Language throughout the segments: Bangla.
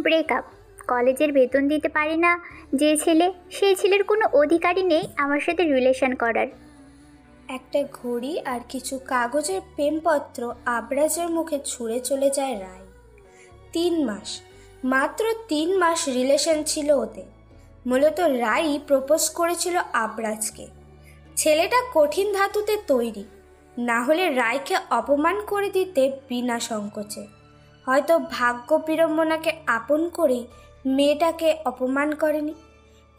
ব্রেকআপ। কলেজের বেতন দিতে পারি না যে ছেলে, সেই ছেলের কোনো অধিকারই নেই আমার সাথে রিলেশন করার। একটা ঘড়ি আর কিছু কাগজের প্রেমপত্র আবরাজের মুখে ছুঁড়ে চলে যায় রায়। 3 মাস, মাত্র 3 মাস রিলেশন ছিল ওদের। মূলত রায়ই প্রপোজ করেছিল আবরাজকে। ছেলেটা কঠিন ধাতুতে তৈরি, না হলে রায়কে অপমান করে দিতে বিনা সংকোচে। হয়তো ভাগ্য বিড়ম্বনাকে আপন করেই মেয়েটাকে অপমান করেনি।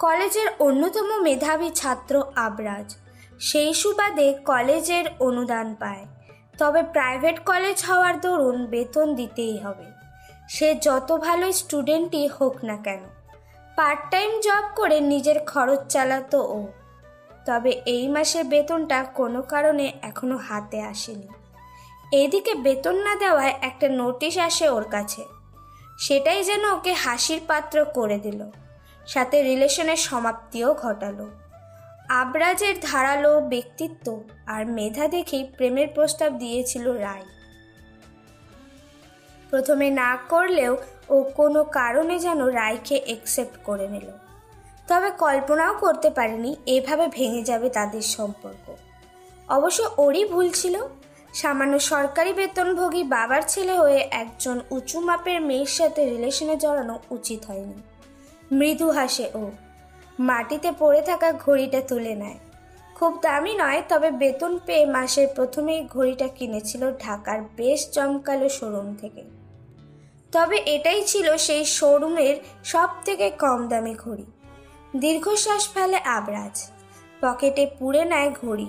কলেজের অন্যতম মেধাবী ছাত্র আবরাজ, সেই সুবাদে কলেজের অনুদান পায়। তবে প্রাইভেট কলেজ হওয়ার দরুন বেতন দিতেই হবে, সে যত ভালো স্টুডেন্টই হোক না কেন। পার্ট টাইম জব করে নিজের খরচ চালাতো ও। তবে এই মাসের বেতনটা কোনো কারণে এখনো হাতে আসেনি। এইদিকে বেতন না দেওয়ায় একটা নোটিশ আসে ওর কাছে। সেটাই যেন ওকে হাসির পাত্র করে দিল, সাথে রিলেশনের সমাপ্তিও ঘটালো। আবরাজের ধারালো ব্যক্তিত্ব আর মেধা দেখেই প্রেমের প্রস্তাব দিয়েছিল রায়। প্রথমে না করলেও ও কোনো কারণে যেন রায়কে অ্যাকসেপ্ট করে নিল। তবে কল্পনাও করতে পারেনি এভাবে ভেঙে যাবে তাদের সম্পর্ক। অবশ্য ওরই ভুল ছিল। সামান্য সরকারি বেতনভোগী বাবার ছেলে হয়ে একজন উঁচু মাপের মেয়ের সাথে রিলেশনে জড়ানো উচিত হয়নি। মৃদু হাসে ও, মাটিতে পড়ে থাকা ঘড়িটা তুলে নেয়। খুব দামি নয়, তবে বেতন পেয়ে মাসের প্রথমেই ঘড়িটা কিনেছিল ঢাকার বেশ জমকালো শোরুম থেকে। তবে এটাই ছিল সেই শোরুমের সব থেকে কম দামি ঘড়ি। দীর্ঘশ্বাস ফেলে আবরাজ, পকেটে পুরে নেয় ঘড়ি,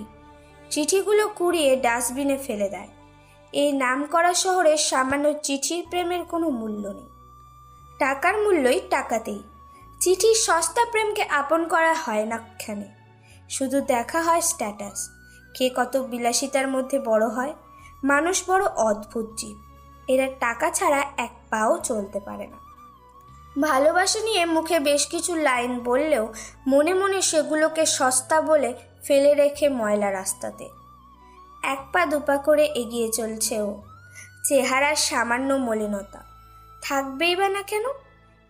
চিঠিগুলো কুড়িয়ে ডাস্টবিনে ফেলে দেয়। এই নামকরা শহরে সামান্য চিঠির প্রেমের কোনো মূল্য নেই। টাকার মূল্যই টাকাতেই। চিঠির সস্তা প্রেমকে আপন করা হয় না এখানে, শুধু দেখা হয় স্ট্যাটাস। কে কত বিলাসিতার মধ্যে বড় হয়। মানুষ বড় অদ্ভুত জীব, এরা টাকা ছাড়া এক পাও চলতে পারে না। ভালোবাসা নিয়ে মুখে বেশ কিছু লাইন বললেও মনে মনে সেগুলোকে সস্তা বলে ফেলে রেখে ময়লা রাস্তাতে 1 পা 2 পা করে এগিয়ে চলছে ও। চেহারার সামান্য মলিনতা থাকবেই বা না কেন,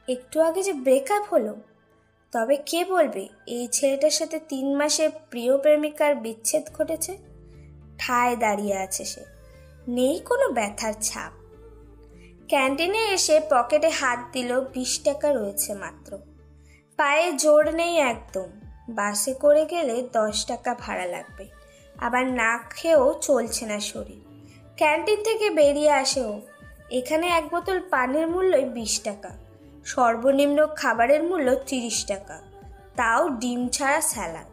একটু আগে যে ব্রেকআপ হলো। তবে কে বলবে এই ছেলেটার সাথে 3 মাসে প্রিয় প্রেমিকার বিচ্ছেদ ঘটেছে। ঠায় দাঁড়িয়ে আছে সে, নেই কোনো ব্যথার ছাপ। ক্যান্টিনে এসে পকেটে হাত দিল, 20 টাকা রয়েছে মাত্র। পায়ে জোর নেই একদম। বাসে করে গেলে 10 টাকা ভাড়া লাগবে, আবার না খেয়েও চলছে না শরীর। ক্যান্টিন থেকে বেরিয়ে আসে ও। এখানে 1 বোতল পানির মূল্যই 20 টাকা, সর্বনিম্ন খাবারের মূল্য 30 টাকা, তাও ডিম ছাড়া স্যালাড।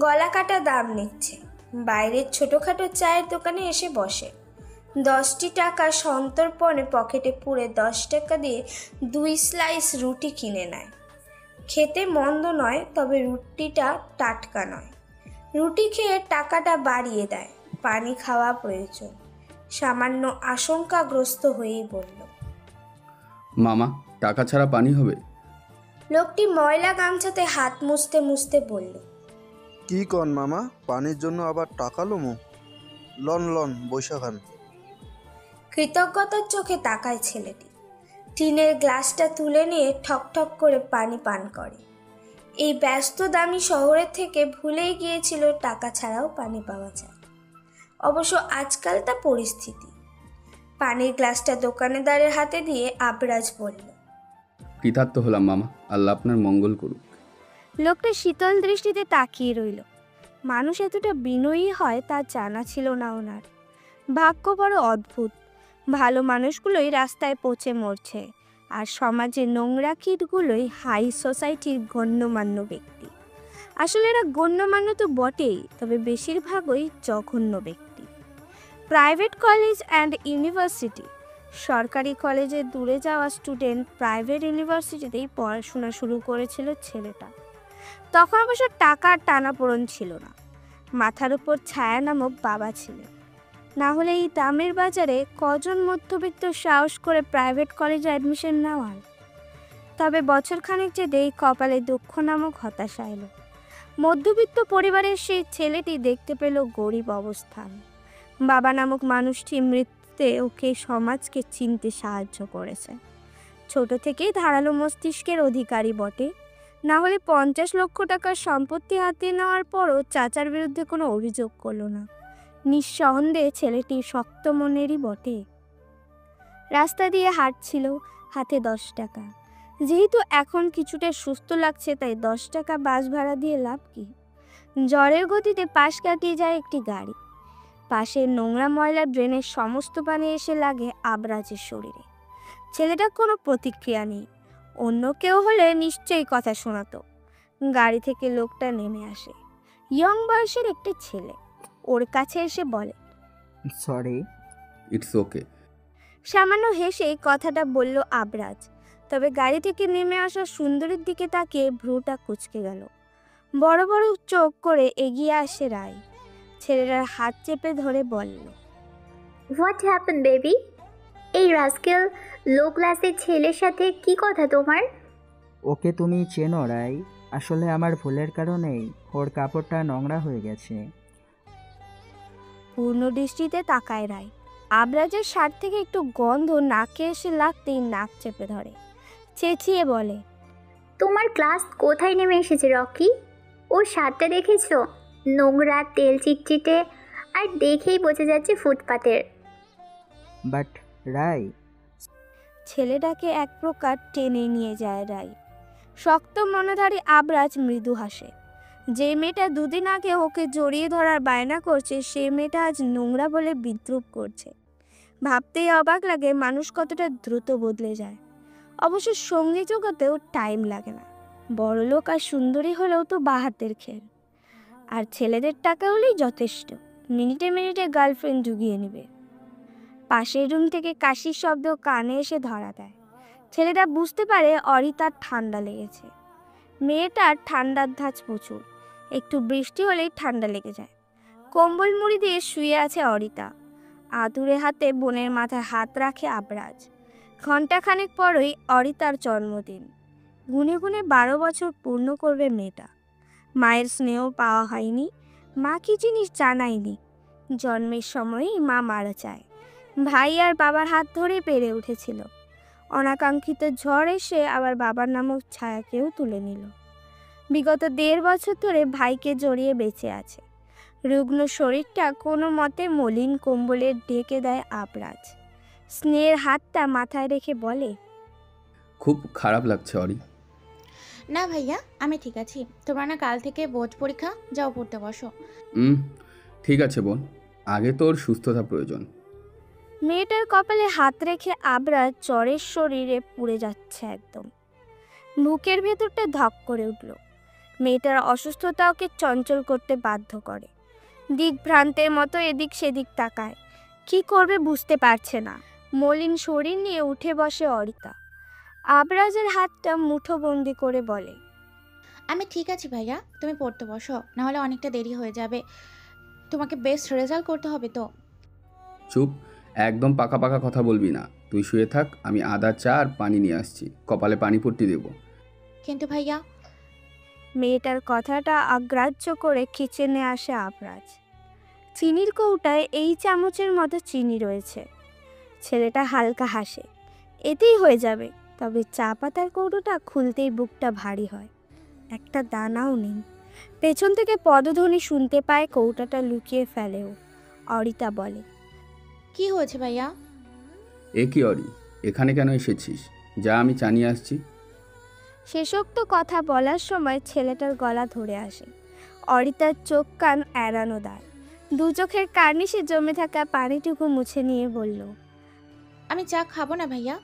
গলা কাটা দাম নিচ্ছে। বাইরের ছোটোখাটো চায়ের দোকানে এসে বসে। 10টি টাকা সন্তর্পণে পকেটে পুরে 10 টাকা দিয়ে 2 স্লাইস রুটি কিনে নেয়। খেতে মন্দ নয়, তবে রুটিটা টাটকা নয়। রুটি খেয়ে টাকাটা বাড়িয়ে দেয়। পানি খাওয়া প্রয়োজন। সামান্য আশঙ্কাগ্রস্ত হয়েই বলল, মামা, টাকা ছাড়া পানি হবে? লোকটি ময়লা গামছাতে হাত মুছতে মুছতে বলল, কি কন মামা, পানির জন্য আবার টাকা লোমো? লন লন বৈশা খান। কৃতজ্ঞতার চোখে তাকায় ছেলেটি। টিনের গ্লাসটা তুলে নিয়ে ঠক ঠক করে পানি পান করে। এই ব্যস্ত দামি শহরের থেকে ভুলেই গিয়েছিল টাকা ছাড়াও পানি পাওয়া যায়। অবশ্য আজকাল তা পরিস্থিতি। পানির গ্লাসটা দোকানেদারের হাতে দিয়ে আবরাজ বলল, কৃতার্থ হলাম মামা, আল্লাহ আপনার মঙ্গল করুক। লোকটা শীতল দৃষ্টিতে তাকিয়ে রইল। মানুষ এতটা বিনয়ী হয় তা জানা ছিল না ওনার। ভাগ্য বড় অদ্ভুত। ভালো মানুষগুলোই রাস্তায় পচে মরছে, আর সমাজে নোংরা কীটগুলোই হাই সোসাইটির গণ্যমান্য ব্যক্তি। আসলে এরা গণ্যমান্য তো বটেই, তবে বেশিরভাগই জঘন্য ব্যক্তি। Private college and university. সরকারি কলেজে দূরে যাওয়া স্টুডেন্ট প্রাইভেট ইউনিভার্সিটিতেই পড়াশোনা শুরু করেছিল ছেলেটা। তখন অবশ্য টাকার টানাপোড়েন ছিল না, মাথার উপর ছায়া নামক বাবা ছিলেন। না হলে এই দামের বাজারে কজন মধ্যবিত্ত সাহস করে প্রাইভেট কলেজে অ্যাডমিশন নেওয়ার। তবে বছরখানেক যেতেই কপালে দুঃখ নামক হতাশা এলো। মধ্যবিত্ত পরিবারের সেই ছেলেটি দেখতে পেল গরিব অবস্থান। বাবা নামক মানুষটি মৃত্যুতে ওকে সমাজকে চিনতে সাহায্য করেছে। ছোট থেকেই ধারালো মস্তিষ্কের অধিকারী বটে, না হলে 50 লক্ষ টাকার সম্পত্তি হাতিয়ে নেওয়ার পরও চাচার বিরুদ্ধে কোনো অভিযোগ করলো না। নিঃসন্দেহে ছেলেটি শক্ত মনেরই বটে। রাস্তা দিয়ে হাঁটছিল, হাতে 10 টাকা। যেহেতু এখন কিছুটা সুস্থ লাগছে, তাই 10 টাকা বাস ভাড়া দিয়ে লাভ কি? জ্বরের গতিতে পাশ কাটিয়ে যায় একটি গাড়ি। পাশের নোংরা ময়লা ড্রেনের সমস্ত পানি এসে লাগে আবরাজের শরীরে। ছেলেটা কোনো প্রতিক্রিয়া নেই। অন্য কেউ হলে নিশ্চয়ই কথা শোনাতো। গাড়ি থেকে লোকটা নেমে আসে, ইয়ং বয়সের একটি ছেলে। ওর কাছে এসে বলে, সরি। It's okay. সামান্য হেসে কথাটা বলল আবরাজ। তবে গাড়ি থেকে নেমে আসা সুন্দরীর দিকে তাকিয়ে ভ্রুটা কুঁচকে গেল। বড় বড় চোখ করে এগিয়ে আসে রায়। ছেলেটার হাত চেপে ধরে বলল, হোয়াট হ্যাপেন বেবি? এই রাস্কেল লো ক্লাসের ছেলের সাথে কি কথা তোমার? ওকে তুমি চেনো রাই? আসলে আমার ভুলের কারণেই ওর কাপড়টা নোংরা হয়ে গেছে। পূর্ণ দৃষ্টিতে তাকায় রায়। আবরাজের শার্ট থেকে একটু গন্ধ নাকে এসে লাগতেই নাক চেপে ধরে। চেঁচিয়ে বলে, তোমার ক্লাস কোথায় নেমে এসেছে রকি? ওর শার্টটা দেখেছো? নোংরা, তেল চিটচিটে, আর দেখেই বোঝা যাচ্ছে ফুটপাতের। বাট রাই, ছেলেটাকে এক প্রকার টেনে নিয়ে যায় রায়। শক্ত মনোধারী আবরাজ মৃদু হাসে। যে মেয়েটা দুদিন আগে ওকে জড়িয়ে ধরার বায়না করছে, সে মেয়েটা আজ নোংরা বলে বিদ্রূপ করছে। ভাবতেই অবাক লাগে মানুষ কতটা দ্রুত বদলে যায়। অবশ্য সঙ্গী জগতেও টাইম লাগে না। বড়লোক আর সুন্দরী হলেও তো বাহাতের খেল। আর ছেলেদের টাকা হলেই যথেষ্ট, মিনিটে মিনিটে গার্লফ্রেন্ড জুগিয়ে নেবে। পাশের রুম থেকে কাশির শব্দ কানে এসে ধরা দেয়। ছেলেটা বুঝতে পারে অরিতার ঠান্ডা লেগেছে। মেয়েটার ঠান্ডার ধাঁচ প্রচুর, একটু বৃষ্টি হলেই ঠান্ডা লেগে যায়। কম্বল মুড়ি দিয়ে শুয়ে আছে অরিতা। আতুরে হাতে বোনের মাথায় হাত রাখে আবরাজ। ঘণ্টাখানেক পরই অরিতার জন্মদিন। গুনে গুনে 12 বছর পূর্ণ করবে মেয়েটা। মায়ের স্নেহ পাওয়া হয়নি, মা কি জিনিস জানায়নি। জন্মের সময়ই মা মারা যায়। ভাই আর বাবার হাত ধরে পেরে উঠেছিল। অনাকাঙ্ক্ষিত ঝড় এসে আবার বাবার নামক ছায়াকেও তুলে নিল। বিগত 1.5 বছর ধরে ভাইকে জড়িয়ে বেঁচে আছে। রুগ্ন শরীরটা কোনো মতে মলিন কম্বলে ঢেকে দেয় আবরাজ। স্নেহের হাতটা মাথায় রেখে বলে, খুব খারাপ লাগছে অরি। না ভাইয়া, আমি ঠিক আছি। তোমরা না কাল থেকে বোর্ড পরীক্ষা, যাও পড়তে বসো। ঠিক আছে বোন, আগে তোর সুস্থতা প্রয়োজন। মেয়েটার কপালে হাত রেখে আবরাজ জ্বরের শরীরে পুড়ে যাচ্ছে একদম। বুকের ভেতরটা ধক করে উঠল। মেয়েটার অসুস্থতা ওকে চঞ্চল করতে বাধ্য করে। দিকভ্রান্তের মতো এদিক সেদিক তাকায়। কি করবে বুঝতে পারছে না। মলিন শরীর নিয়ে উঠে বসে অরিতা। আবরাজের হাতটা মুঠোবন্দি করে বলে, আমি ঠিক আছি ভাইয়া, তুমি পড়তে বসো, নাহলে অনেকটা দেরি হয়ে যাবে। তোমাকে বেস্ট রেজাল্ট করতে হবে তো। চুপ, একদম পাকা পাকা কথা বলবি না। তুই শুয়ে থাক, আমি আদা চা আর পানি নিয়ে আসছি, কপালে পানি পট্টি দেবো। কিন্তু ভাইয়া। মেয়েটার কথাটা অগ্রাহ্য করে কিচেনে আসে আবরাজ। চিনির কৌটায় এই চামচের মতো চিনি রয়েছে। ছেলেটা হালকা হাসে, এতেই হয়ে যাবে। তবে চা পাতার কৌটোটা খুলতেই বুকটা ভারী হয়। একটা দানাও নেই। পেছন থেকে পদধ্বনি শুনতে পায়, কৌটাটা লুকিয়ে ফেলেও। অরিতা বলে, কি হয়েছে ভাইয়া? এ কি অরি, এখানে কেন এসেছিস? যা, আমি চা নিয়ে আসছি। শেষোক্ত কথা বলার সময় ছেলেটার গলা ধরে আসে। অরিতার চোখ কান এড়ানো দায়। দু চোখের কার্নিশে জমে থাকা পানিটুকু মুছে নিয়ে বলল, আমি চা খাবো না ভাইয়া।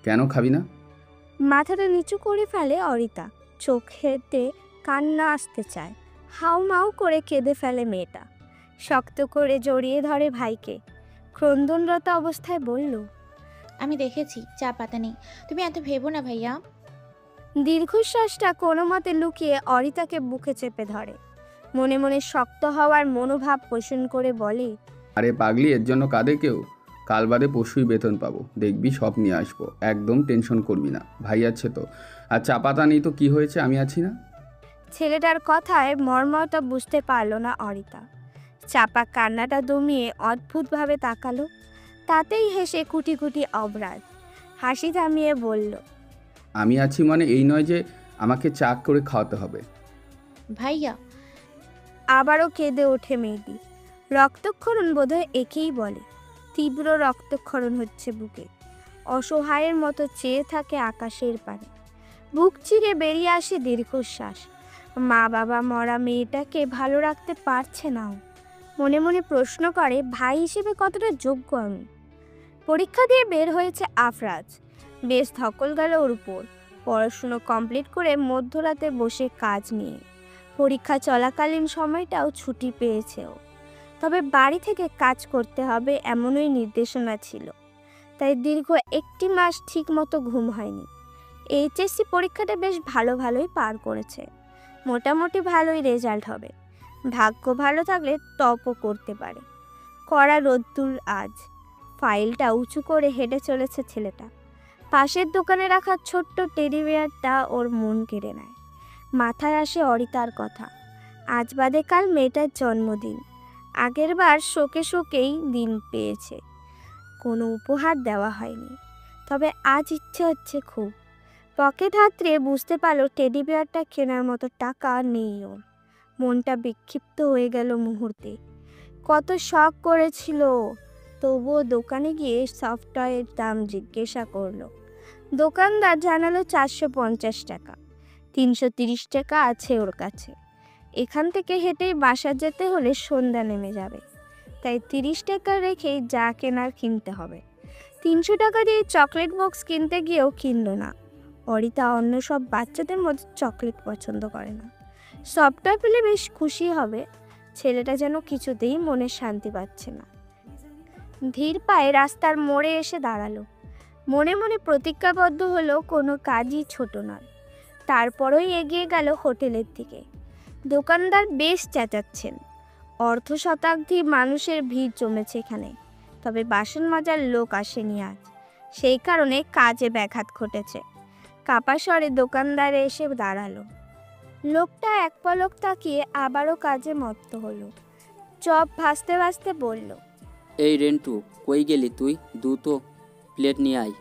কেন খাবি না? মাথাটা নিচু করে ফেলে অরিতা। চোখেতে কান্না আসতে চায়। হাউমাউ করে কেঁদে ফেলে মেয়েটা। শক্ত করে জড়িয়ে ধরে ভাইকে। ক্রন্দনরত অবস্থায় বলল, আমি দেখেছি চা পাতা নেই, তুমি এত ভেবো না ভাইয়া। দীর্ঘশ্বাসটা কোনো মতে লুকিয়ে অরিতাকে বুকে চেপে ধরে। মনে মনে শক্ত হওয়ার মনোভাব পোষণ করে বলে, আরে পাগলি, এর জন্য কাঁদে কেউ? কাল বাদে পরশুই বেতন পাবো, দেখবি সব নিয়ে আসবো। একদম টেনশন করবি না, ভাই আছে তো। আর চা পাতা নেই তো কি হয়েছে, আমি আছি না। ছেলেটার কথায় মর্মটা বুঝতে পারল না অরিতা। চাপা কান্নাটা দমিয়ে অদ্ভুতভাবে তাকালো। তাতেই হেসে কুটি কুটি অবরাজ। হাসি থামিয়ে বলল, আমি আছি মানে এই নয় যে আমাকে চা করে খাওয়াতে হবে। ভাইয়া। আবারও কেঁদে ওঠে মেয়েটি। রক্তক্ষরণ বোধহয় একেই বলে। তীব্র রক্তক্ষরণ হচ্ছে বুকে। অসহায়ের মতো চেয়ে থাকে আকাশের পানে। বুক চিরে বেরিয়ে আসে দীর্ঘশ্বাস। মা বাবা মরা মেয়েটাকে ভালো রাখতে পারছে নাও। মনে মনে প্রশ্ন করে, ভাই হিসেবে কতটা যোগ্য আমি। পরীক্ষা দিয়ে বের হয়েছে আফরাজ। বেশ ধকল গেল ওর উপর। পড়াশুনো কমপ্লিট করে মধ্যরাতে বসে কাজ নিয়ে। পরীক্ষা চলাকালীন সময়টাও ছুটি পেয়েছে ও। তবে বাড়ি থেকে কাজ করতে হবে এমনই নির্দেশনা ছিল। তাই দীর্ঘ 1 মাস ঠিক মতো ঘুম হয়নি। এইচএসসি পরীক্ষাটা বেশ ভালোই পার করেছে। মোটামুটি ভালোই রেজাল্ট হবে। ভাগ্য ভালো থাকলে টপও করতে পারে। কড়া রোদ্দুর আজ। ফাইলটা উঁচু করে হেঁটে চলেছে ছেলেটা। পাশের দোকানে রাখা ছোট্ট টেডি বিয়ারটা ওর মন কেড়ে নেয়। মাথায় আসে অরিতার কথা। আজ বাদে কাল মেয়েটার জন্মদিন। আগেরবার শোকেই দিন পেয়েছে, কোনো উপহার দেওয়া হয়নি। তবে আজ ইচ্ছে হচ্ছে খুব। পকেট হাতড়ে বুঝতে পারলো টেডি বিয়ারটা কেনার মতো টাকা নেই ওর। মনটা বিক্ষিপ্ত হয়ে গেল মুহূর্তে। কত শখ করেছিল, তবুও দোকানে গিয়ে সফট টয়ের দাম জিজ্ঞাসা করলো। দোকানদার জানালো 450 টাকা। 330 টাকা আছে ওর কাছে। এখান থেকে হেঁটেই বাসা যেতে হলে সন্ধ্যা নেমে যাবে। তাই 30 টাকা রেখেই যা কেনার কিনতে হবে। 300 টাকা দিয়ে চকলেট বক্স কিনতে গিয়েও কিনল না। অরিতা অন্য সব বাচ্চাদের মধ্যে চকলেট পছন্দ করে না। সফটওয়্যার পেলে বেশ খুশি হবে। ছেলেটা যেন কিছুতেই মনে শান্তি পাচ্ছে না। ধীর পায়ে রাস্তার মোড়ে এসে দাঁড়ালো। মনে মনে প্রতিজ্ঞাবদ্ধ হলো কোনো কাজই ছোট নয়। তারপরই এগিয়ে গেল হোটেলের দিকে। দোকানদার বেশ চেঁচাচ্ছেন। অর্ধ শতাব্দী মানুষের ভিড় জমেছে এখানে। তবে বাসন মাজার লোক আসেনি আজ। সেই কারণে কাজে ব্যাঘাত ঘটেছে। কাপা স্বরে দোকানদার এসে দাঁড়ালো। লোকটা এক পলক তাকিয়ে আবারও কাজে মত্ত হলো। চপ ভাসতে ভাসতে বলল, এই রেন্টু, কই গেলি তুই? দুটো প্লেট নিয়ে আয়।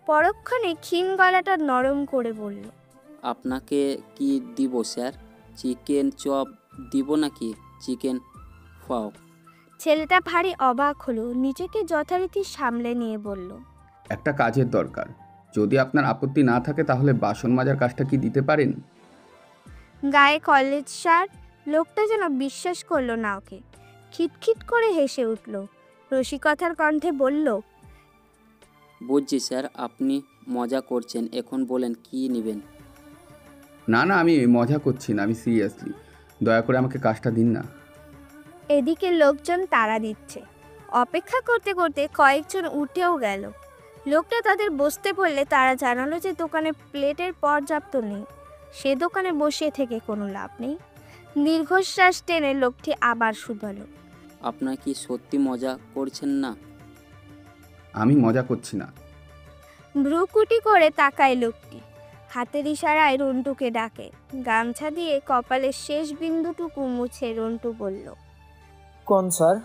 পরক্ষণে ক্ষীণ গলাটা নরম করে বলল, আপনাকে কি দিব স্যার? চিকেন চপ দিব নাকি চিকেন ফাও? ছেলেটা ভারী অবাক হলো। নিজেকে যথারীতি সামলে নিয়ে বলল, একটা কাজের দরকার। যদি আপনার আপত্তি না থাকে তাহলে বাসন মাজার কাজটা কি দিতে পারেন? গায়ে কলেজ শার্ট। লোকটা যেন বিশ্বাস করলো না ওকে। খিটখিট করে হেসে উঠল। রসিকতার কণ্ঠে বলল, বুঝছি স্যার, আপনি মজা করছেন। এখন বলেন কি নেবেন? না আমি মজা করছি না, আমি সিরিয়াসলি। দয়া করে আমাকে কাজটা দিন না। এদিকে লোকজন তাড়া দিচ্ছে। অপেক্ষা করতে করতে কয়েকজন উঠেও গেল। লোকটা তাদের বসতে বললে তারা জানালো যে দোকানে প্লেটের পর্যাপ্ত নেই। সে দোকানে বসে থেকে কোনো লাভ নেই। দীর্ঘশ্বাস টেনে লোকটি আবার শুধালো, আপনার কি সত্যি মজা করছেন না? আমি মজা করছি না। ভ্রুকুটি করে তাকায় লোকটি। হাতের ইশারায় রন্টুকে ডাকে। গামছা দিয়ে কপালের শেষ বিন্দুটুকু মুছে রন্টু বলল, কোন স্যার?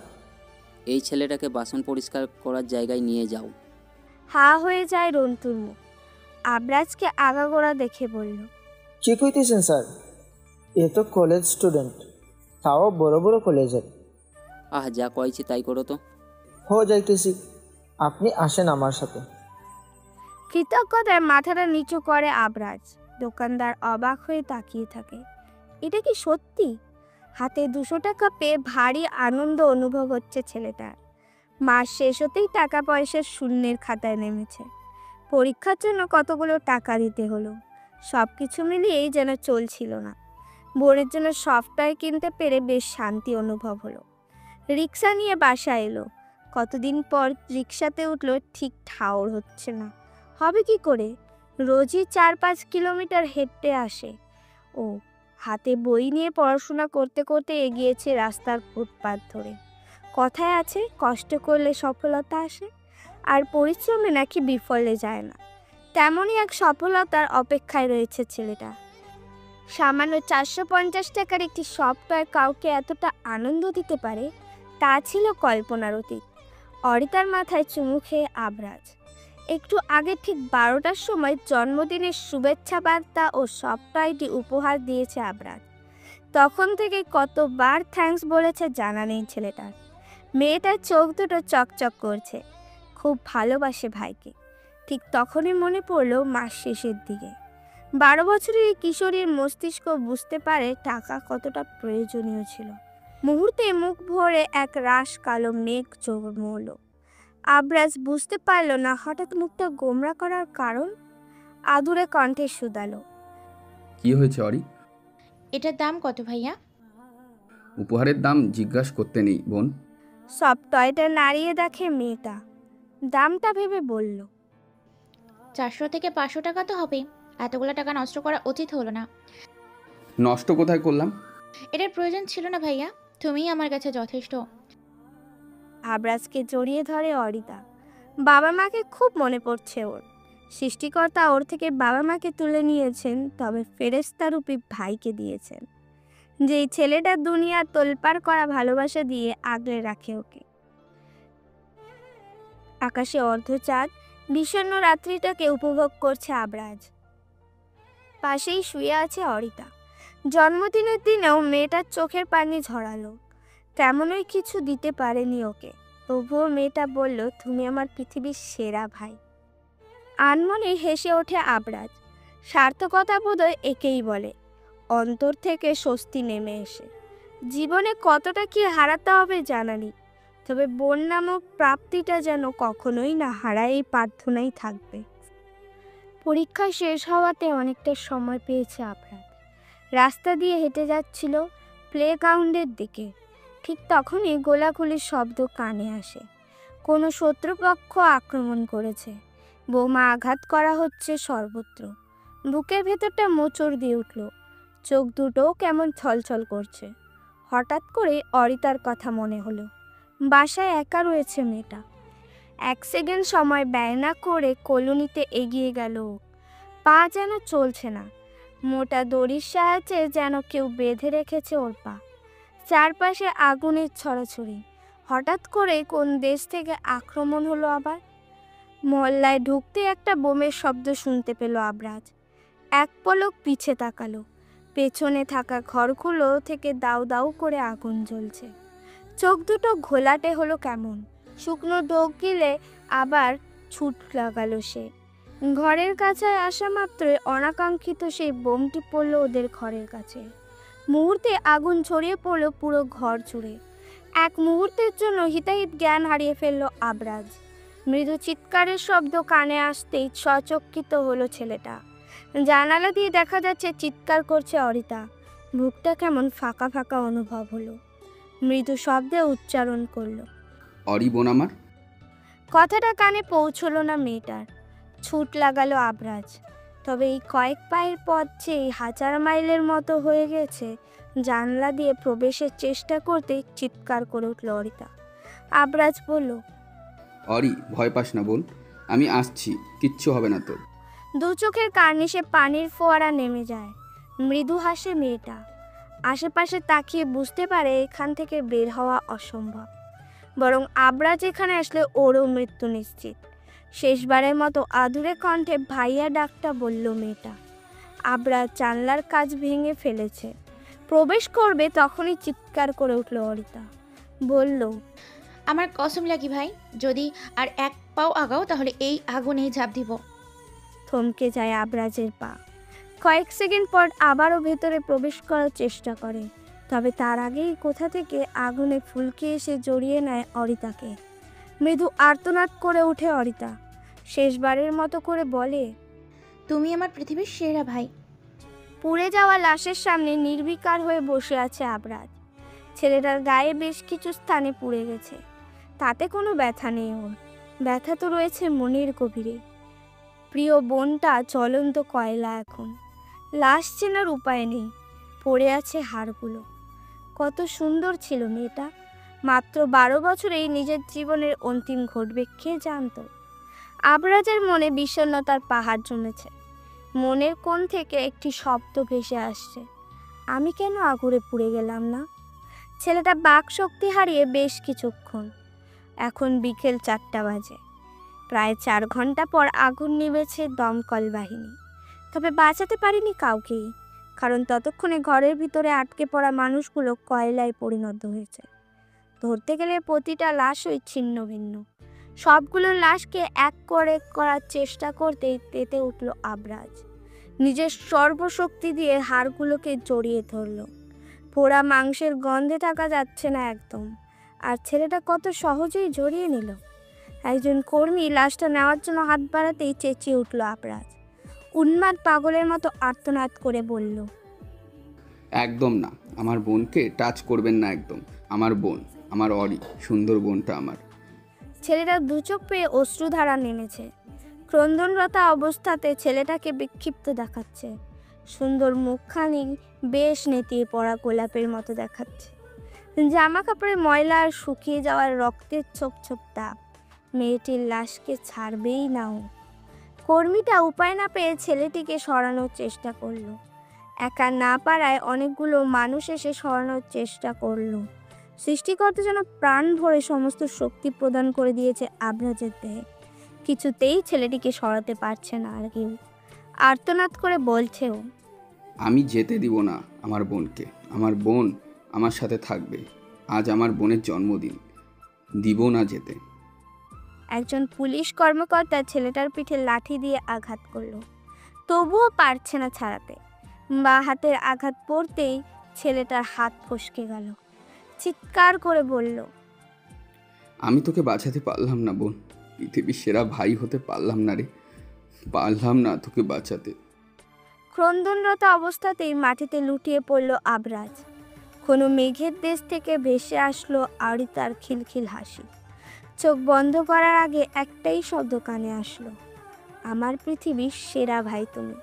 এই ছেলেটাকে বাসন পরিষ্কার করার জায়গায় নিয়ে যাও। হা হয়ে যায় রন্টুর মুখ। আবরাজকে আগাগোড়া দেখে বলল, কি কইতেছেন স্যার? এ তো কলেজ স্টুডেন্ট, তাও বড় বড় কলেজের। আহ, যা কয়েছি তাই করো তো। হো যাইতেছি, আপনি আসেন আমার সাথে। কৃতজ্ঞতায় মাথাটা নিচু করে আবরাজ। দোকানদার অবাক হয়ে তাকিয়ে থাকে। এটা কি সত্যি? হাতে 200 টাকা পেয়ে ভারী আনন্দ অনুভব হচ্ছে ছেলেটার। মাস শেষ হতেই টাকা পয়সার শূন্যের খাতায় নেমেছে। পরীক্ষার জন্য কতগুলো টাকা দিতে হলো। সব কিছু মিলিয়েই যেন চলছিল না। বোনের জন্য সফটওয়্যার কিনতে পেরে বেশ শান্তি অনুভব হলো। রিক্সা নিয়ে বাসা এলো। কতদিন পর রিক্সাতে উঠলো, ঠিক ঠাউর হচ্ছে না হবে কি করে। রোজই 4-5 কিলোমিটার হেঁটে আসে ও। হাতে বই নিয়ে পড়াশোনা করতে করতে এগিয়েছে রাস্তার ফুটপাত ধরে। কথায় আছে, কষ্ট করলে সফলতা আসে, আর পরিশ্রমে নাকি বিফলে যায় না। তেমনই এক সফলতার অপেক্ষায় রয়েছে ছেলেটা। সামান্য 450 টাকার একটি সফটওয়্যার কাউকে এতটা আনন্দ দিতে পারে, তা ছিল কল্পনার অতীত। অরিতার মাথায় চুমু খেয়ে আবরাজ। একটু আগে ঠিক 12টার সময় জন্মদিনের শুভেচ্ছা বার্তা ও সফটওয়্যারটি উপহার দিয়েছে আবরাজ। তখন থেকে কতবার থ্যাঙ্কস বলেছে জানা নেই ছেলেটার। মেয়েটার চোখ দুটো চকচক করছে, খুব ভালোবাসে ভাইকে। ঠিক তখনই মনে পড়লো মাস শেষের দিকে 12 বছরের এই কিশোরীর মস্তিষ্ক বুঝতে পারে টাকা কতটা প্রয়োজনীয় ছিল। মুহূর্তে মুখ ভরে এক রাশ কালো মেঘ জমল। আবরাজ বুঝতে পারল না হঠাৎ মুখটা গোমরা করার কারণ। আদুরে কণ্ঠে শুধালো, কি হয়েছে অরি? এটার দাম কত ভাইয়া? উপহারের দাম জিজ্ঞাসা করতে নেই বোন। সব টয়টা নাড়িয়ে দেখে মেয়েটা, দামটা ভেবে বলল, 400 থেকে 500 টাকা তো হবে। এতগুলো টাকা নষ্ট করা উচিত হলো না। নষ্ট কোথায় করলাম? এটার প্রয়োজন ছিল না ভাইয়া, তুমিই আমার কাছে যথেষ্ট। আবরাজকে জড়িয়ে ধরে অরিতা। বাবা মাকে খুব মনে পড়ছে ওর। সৃষ্টিকর্তা ওর থেকে বাবা মাকে তুলে নিয়েছেন, তবে ফেরেশতারূপী ভাইকে দিয়েছেন, যেই ছেলেটা দুনিয়া তোলপাড় করা ভালোবাসা দিয়ে আগলে রাখে ওকে। আকাশে অর্ধচাঁদ বিষণ্ণ রাত্রিটাকে উপভোগ করছে আবরাজ। পাশেই শুয়ে আছে অরিতা। জন্মদিনের দিনেও মেয়েটার চোখের পানি ঝরালো। তেমনই কিছু দিতে পারেনি ওকে, তবুও মেয়েটা বলল, তুমি আমার পৃথিবীর সেরা ভাই। আনমনে হেসে ওঠে আবরাজ। সার্থকতা বোধহয় একেই বলে, অন্তর থেকে স্বস্তি নেমে এসে। জীবনে কতটা কি হারাতে হবে জানা নেই, তবে বোন নামক প্রাপ্তিটা যেন কখনোই না হারায়, এই প্রার্থনাই থাকবে। পরীক্ষা শেষ হওয়াতে অনেকটা সময় পেয়েছে আবরাজ। রাস্তা দিয়ে হেঁটে যাচ্ছিল প্লেগ্রাউন্ডের দিকে। ঠিক তখনই গোলাগুলির শব্দ কানে আসে। কোনো শত্রুপক্ষ আক্রমণ করেছে, বোমা আঘাত করা হচ্ছে সর্বত্র। বুকের ভেতরটা মোচড় দিয়ে উঠল, চোখ দুটোও কেমন ছলছল করছে। হঠাৎ করে অরিতার কথা মনে হলো। বাসায় একা রয়েছে মেয়েটা। 1 সেকেন্ড সময় ব্যয় না করে কলোনিতে এগিয়ে গেল। পা যেন চলছে না, মোটা দড়ির সাহায্যে যেন কেউ বেঁধে রেখেছে ওর পা। চারপাশে আগুনের ছড়াছড়ি। হঠাৎ করে কোন দেশ থেকে আক্রমণ হলো আবার। মহল্লায় ঢুকতে একটা বোমের শব্দ শুনতে পেল আবরাজ। এক পলক পিছে তাকালো। পেছনে থাকা ঘরগুলো থেকে দাউ দাউ করে আগুন জ্বলছে। চোখ দুটো ঘোলাটে হলো কেমন। শুকনো ঢোক গিলে আবার ছুট লাগালো সে। ঘরের কাছে আসা মাত্রই অনাকাঙ্ক্ষিত সেই বোমটি পড়ল ওদের ঘরের কাছে। মুহূর্তে আগুন ছড়িয়ে পড়ল পুরো ঘর জুড়ে। এক মুহূর্তের জন্য হিতাহিত জ্ঞান হারিয়ে ফেলল আবরাজ। মৃদু চিৎকারের শব্দ কানে আসতেই সচকিত হলো ছেলেটা। জানালা দিয়ে দেখা যাচ্ছে চিৎকার করছে অরিতা। বুকটা কেমন ফাঁকা ফাঁকা অনুভব হলো। মৃদু শব্দে উচ্চারণ করলো, অরি বোন আমার। কথাটা কানে পৌঁছলো না মেয়েটার। ছুট লাগালো আবরাজ। তবে এই কয়েক পায়ের পথ যে 1000 মাইলের মতো হয়ে গেছে। জানলা দিয়ে প্রবেশের চেষ্টা করতেই চিৎকার করে উঠল অরিতা। আবরাজ বলল, অরি ভয় পাস না বোন, আমি আসছি, কিচ্ছু হবে না তোর। দু চোখের কার্নিশে পানির ফোয়ারা নেমে যায়। মৃদু হাসে মেয়েটা। আশেপাশে তাকিয়ে বুঝতে পারে এখান থেকে বের হওয়া অসম্ভব। বরং আবরাজ এখানে আসলে ওরও মৃত্যু নিশ্চিত। শেষবারের মতো আদুরে কণ্ঠে ভাইয়া ডাকটা বলল মেয়েটা। আবরাজ জানলার কাজ ভেঙে ফেলেছে। প্রবেশ করবে তখনই চিৎকার করে উঠল অরিতা। বলল, আমার কসম লাগি ভাই, যদি আর এক পাও আগাও তাহলে এই আগুনেই ঝাঁপ দিব। থমকে যায় আবরাজের পা। কয়েক সেকেন্ড পর আবারও ভেতরে প্রবেশ করার চেষ্টা করে। তবে তার আগেই কোথা থেকে আগুনে ফুলকে এসে জড়িয়ে নেয় অরিতাকে। মৃদু আর্তনাদ করে ওঠে অরিতা। শেষবারের মতো করে বলে, তুমি আমার পৃথিবীর সেরা ভাই। পুড়ে যাওয়া লাশের সামনে নির্বিকার হয়ে বসে আছে আবরাজ। ছেলেটার গায়ে বেশ কিছু স্থানে পুড়ে গেছে, তাতে কোনো ব্যথা নেই ওর। ব্যথা তো রয়েছে মনের গভীরে। প্রিয় বোনটা জ্বলন্ত কয়লা এখন। লাশ চেনার উপায় নেই, পড়ে আছে হাড়গুলো। কত সুন্দর ছিল মেয়েটা। মাত্র 12 বছরেই নিজের জীবনের অন্তিম ঘটবে কে জানত। আবরাজের মনে বিষণ্ণতার পাহাড় জমেছে। মনের কোণ থেকে একটি শব্দ ভেসে আসছে, আমি কেন আগুনে পুড়ে গেলাম না। ছেলেটা বাক শক্তি হারিয়ে বেশ কিছুক্ষণ। এখন বিকেল 4টা বাজে। প্রায় 4 ঘন্টা পর আগুন নিভেছে দমকল বাহিনী, তবে বাঁচাতে পারেনি কাউকেই, কারণ ততক্ষণে ঘরের ভিতরে আটকে পড়া মানুষগুলো কয়লায় পরিণত হয়েছে। ধরতে গেলে প্রতিটা লাশই ছিন্ন ভিন্ন। সবগুলো লাশকে এক করে করার চেষ্টা করতেই তেতে উঠল আবরাজ। নিজের সর্বশক্তি দিয়ে হাড়গুলোকে জড়িয়ে ধরল। পোড়া মাংসের গন্ধে থাকা যাচ্ছে না একদম। আর ছেলেটা কত সহজেই জড়িয়ে নিল। একজন কর্মী লাশটা নেওয়ার জন্য হাত বাড়াতেই চেঁচিয়ে উঠল আবরাজ। উন্মাদ পাগলের মতো আর্তনাদ করে বলল, একদম না, আমার বোনকে টাচ করবেন না একদম। আমার বোন, আমার অরি, সুন্দর বোনটা আমার। ছেলেটা দুচোখ পেয়ে অশ্রুধারা নেমেছে। ক্রন্দনরতা অবস্থাতে ছেলেটাকে বিক্ষিপ্ত দেখাচ্ছে। সুন্দর মুখখানি বেশ নেতিয়ে পড়া গোলাপের মতো দেখাচ্ছে। জামা কাপড়ে ময়লা আর শুকিয়ে যাওয়ার রক্তের ছোপ ছোপ দাগ। মেয়েটির লাশকে ছাড়বেই না ও। কর্মীটা উপায় না পেয়ে ছেলেটিকে সরানোর চেষ্টা করলো। একা না পারায় অনেকগুলো মানুষ এসে সরানোর চেষ্টা করলো। সৃষ্টিকর্তা যেন প্রাণ ভরে সমস্ত শক্তি প্রদান করে দিয়েছে আবরাজের দেহে। কিছুতেই ছেলেটিকে সরাতে পারছে না আর কেউ। আর্তনাদ করে বলছে ও, আমি যেতে দিব না আমার বোনকে। আমার বোন আমার সাথে থাকবে। আজ আমার বোনের জন্মদিন, দিব না যেতে। একজন পুলিশ কর্মকর্তা ছেলেটার পিঠে লাঠি দিয়ে আঘাত করলো, তবুও পারছে না ছাড়াতে। বা হাতের আঘাত পড়তেই ছেলেটার হাত ফসকে গেল। চিৎকার করে বলল, আমি তোকে বাঁচাতে পারলাম না বোন। পৃথিবীর সেরা ভাই হতে পারলাম না রে, পারলাম না তোকে বাঁচাতে। ক্রন্দনরত অবস্থাতেই মাটিতে লুটিয়ে পড়ল আবরাজ। কোনো মেঘের দেশ থেকে ভেসে আসলো আরিতার খিলখিল হাসি। চোখ বন্ধ করার আগে একটাই শব্দ কানে আসলো, আমার পৃথিবীর সেরা ভাই তুমি।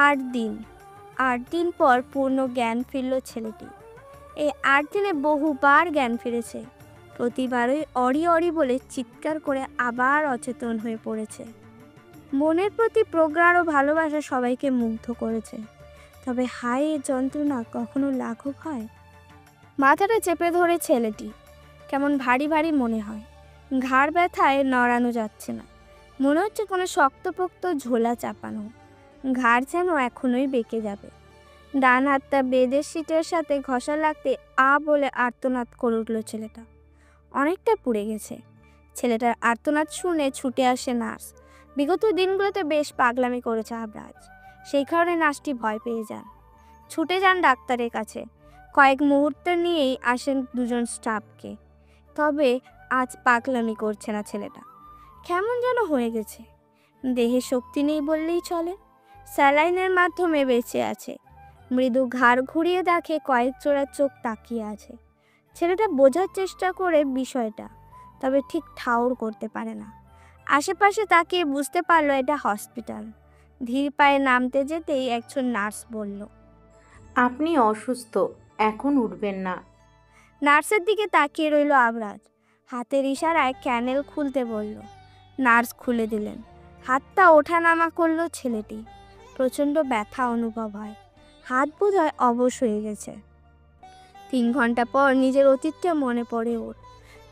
8 দিন পর পূর্ণ জ্ঞান ফিরল ছেলেটি। এই 8 দিনে বহুবার জ্ঞান ফিরেছে। প্রতিবারই অরি অরি বলে চিৎকার করে আবার অচেতন হয়ে পড়েছে। মনের প্রতি প্রগাঢ় ভালোবাসা সবাইকে মুগ্ধ করেছে। তবে হায়, এ যন্ত্রণা কখনো লাঘব হয়? মাথাটা চেপে ধরে ছেলেটি। কেমন ভারী ভারী মনে হয়। ঘাড় ব্যথায় নড়ানো যাচ্ছে না। মনে হচ্ছে কোনো শক্তপোক্ত ঝোলা চাপানো। ঘাড় যেন এখনোই বেঁকে যাবে। ডান হাতটা বেদের সিটের সাথে ঘষা লাগতে আ বলে আর্তনাদ করে উঠল ছেলেটা। অনেকটা পুড়ে গেছে। ছেলেটার আর্তনাদ শুনে ছুটে আসে নার্স। বিগত দিনগুলোতে বেশ পাগলামি করেছে আবরাজ, সেই কারণে নার্সটি ভয় পেয়ে যান। ছুটে যান ডাক্তারের কাছে। কয়েক মুহূর্ত নিয়েই আসেন দুজন স্টাফকে। তবে আজ পাগলামি করছে না ছেলেটা। কেমন যেন হয়ে গেছে। দেহে শক্তি নেই বললেই চলে। স্যালাইনের মাধ্যমে বেঁচে আছে। মৃদু ঘাড় ঘুরিয়ে দেখে কয়েক জোড়া চোখ তাকিয়ে আছে। ছেলেটা বোঝার চেষ্টা করে বিষয়টা, তবে ঠিক ঠাউর করতে পারে না। আশেপাশে তাকিয়ে বুঝতে পারলো এটা হসপিটাল। ধীর পায়ে নামতে যেতেই একজন নার্স বলল, আপনি অসুস্থ, এখন উঠবেন না। নার্সের দিকে তাকিয়ে রইল আবরাজ। হাতের ইশারায় ক্যানেল খুলতে বলল। নার্স খুলে দিলেন। হাতটা ওঠানামা করলো ছেলেটি। প্রচণ্ড ব্যথা অনুভব হয়। হাত বোধহয় অবশ হয়ে গেছে। 3 ঘন্টা পর নিজের অতীতটা মনে পড়ে ওর।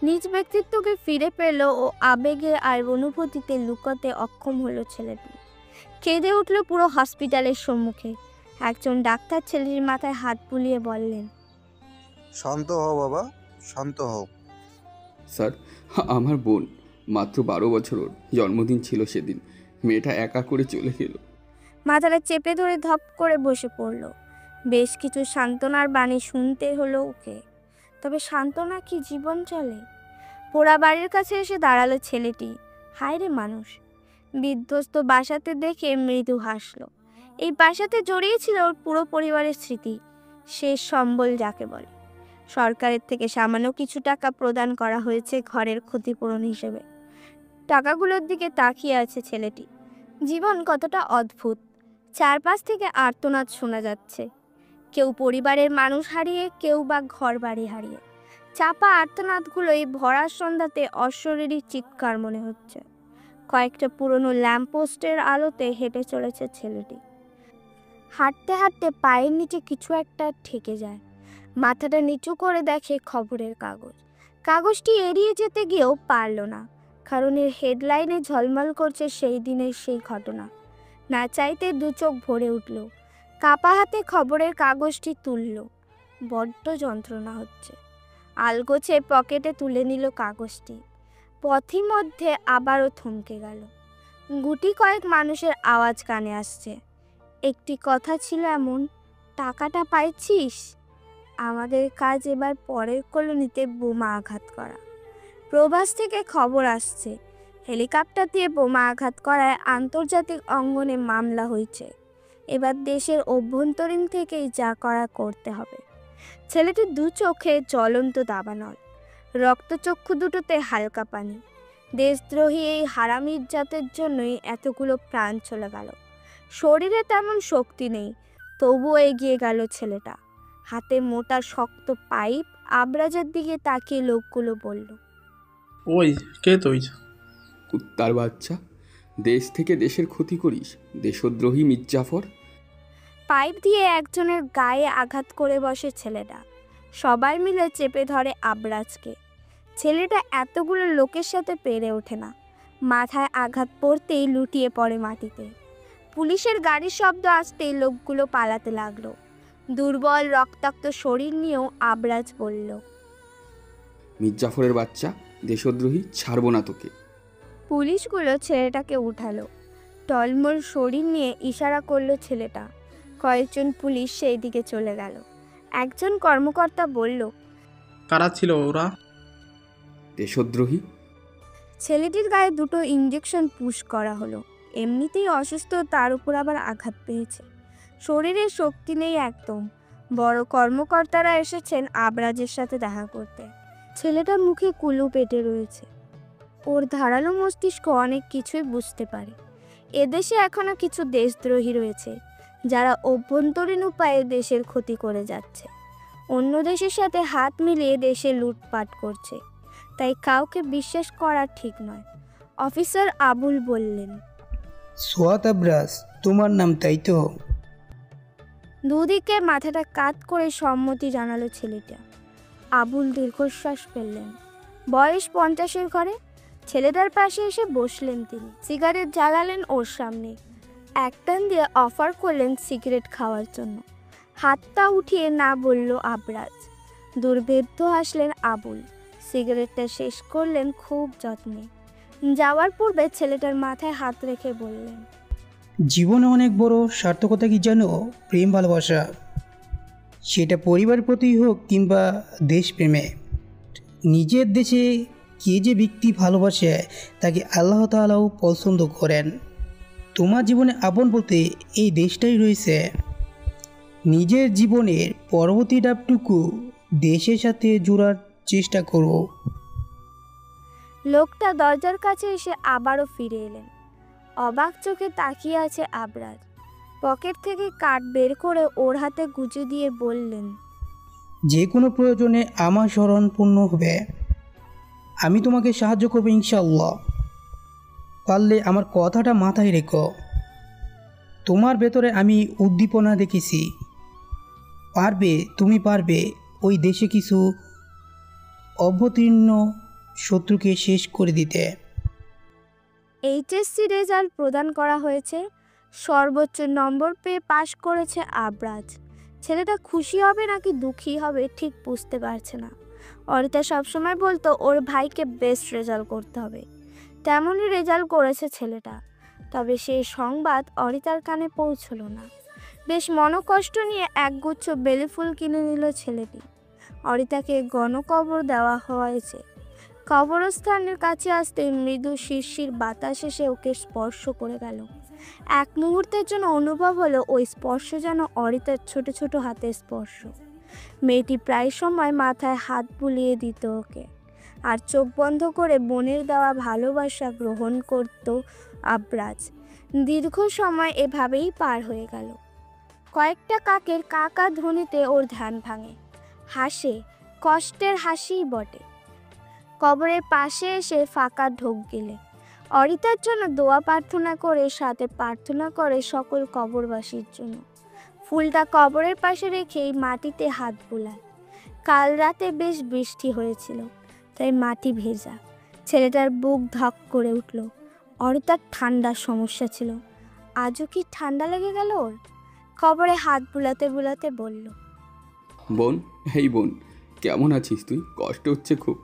নিজ ব্যক্তিত্বকে ফিরে পেল ও আবেগে আর অনুভূতিতে লুকাতে অক্ষম হলো ছেলেটি। কেঁদে উঠল পুরো হসপিটালের সম্মুখে। একজন ডাক্তার ছেলেটির মাথায় হাত বুলিয়ে বললেন, শান্ত হও বাবা, শান্ত হও। স্যার, আমার বোন মাত্র 12 বছর, ওর জন্মদিন ছিল সেদিন। মেয়েটা একা করে চলে গেল। মাথাটা চেপে ধরে ধপ করে বসে পড়ল। বেশ কিছু সান্ত্বনার বাণী শুনতে হলো ওকে। তবে সান্ত্বনা কি জীবন চলে? পোড়া বাড়ির কাছে এসে দাঁড়ালো ছেলেটি। হায় রে মানুষ! বিধ্বস্ত বাসাতে দেখে মৃদু হাসল। এই বাসাতে জড়িয়েছিল ওর পুরো পরিবারের স্মৃতি, শেষ সম্বল যাকে বলে। সরকারের থেকে সামান্য কিছু টাকা প্রদান করা হয়েছে ঘরের ক্ষতিপূরণ হিসেবে। টাকাগুলোর দিকে তাকিয়ে আছে ছেলেটি। জীবন কতটা অদ্ভুত। চারপাশ থেকে আর্তনাদ শোনা যাচ্ছে। কেউ পরিবারের মানুষ হারিয়ে, কেউ বা ঘর বাড়ি হারিয়ে। চাপা আর্তনাদগুলোই ভরা সন্ধ্যাতে অশরীরী চিৎকার মনে হচ্ছে। কয়েকটা পুরনো ল্যাম্পপোস্টের আলোতে হেঁটে চলেছে ছেলেটি। হাঁটতে হাঁটতে পায়ের নিচে কিছু একটা ঠেকে যায়। মাথাটা নিচু করে দেখে খবরের কাগজ। কাগজটি এড়িয়ে যেতে গিয়েও পারল না। কারণের হেডলাইনে ঝলমল করছে সেই দিনের সেই ঘটনা। না চাইতে দু চোখ ভরে উঠল, কাপা হাতে খবরের কাগজটি তুলল। বড্ড যন্ত্রণা হচ্ছে। আলগোছে পকেটে তুলে নিল কাগজটি। পথিমধ্যে আবারও থমকে গেল। গুটি কয়েক মানুষের আওয়াজ কানে আসছে। একটি কথা ছিল এমন, টাকাটা পাইছিস? আমাদের কাজ এবার পরের কলোনিতে বোমা আঘাত করা। প্রবাস থেকে খবর আসছে, হেলিকপ্টার দিয়ে বোমা আঘাত করায় আন্তর্জাতিক অঙ্গনে মামলা হয়েছে। এবার দেশের অভ্যন্তরীণ থেকেই যা করা করতে হবে। ছেলেটির দু চোখে জ্বলন্ত দাবানল, রক্তচক্ষু দুটোতে হালকা পানি। দেশদ্রোহী এই হারামির জাতের জন্যই এতগুলো প্রাণ চলে গেল। শরীরে তেমন শক্তি নেই, তবুও এগিয়ে গেল ছেলেটা। হাতে মোটা শক্ত পাইপ। আবরাজের দিকে তাকিয়ে লোকগুলো বলল, ওই কে তুই? কুত্তার বাচ্চা, দেশ থেকে দেশের ক্ষতি করিস, দেশদ্রোহী মির্জাফর। পাইপ দিয়ে একজনের গায়ে আঘাত করে বসে ছেলেটা। সবাই মিলে চেপে ধরে আবরাজকে। ছেলেটা এতগুলো লোকের সাথে পেরে ওঠে না। মাথায় আঘাত পড়তেই লুটিয়ে পড়ে মাটিতে। পুলিশের গাড়ির শব্দ আসতেই লোকগুলো পালাতে লাগলো। দুর্বল রক্তাক্ত শরীর নিয়েও আবরাজ বলল, মির্জাফরের বাচ্চা, দেশদ্রোহী, ছাড়বো না তোকে। পুলিশগুলো ছেলেটাকে উঠালো। টলমল শরীর নিয়ে ইশারা করলো ছেলেটা। কয়েকজন পুলিশ সেই দিকে চলে গেল। একজন কর্মকর্তা বলল, কারা ছিল ওরা? দেশদ্রোহী। ছেলেটির গায়ে দুটো ইঞ্জেকশন পুশ করা হলো। এমনিতেই অসুস্থ, তার উপর আবার আঘাত পেয়েছে। শরীরে শক্তি নেই একদম। বড় কর্মকর্তারা এসেছেন আবরাজের সাথে দেখা করতে। ছেলেটা মুখে কুলু পেটে রয়েছে। ওর ধারালো মস্তিষ্ক অনেক কিছুই বুঝতে পারে। এদেশে এখনো কিছু দেশদ্রোহী রয়েছে যারা অভ্যন্তরীণ উপায়ে দেশের ক্ষতি করে যাচ্ছে। অন্য দেশের সাথে হাত মিলিয়ে দেশে লুটপাট করছে। তাই কাউকে বিশ্বাস করা ঠিক নয়। অফিসার আবুল বললেন, সোয়াত আবরাজ তোমার নাম, তাই তো? দুদিকে মাথাটা কাত করে সম্মতি জানালো ছেলেটা। আবুল দীর্ঘশ্বাস ফেললেন। বয়স 50-এর ঘরে। ছেলেটার পাশে এসে বসলেন তিনি। সিগারেট জ্বালালেন ওর সামনে। একটান দিয়ে অফার করলেন সিগারেট খাওয়ার জন্য। হাতটা উঠিয়ে না বলল আবরাজ। দুর্ভেদ্য হাসলেন আবুল। সিগারেটটা শেষ করলেন খুব যত্নে। যাওয়ার পূর্বে ছেলেটার মাথায় হাত রেখে বললেন, জীবনে অনেক বড় সার্থকতা কি জানো? প্রেম ভালোবাসা, সেটা পরিবারের প্রতি হোক কিংবা দেশপ্রেমে। নিজের দেশে কে যে ব্যক্তি ভালোবাসে তাকে আল্লাহ তাআলাও পছন্দ করেন। তোমার জীবনে আপন বলতে এই দেশটাই রয়েছে। নিজের জীবনের পরবর্তী ডাবটুকু দেশের সাথে জোড়ার চেষ্টা করো। লোকটা দরজার কাছে এসে আবারও ফিরে এলেন। অবাক চোখে তাকিয়ে আছে আবরাজ। পকেট থেকে কার্ড বের করে ওর হাতে গুজে দিয়ে বললেন, যে কোনো প্রয়োজনে আমার স্মরণ পূর্ণ হবে। আমি তোমাকে সাহায্য করবো ইনশাআল্লাহ। পারলে আমার কথাটা মাথায় রেখো। তোমার ভেতরে আমি উদ্দীপনা দেখেছি। তুমি পারবে ওই দেশে কিছু অবতীর্ণ শত্রুকে শেষ করে দিতে। এইচএসসি রেজাল্ট প্রদান করা হয়েছে। সর্বোচ্চ নম্বর পেয়ে পাশ করেছে আবরাজ। ছেলেটা খুশি হবে নাকি দুঃখী হবে ঠিক বুঝতে পারছে না। অরিতা সবসময় বলতো ওর ভাইকে বেস্ট রেজাল্ট করতে হবে। তেমনই রেজাল্ট করেছে ছেলেটা। তবে সেই সংবাদ অরিতার কানে পৌঁছলো না। বেশ মনোকষ্ট নিয়ে একগুচ্ছ বেলি ফুল কিনে নিল ছেলেটি। অরিতাকে গণকবর দেওয়া হয়েছে। কবরস্থানের কাছে আসতে মৃদু শিরশির বাতাস এসে ওকে স্পর্শ করে গেল। এক মুহূর্তের জন্য অনুভব হলো ওই স্পর্শ যেন অরিতার ছোট ছোট হাতের স্পর্শ। মেয়েটি প্রায় সময় মাথায় হাত বুলিয়ে দিত ওকে, আর চোখ বন্ধ করে বোনের দেওয়া ভালোবাসা গ্রহণ করত আবরাজ। দীর্ঘ সময় এভাবেই পার হয়ে গেল। কয়েকটা কাকের কাকা ধ্বনিতে ওর ধ্যান ভাঙে। হাসে, কষ্টের হাসিই বটে। কবরের পাশে এসে ফাঁকা ঢোক গেলে অরিতার জন্য দোয়া প্রার্থনা করে, সাথে প্রার্থনা করে সকল কবরবাসীর জন্য। ফুলটা কবরের পাশে রেখেই মাটিতে হাত বুলায়। কাল রাতে বেশ বৃষ্টি হয়েছিল, তাই মাটি ভেজা। ছেলেটার বুক ধক করে উঠল। তার ঠান্ডার সমস্যা ছিল, আজও কি ঠান্ডা লেগে গেল ওর? কবরে হাত বুলাতে বুলাতে বলল, বোন, এই বোন, কেমন আছিস তুই? কষ্ট হচ্ছে খুব?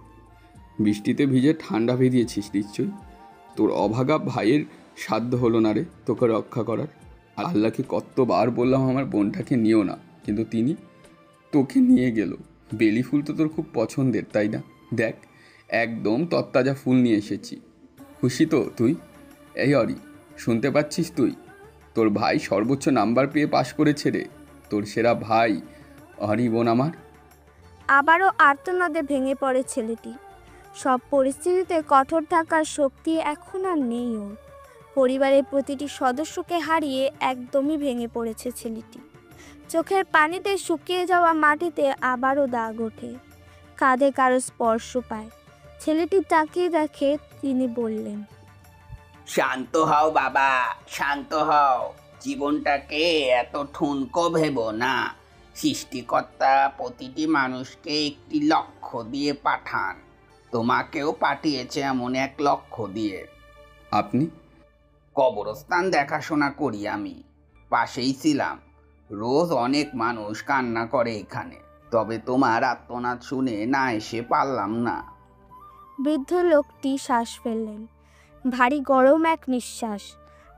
বৃষ্টিতে ভিজে ঠান্ডা বেরিয়েছিস নিশ্চয়ই। তোর অভাগা ভাইয়ের সাধ্য হলো না রে তোকে রক্ষা করার। আর আল্লাহকে কতবার বললাম আমার বোনটাকে নিও না, কিন্তু তিনি তোকে নিয়ে গেল। বেলি ফুল তো তোর খুব পছন্দের, তাই না? দেখ, একদম তত্তাজা ফুল নিয়ে এসেছি। খুশি তো তুই? এই অরি, শুনতে পাচ্ছিস তুই? তোর ভাই সর্বোচ্চ নাম্বার পেয়ে পাশ করেছে রে। তোর সেরা ভাই অরি বোন আমার। আবারও আর্তনাদে ভেঙে পড়ে ছেলেটি। সব পরিস্থিতিতে কঠোর থাকার শক্তি এখন আর নেই ওর। পরিবারের প্রতিটি সদস্যকে হারিয়ে একদমই ভেঙে পড়েছে ছেলেটি। চোখের পানিতে শুকিয়ে যাওয়া মাটিতে আবারও দাগ ওঠে, কাঁধে কারো স্পর্শ পায়। ছেলেটি তাকিয়ে দেখে, তিনি বললেন, শান্ত হও বাবা, শান্ত হও। জীবনটাকে এত ঠুনকো ভেবো না। সৃষ্টিকর্তা প্রতিটি মানুষকে একটি লক্ষ্য দিয়ে পাঠান। তোমাকেও পাঠিয়েছে এমন এক লক্ষ্য দিয়ে। আপনি? কবরস্থান দেখাশোনা করি আমি, পাশেই ছিলাম। রোজ অনেক মানুষ কান্না করে এখানে, তবে তোমার আর্তনাদ শুনে না এসে পারলাম না। বৃদ্ধ লোকটি শ্বাস ফেললেন, ভারী গরম এক নিঃশ্বাস।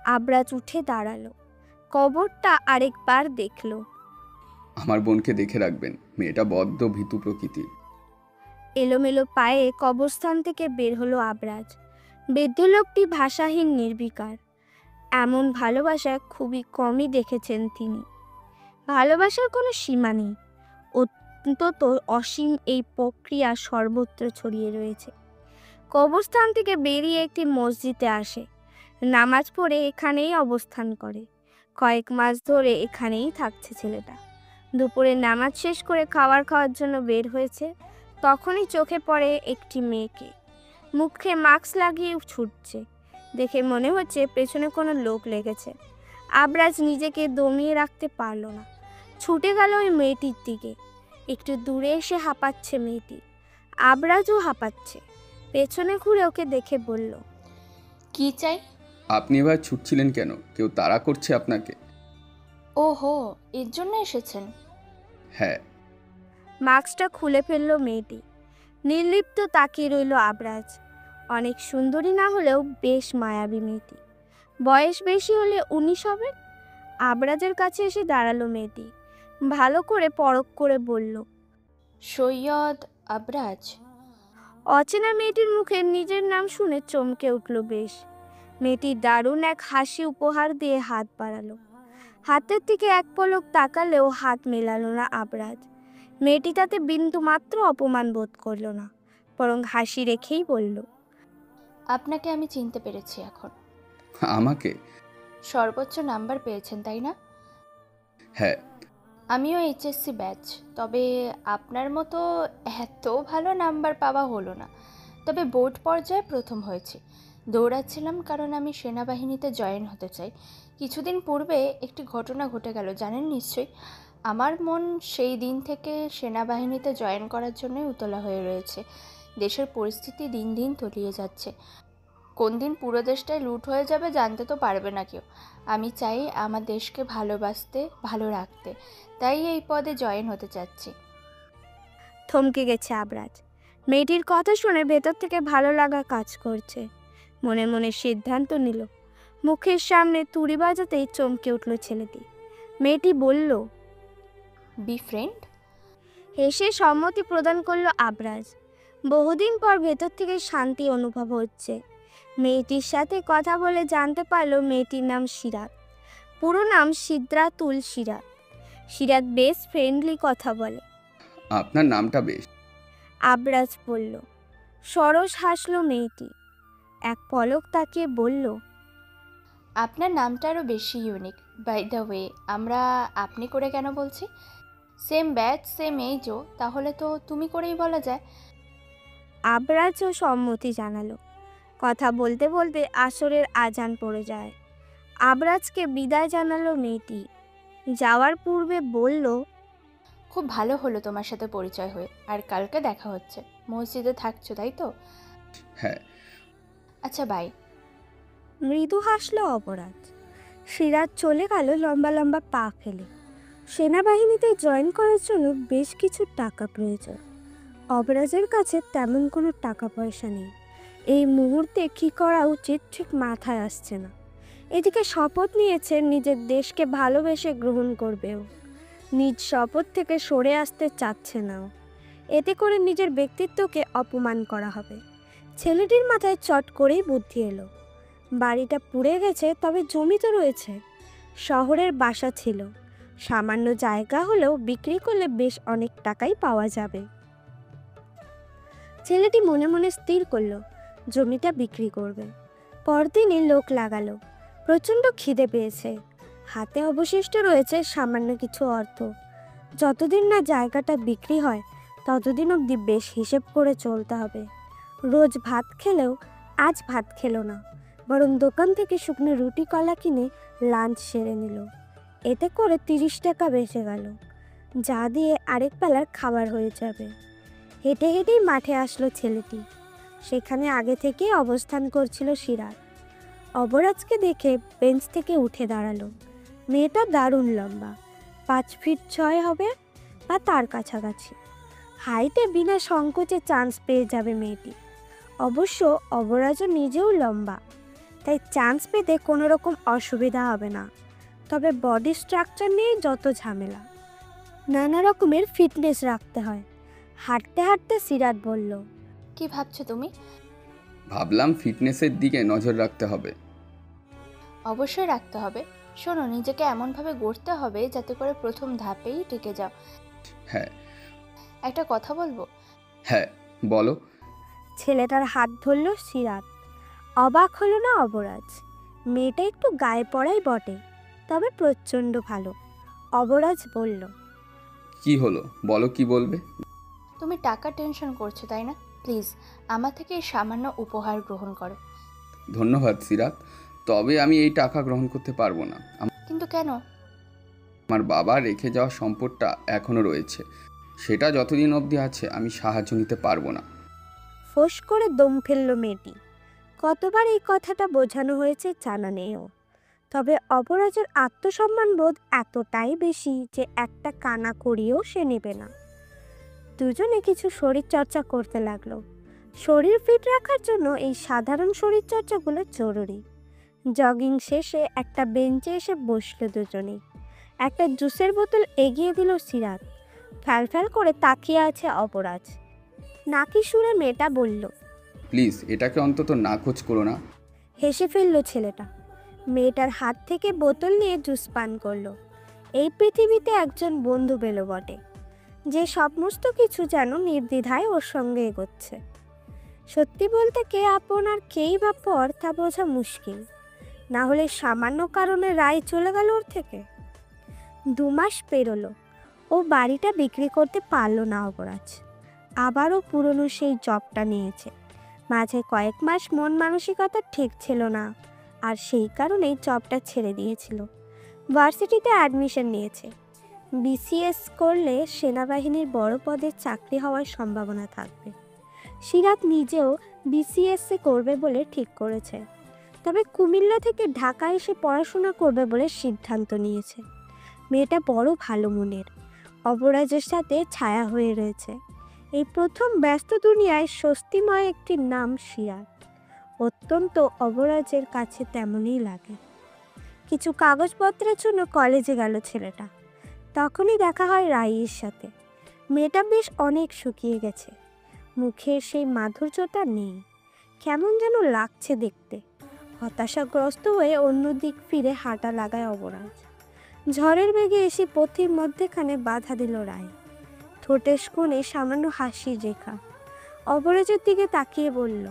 আবরাজ উঠে দাঁড়ালো, কবরটা আরেকবার দেখল। আমার বোনকে দেখে রাখবেন, মেয়েটা বড্ড ভীতু প্রকৃতির। এলোমেলো পায়ে কবরস্থান থেকে বের হলো আবরাজ। বৃদ্ধ লোকটি ভাষাহীন, নির্বিকার। এমন ভালোবাসা খুবই কমই দেখেছেন তিনি। ভালোবাসার কোনো সীমা নেই, অন্তত অসীম এই প্রক্রিয়া সর্বত্র ছড়িয়ে রয়েছে। কবরস্থান থেকে বেরিয়ে একটি মসজিদে আসে, নামাজ পড়ে এখানেই অবস্থান করে। কয়েক মাস ধরে এখানেই থাকছে ছেলেটা। দুপুরে নামাজ শেষ করে খাওয়ার জন্য বের হয়েছে, তখনই চোখে পড়ে একটি মেয়েকে। মুখে মাস্ক লাগিয়ে ছুটছে, দেখে মনে হচ্ছে পেছনে কোনো লোক লেগেছে। আবরাজ নিজেকে দমিয়ে রাখতে পারল না, ছুটে গেল ওই মেয়েটির দিকে। একটু দূরে এসে হাঁপাচ্ছে মেয়েটি, আবরাজও হাঁপাচ্ছে। পেছনে ঘুরে ওকে দেখে বলল, কি চাই? আপনি এবার ছুটছিলেন কেন? কেউ তাড়া করছে আপনাকে? ওহো, এর জন্য এসেছেন? হ্যাঁ। মাস্কটা খুলে ফেলল মেয়েটি। নির্লিপ্ত তাকিয়ে রইল আবরাজ। অনেক সুন্দরী না হলেও বেশ মায়াবী মেয়েটি। বয়স বেশি হলে 19 হবে। আবরাজের কাছে এসে দাঁড়ালো মেয়েটি, ভালো করে পরখ করে বলল, সৈয়দ আবরাজ। অচেনা মেয়েটির মুখে নিজের নাম শুনে চমকে উঠল বেশ। মেয়েটি দারুণ এক হাসি উপহার দিয়ে হাত বাড়ালো। হাতের দিকে এক পলক তাকালেও হাত মেলালো না আবরাজ। মেয়েটি তাতে বিন্দু মাত্র অপমান বোধ করল না, বরং হাসি রেখেই বলল, আপনাকে আমি চিনতে পেরেছি এখন। আমাকে? সর্বোচ্চ নাম্বার পেয়েছেন তাই না? হ্যাঁ। আমিও এইচএসসি ব্যাচ, তবে আপনার মতো এত ভালো নাম্বার পাওয়া হলো না। তবে বোর্ড পর্যায়ে প্রথম হয়েছি। দৌড়াচ্ছিলাম কারণ আমি সেনাবাহিনীতে জয়েন হতে চাই। কিছুদিন পূর্বে একটি ঘটনা ঘটে গেল, জানেন নিশ্চয়ই। আমার মন সেই দিন থেকে সেনাবাহিনীতে জয়েন করার জন্যই উতলা হয়ে রয়েছে। দেশের পরিস্থিতি দিন দিন তলিয়ে যাচ্ছে। কোন দিন পুরো দেশটাই লুট হয়ে যাবে জানতে তো পারবে না কেউ। আমি চাই আমার দেশকে ভালোবাসতে, ভালো রাখতে, তাই এই পদে জয়েন হতে চাচ্ছি। থমকে গেছে আবরাজ। মেয়েটির কথা শুনে ভেতর থেকে ভালো লাগা কাজ করছে। মনে মনে সিদ্ধান্ত নিল। মুখের সামনে তুড়ি বাজাতেই চমকে উঠল ছেলেটি। মেয়েটি বলল, বি ফ্রেন্ড। হেসে সম্মতি প্রদান করলো আবরাজ। বহুদিন পর ভেতর থেকে শান্তি অনুভব হচ্ছে। মেয়েটির সাথে কথা বলে জানতে পারলো মেয়েটির নাম সিরাত। পুরো নাম সিদ্রাতুল সিরাত। সিরাত বেশ ফ্রেন্ডলি কথা বলে। আপনার নামটা বেশ। আবরাজ বলল। সরস হাসলো মেয়েটি, এক পলক তাকিয়ে বলল, আপনার নামটা আরও বেশি ইউনিক। বাই দ্য ওয়ে, আমরা আপনি করে কেন বলছি? সেম ব্যাচ, সেম এইজও, তাহলে তো তুমি করেই বলা যায়। আবরাজও সম্মতি জানালো। কথা বলতে বলতে আসরের আজান পড়ে যায়। আবরাজকে বিদায় জানালো মেয়েটি। যাওয়ার পূর্বে বলল, খুব ভালো হলো তোমার সাথে পরিচয় হয়ে। আর কালকে দেখা হচ্ছে। মসজিদে থাকছো তাই তো? হ্যাঁ, আচ্ছা বাই। মৃদু হাসলো অপরাধ। সিরাজ চলে গেল লম্বা লম্বা পা ফেলে। সেনাবাহিনীতে জয়েন করার জন্য বেশ কিছু টাকা প্রয়োজন। অপরাজের কাছে তেমন কোনো টাকা পয়সা নেই। এই মুহূর্তে কী করা উচিত ঠিক মাথায় আসছে না। এদিকে শপথ নিয়েছে নিজের দেশকে ভালোবেসে গ্রহণ করবেও। নিজ শপথ থেকে সরে আসতে চাচ্ছে নাও। এতে করে নিজের ব্যক্তিত্বকে অপমান করা হবে। ছেলেটির মাথায় চট করেই বুদ্ধি এলো। বাড়িটা পুড়ে গেছে, তবে জমি তো রয়েছে। শহরের বাসা ছিল, সামান্য জায়গা হলেও বিক্রি করলে বেশ অনেক টাকাই পাওয়া যাবে। ছেলেটি মনে মনে স্থির করলো জমিটা বিক্রি করবে। পরদিনই লোক লাগালো। প্রচণ্ড খিদে পেয়েছে। হাতে অবশিষ্ট রয়েছে সামান্য কিছু অর্থ। যতদিন না জায়গাটা বিক্রি হয় ততদিন অবধি বেশ হিসেব করে চলতে হবে। রোজ ভাত খেলেও আজ ভাত খেলো না, বরং দোকান থেকে শুকনো রুটি কলা কিনে লাঞ্চ সেরে নিল। এতে করে 30 টাকা বেঁচে গেল, যা দিয়ে আরেক বেলার খাবার হয়ে যাবে। হেঁটে হেঁটেই মাঠে আসলো ছেলেটি। সেখানে আগে থেকেই অবস্থান করছিল সিরাজ। অবরাজকে দেখে বেঞ্চ থেকে উঠে দাঁড়ালো। মেয়েটা দারুণ লম্বা, 5 ফিট 6 হবে বা তার কাছাকাছি। হাইটে বিনা সংকোচে চান্স পেয়ে যাবে মেয়েটি। অবশ্য অবরাজও নিজেও লম্বা, তাই চান্স পেতে কোনো রকম অসুবিধা হবে না। তবে বডি স্ট্রাকচার নিয়ে যত ঝামেলা। নানা রকমের ফিটনেস রাখতে হয়। হাঁটতে হাঁটতে সিরাজ বলল, কি ভাবছো তুমি? ভাবলাম ফিটনেসের দিকে নজর রাখতে হবে। অবশ্যই রাখতে হবে। শোনো, নিজেকে এমনভাবে গড়তে হবে যাতে করে প্রথম ধাপেই টিকে যাও। হ্যাঁ। একটা কথা বলবো? হ্যাঁ বলো। ছেলেটার হাত ধরল সিরাজ। অবাক হলো না অবরাজ। মেয়েটা একটু গায়ে পড়াই বটে, তবে প্রচণ্ড ভালো। অবরাজ বলল, কি হলো বলো, কি বলবে? তুমি টাকা টেনশন করছো তাই না? প্লিজ আমার থেকে এই সামান্য উপহার গ্রহণ করো। ধন্যবাদ সিরাত, তবে আমি এই টাকা গ্রহণ করতে পারবো না। কিন্তু কেন? আমার বাবা রেখে যাওয়া সম্পদটা এখনো রয়েছে, সেটা যতদিন অবধি আছে আমি সাহায্য নিতে পারবো না। ফোঁস করে দম ফেলল মেয়েটি। কতবার এই কথাটা বোঝানো হয়েছে জানা নেই। তবে অপরাজের আত্মসম্মান বোধ এতটাই বেশি যে একটা কানা করিয়েও সে নেবে না। দুজনে কিছু শরীরচর্চা করতে লাগলো। শরীর ফিট রাখার জন্য এই সাধারণ শরীরচর্চাগুলো জরুরি। জগিং শেষে একটা বেঞ্চে এসে বসলো দুজনেই। একটা জুসের বোতল এগিয়ে দিল সিরাজ। ফ্যাল করে তাকিয়ে আছে অপরাজ। নাকি সুরে মেয়েটা বলল, প্লিজ এটাকে অন্তত নাকচ করো না। হেসে ফেলল ছেলেটা। মেয়েটার হাত থেকে বোতল নিয়ে জুস পান করলো। এই পৃথিবীতে একজন বন্ধু পেল বটে, যে সমস্ত কিছু যেন নির্দ্বিধায় ওর সঙ্গে এগোচ্ছে। সত্যি বলতে কে আপন আর কেই বা পর তা বোঝা মুশকিল। না হলে সামান্য কারণে রায় চলে গেল ওর থেকে। 2 মাস পেরোলো, ও বাড়িটা বিক্রি করতে পারলো না অপরাজ। আবারও পুরনো সেই জবটা নিয়েছে। মাঝে কয়েক মাস মন মানসিকতা ঠিক ছিল না, আর সেই কারণেই জবটা ছেড়ে দিয়েছিল। ভার্সিটিতে অ্যাডমিশন নিয়েছে। বিসিএস করলে সেনাবাহিনীর বড় পদের চাকরি হওয়ার সম্ভাবনা থাকবে। সিরাত নিজেও বিসিএসে করবে বলে ঠিক করেছে, তবে কুমিল্লা থেকে ঢাকা এসে পড়াশোনা করবে বলে সিদ্ধান্ত নিয়েছে। মেয়েটা বড় ভালো মনের, অপরাজের সাথে ছায়া হয়ে রয়েছে। এই প্রথম ব্যস্ত দুনিয়ায় স্বস্তিময় একটি নাম সিরাত। অত্যন্ত অপরাজের কাছে তেমনই লাগে। কিছু কাগজপত্রের জন্য কলেজে গেল ছেলেটা। তখনই দেখা হয় রাইয়ের সাথে। মেয়েটা বেশ অনেক শুকিয়ে গেছে, মুখের সেই মাধুর্যতা নেই। কেমন যেন লাগছে দেখতে। হতাশাগ্রস্ত হয়ে অন্য দিক ফিরে হাঁটা লাগায় অপরাজ। ঝড়ের বেগে এসে পথির মধ্যেখানে বাধা দিল রায়। ঠোঁটের কোণে সামান্য হাসির রেখা। অপরাজের দিকে তাকিয়ে বলল,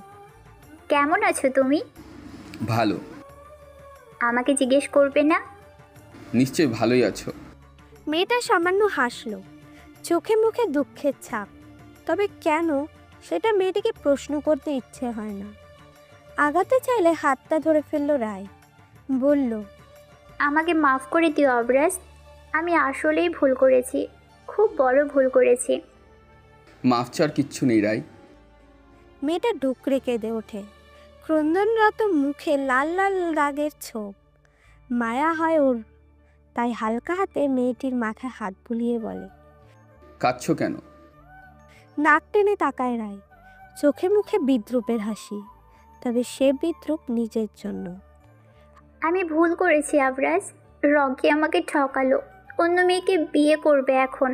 কেমন আছো তুমি? ভালো। আমাকে জিজ্ঞেস করবে না? নিশ্চয়ই ভালোই আছো। মেয়েটা সামান্য হাসলো, চোখে মুখে দুঃখের ছাপ। তবে কেন সেটা মেয়েটিকে প্রশ্ন করতে ইচ্ছে হয় না। আগাতে চাইলে হাতটা ধরে ফেলল রায়। বলল, আমাকে মাফ করে দিও অবরাজ, আমি আসলেই ভুল করেছি, খুব বড় ভুল করেছি। মাফ চার কিচ্ছু নেই রাই। মেয়েটা ডুকরে কেঁদে ওঠে। ক্রন্দনরত মুখে লাল লাল দাগের ছোপ। মায়া হয় ওর, তাই হালকা হাতে মেয়েটির মাথায় হাত বুলিয়ে বলে। কাঁদছো কেন? নাক টেনে তাকায় রায়, চোখে মুখে বিদ্রুপের হাসি, তবে সে বিদ্রুপ নিজের জন্য। আমি ভুল করেছি আবরাজ, রকি আমাকে ঠকালো, অন্য মেয়েকে বিয়ে করবে এখন।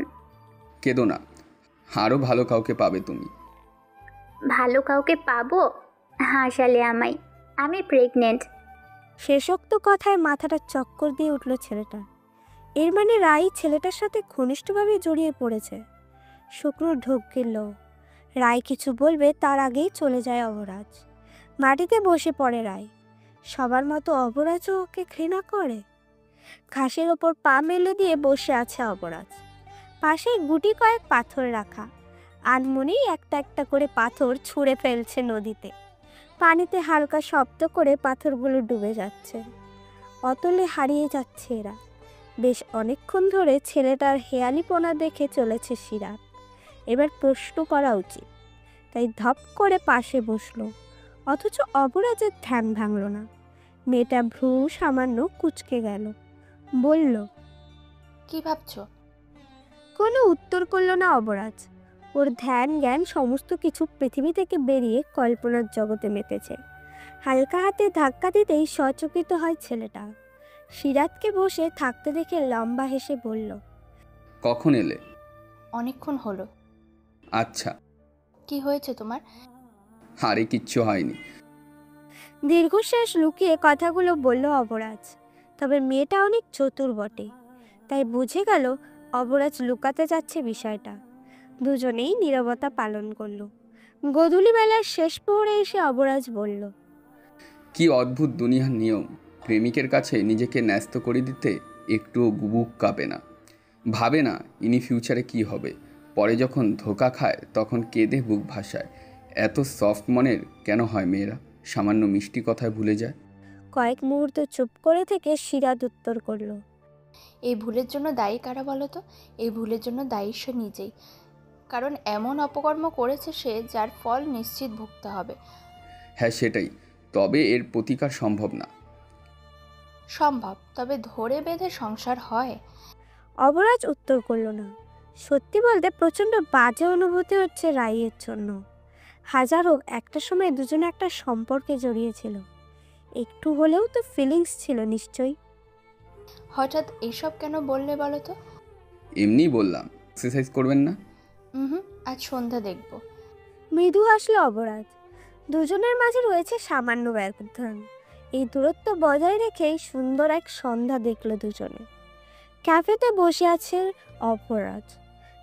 কেঁদো না, আরও ভালো কাউকে পাবে তুমি। ভালো কাউকে পাবো? হাসালে আমায়, আমি প্রেগনেন্ট। শেষোক্ত কথায় মাথাটা চক্কর দিয়ে উঠল ছেলেটার। এর মানে রাই ছেলেটার সাথে ঘনিষ্ঠভাবে জড়িয়ে পড়েছে। শুকনো ঢোক গেল। রায় কিছু বলবে তার আগেই চলে যায় অবরাজ। মাটিতে বসে পড়ে রায়। সবার মতো অবরাজও ওকে ঘৃণা করে। ঘাসের ওপর পা মেলে দিয়ে বসে আছে অবরাজ। পাশে গুটি কয়েক পাথর রাখা। আনমনেই একটা একটা করে পাথর ছুঁড়ে ফেলছে নদীতে। পানিতে হালকা শব্দ করে পাথরগুলো ডুবে যাচ্ছে। অতলে হারিয়ে যাচ্ছে এরা। বেশ অনেকক্ষণ ধরে ছেলেটার হেয়ালিপনা দেখে চলেছে সিরাত। এবার প্রশ্ন করা উচিত, তাই ধপ করে পাশে বসলো। অথচ অবরাজের ধ্যান ভাঙল না। মেয়েটা ভ্রু সামান্য কুঁচকে গেল। বলল, কি ভাবছো? কোনো উত্তর করল না অবরাজ। ওর ধ্যান জ্ঞান সমস্ত কিছু পৃথিবী থেকে বেরিয়ে কল্পনার জগতে মেতেছে। হালকা হাতে ধাক্কা দিতেই সচকিত হয় ছেলেটা। সিরাতকে বসে থাকতে দেখে লম্বা হেসে বলল, কখন এলে? অনেকক্ষণ হলো। আচ্ছা। কি হয়েছে তোমার? আরে কিচ্ছু হয়নি। দীর্ঘশ্বাস লুকিয়ে কথাগুলো বলল অবরাজ। তবে মেয়েটা অনেক চতুর বটে, তাই বুঝে গেল অবরাজ লুকাতে যাচ্ছে বিষয়টা। দুজনেই নীরবতা পালন করলো। গোধূলিবেলার শেষ প্রহরে এসে অবরাজ বলল, কি অদ্ভুত দুনিয়ার নিয়ম। প্রেমিকের কাছে নিজেকে ন্যস্ত করে দিতে একটুও বুক কাঁপে না, ভাবে না ইনি ফিউচারে কি হবে। পরে যখন ধোকা খায় তখন কেঁদে বুক ভাসায়। এত সফট মনের কেন হয় মেয়েরা? সামান্য মিষ্টি কথায় ভুলে যায়। কয়েক মুহূর্ত চুপ করে থেকে সিরাত উত্তর করল, এই ভুলের জন্য দায়ী কারা বলো তো? এই ভুলের জন্য দায়ী সে নিজেই। কারণ এমন অপকর্ম করেছে সে, যার ফল নিশ্চিত ভুগতে হবে। হ্যাঁ সেটাই, তবে এর প্রতিকার সম্ভব না। সম্ভব, তবে ধরে বেঁধে সংসার হয়? অবরাজ উত্তর করল না। সত্যি বলতে প্রচণ্ড বাজে অনুভূতি হচ্ছে রাইয়ের জন্য। হাজার হোক একটা সময় দুজনে একটা সম্পর্কে জড়িয়েছিল। একটু হলেও তো ফিলিংস ছিল নিশ্চয়ই। হঠাৎ এসব কেন বললে বলো তো? এমনি বললাম। এক্সারসাইজ করবেন না? আজ সন্ধ্যা দেখব। মৃদু হাসলো অবরাজ। দুজনের মাঝে রয়েছে সামান্য ব্যবধান। এই দূরত্ব বজায় রেখেই সুন্দর এক সন্ধ্যা দেখলো দুজনে। ক্যাফেতে বসে আছে অপরাজ।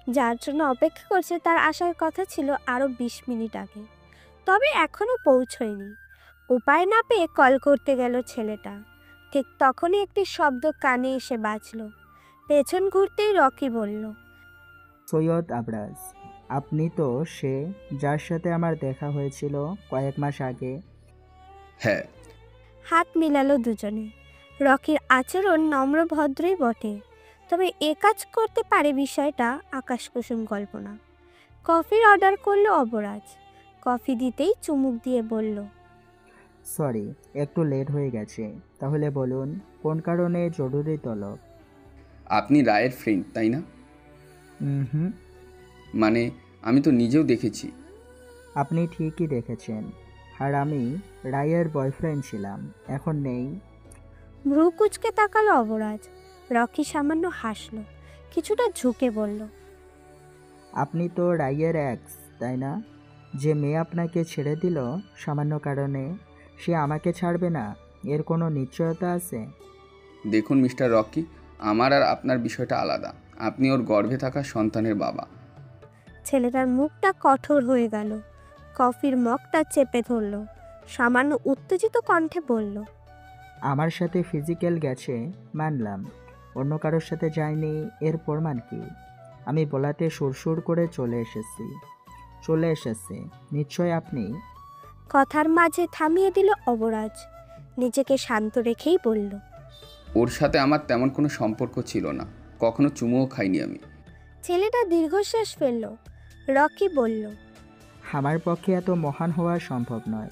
যার জন্য অপেক্ষা করছে তার আসার কথা ছিল আরও 20 মিনিট আগে, তবে এখনও পৌঁছয়নি। উপায় না পেয়ে কল করতে গেল ছেলেটা। ঠিক তখনই একটি শব্দ কানে এসে বাজল। পেছন ঘুরতেই রকি বলল, সৈয়দ আবরাজ, আপনি তো সে যার সাথে আমার দেখা হয়েছিল কয়েক মাস আগে? হ্যাঁ। হাত মিলালো দুজনে। রকির আচরণ নম্র ভদ্রই বটে, তবে এ কাজ করতে পারে বিষয়টা আকাশকুসুম কল্পনা। কফির অর্ডার করলো অবরাজ। কফি দিতেই চুমুক দিয়ে বলল, সরি, একটু লেট হয়ে গেছে। তাহলে বলুন কোন কারণে জরুরি তলব? আপনি রায়ের ফ্রেন্ড তাই না? হুম। মানে আমি তো নিজেও দেখেছি। আপনি ঠিকই দেখেছেন। আর আমি রায়ের বয়ফ্রেন্ড ছিলাম, এখন নেই। ভ্রু কুচকে তাকালো অবরাজ। রকি সামান্য হাসলো, কিছুটা ঝুঁকে বলল, আপনি তো রায়ের এক্স তাই না? যে মেয়ে আপনাকে ছেড়ে দিল সামান্য কারণে, সে আমাকে ছাড়বে না এর কোনো নিশ্চয়তা আছে? দেখুন মিস্টার রকি, আমার আর আপনার বিষয়টা আলাদা। আপনি ওর গর্ভে থাকা সন্তানের বাবা। ছেলেটার মুখটা কঠোর হয়ে গেল। কফির মগটা চেপে ধরল। সামান্য উত্তেজিত কণ্ঠে বলল, আমার সাথে ফিজিক্যাল গেছে মানলাম, অন্য কারোর সাথে যায়নি, এর প্রমাণ কি? আমি বলাতে সুরসুর করে চলে এসেছি নিশ্চয় আপনি। কথার মাঝে থামিয়ে দিল অবরাজ। নিজেকে শান্ত রেখেই বলল, ওর সাথে আমার তেমন কোনো সম্পর্ক ছিল না, কখনো চুমুও খাইনি আমি। ছেলেটা দীর্ঘশ্বাস ফেলল। রকি বলল, আমার পক্ষে এত মহান হওয়া সম্ভব নয়।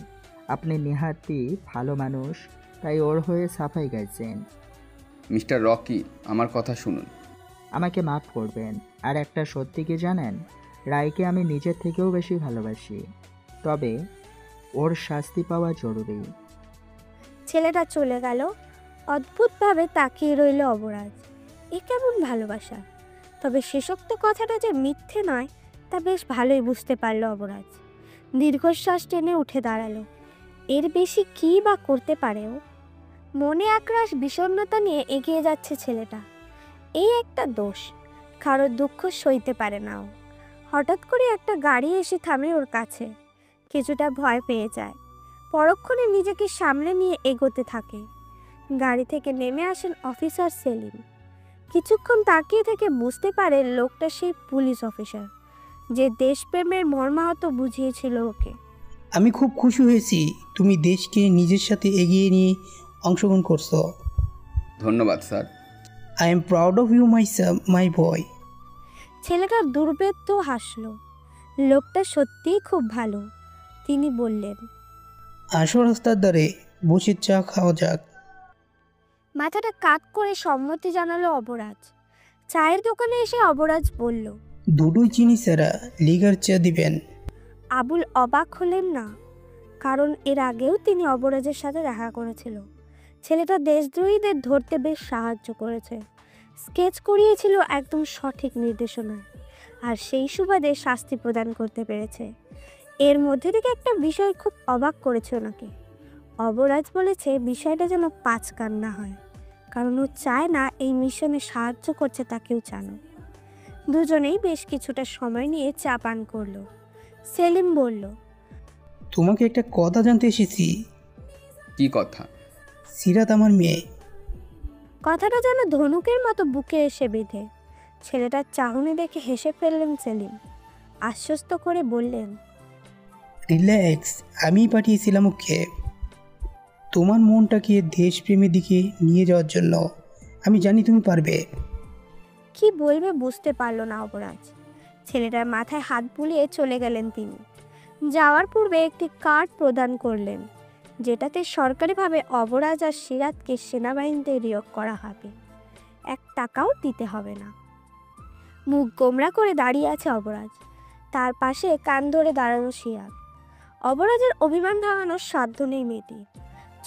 আপনি নেহাতি ভালো মানুষ, তাই ওর হয়ে সাফাই গাইছেন। মিস্টার রকি, আমার কথা শুনুন। আমাকে মাফ করবেন। আর একটা সত্যি কি জানেন, রায়কে আমি নিজের থেকেও বেশি ভালোবাসি, তবে ওর শাস্তি পাওয়া জরুরি। ছেলেটা চলে গেল। অদ্ভুতভাবে তাকিয়ে রইল অবরাজ। এ কেমন ভালোবাসা? তবে শেষোক্ত কথাটা যে মিথ্যে নয় তা বেশ ভালোই বুঝতে পারল অবরাজ। দীর্ঘশ্বাস টেনে উঠে দাঁড়ালো। এর বেশি কী বা করতে পারে ও? মনে একরাশ বিষণ্ণতা নিয়ে এগিয়ে যাচ্ছে ছেলেটা। এই একটা দোষ, কারোর দুঃখ সইতে পারে না ও। হঠাৎ করে একটা গাড়ি এসে থামে ওর কাছে। কিছুটা ভয় পেয়ে যায়, পরক্ষণে নিজেকে সামলে নিয়ে এগোতে থাকে। গাড়ি থেকে নেমে আসেন অফিসার সেলিম। কিছুক্ষণ তাকিয়ে থেকে বুঝতে পারে লোকটা সেই পুলিশ অফিসার যে দেশপ্রেমের মর্মাহত বুঝিয়েছিল ওকে। আমি খুব খুশি হয়েছি তুমি দেশকে নিজের সাথে এগিয়ে নিয়ে অংশগ্রহণ করছো। ধন্যবাদ sir. I am proud of you my boy. ছেলেটা দুর্বেদ্য হাসলো। লোকটা সত্যিই খুব ভালো। তিনি বললেন, আসো রাস্তার ধারে বসে চা খাওয়া যাক। মাথাটা কাত করে সম্মতি জানালো অবরাজ। চায়ের দোকানে এসে অবরাজ বলল, দুটোই চিনি স্যারা, লিগার চা দিবেন? আবুল অবাক হলেন না, কারণ এর আগেও তিনি অবরাজের সাথে দেখা করেছিল। ছেলেটা দেশদ্রোহীদের ধরতে বেশ সাহায্য করেছে, স্কেচ করিয়েছিল একদম সঠিক নির্দেশনায়, আর সেই সুবাদে শাস্তি প্রদান করতে পেরেছে। এর মধ্যে থেকে একটা বিষয় খুব অবাক করেছে ওনাকে। অবরাজ বলেছে বিষয়টা যেন পাঁচ কান না হয়, কারণ ও চায় না এই মিশনে সাহায্য করছে তাকেও জানো। দুজনেই বেশ কিছুটা সময় নিয়ে চা পান করলো। সেলিম বলল, তোমাকে একটা কথা জানতে এসেছি। কি কথা? সিরাত আমার মেয়ে। কথাটা যেন ধনুকের মতো বুকে এসে বেঁধে। ছেলেটার চাহনি দেখে হেসে ফেললেন সেলিম। আশ্বস্ত করে বললেন, রিল্যাক্স, আমিই পাঠিয়েছিলাম ওকে তোমার মনটাকে দেশপ্রেমের দিকে নিয়ে যাওয়ার জন্য। আমি জানি তুমি পারবে। কি বলবে বুঝতে পারল না অবরাজ। ছেলেটার মাথায় হাত বুলিয়ে চলে গেলেন তিনি। যাওয়ার পূর্বে একটি কার্ড প্রদান করলেন, যেটাতে সরকারিভাবে অবরাজ আর সিরাতকে সেনাবাহিনীতে নিয়োগ করা হবে। 1 টাকাও দিতে হবে না। মুখ গোমরা করে দাঁড়িয়ে আছে অবরাজ। তার পাশে কান ধরে দাঁড়ানো সিরাত। অবরাজের অভিমান ভাঙানোর সাধ্য নেই মেয়েটি।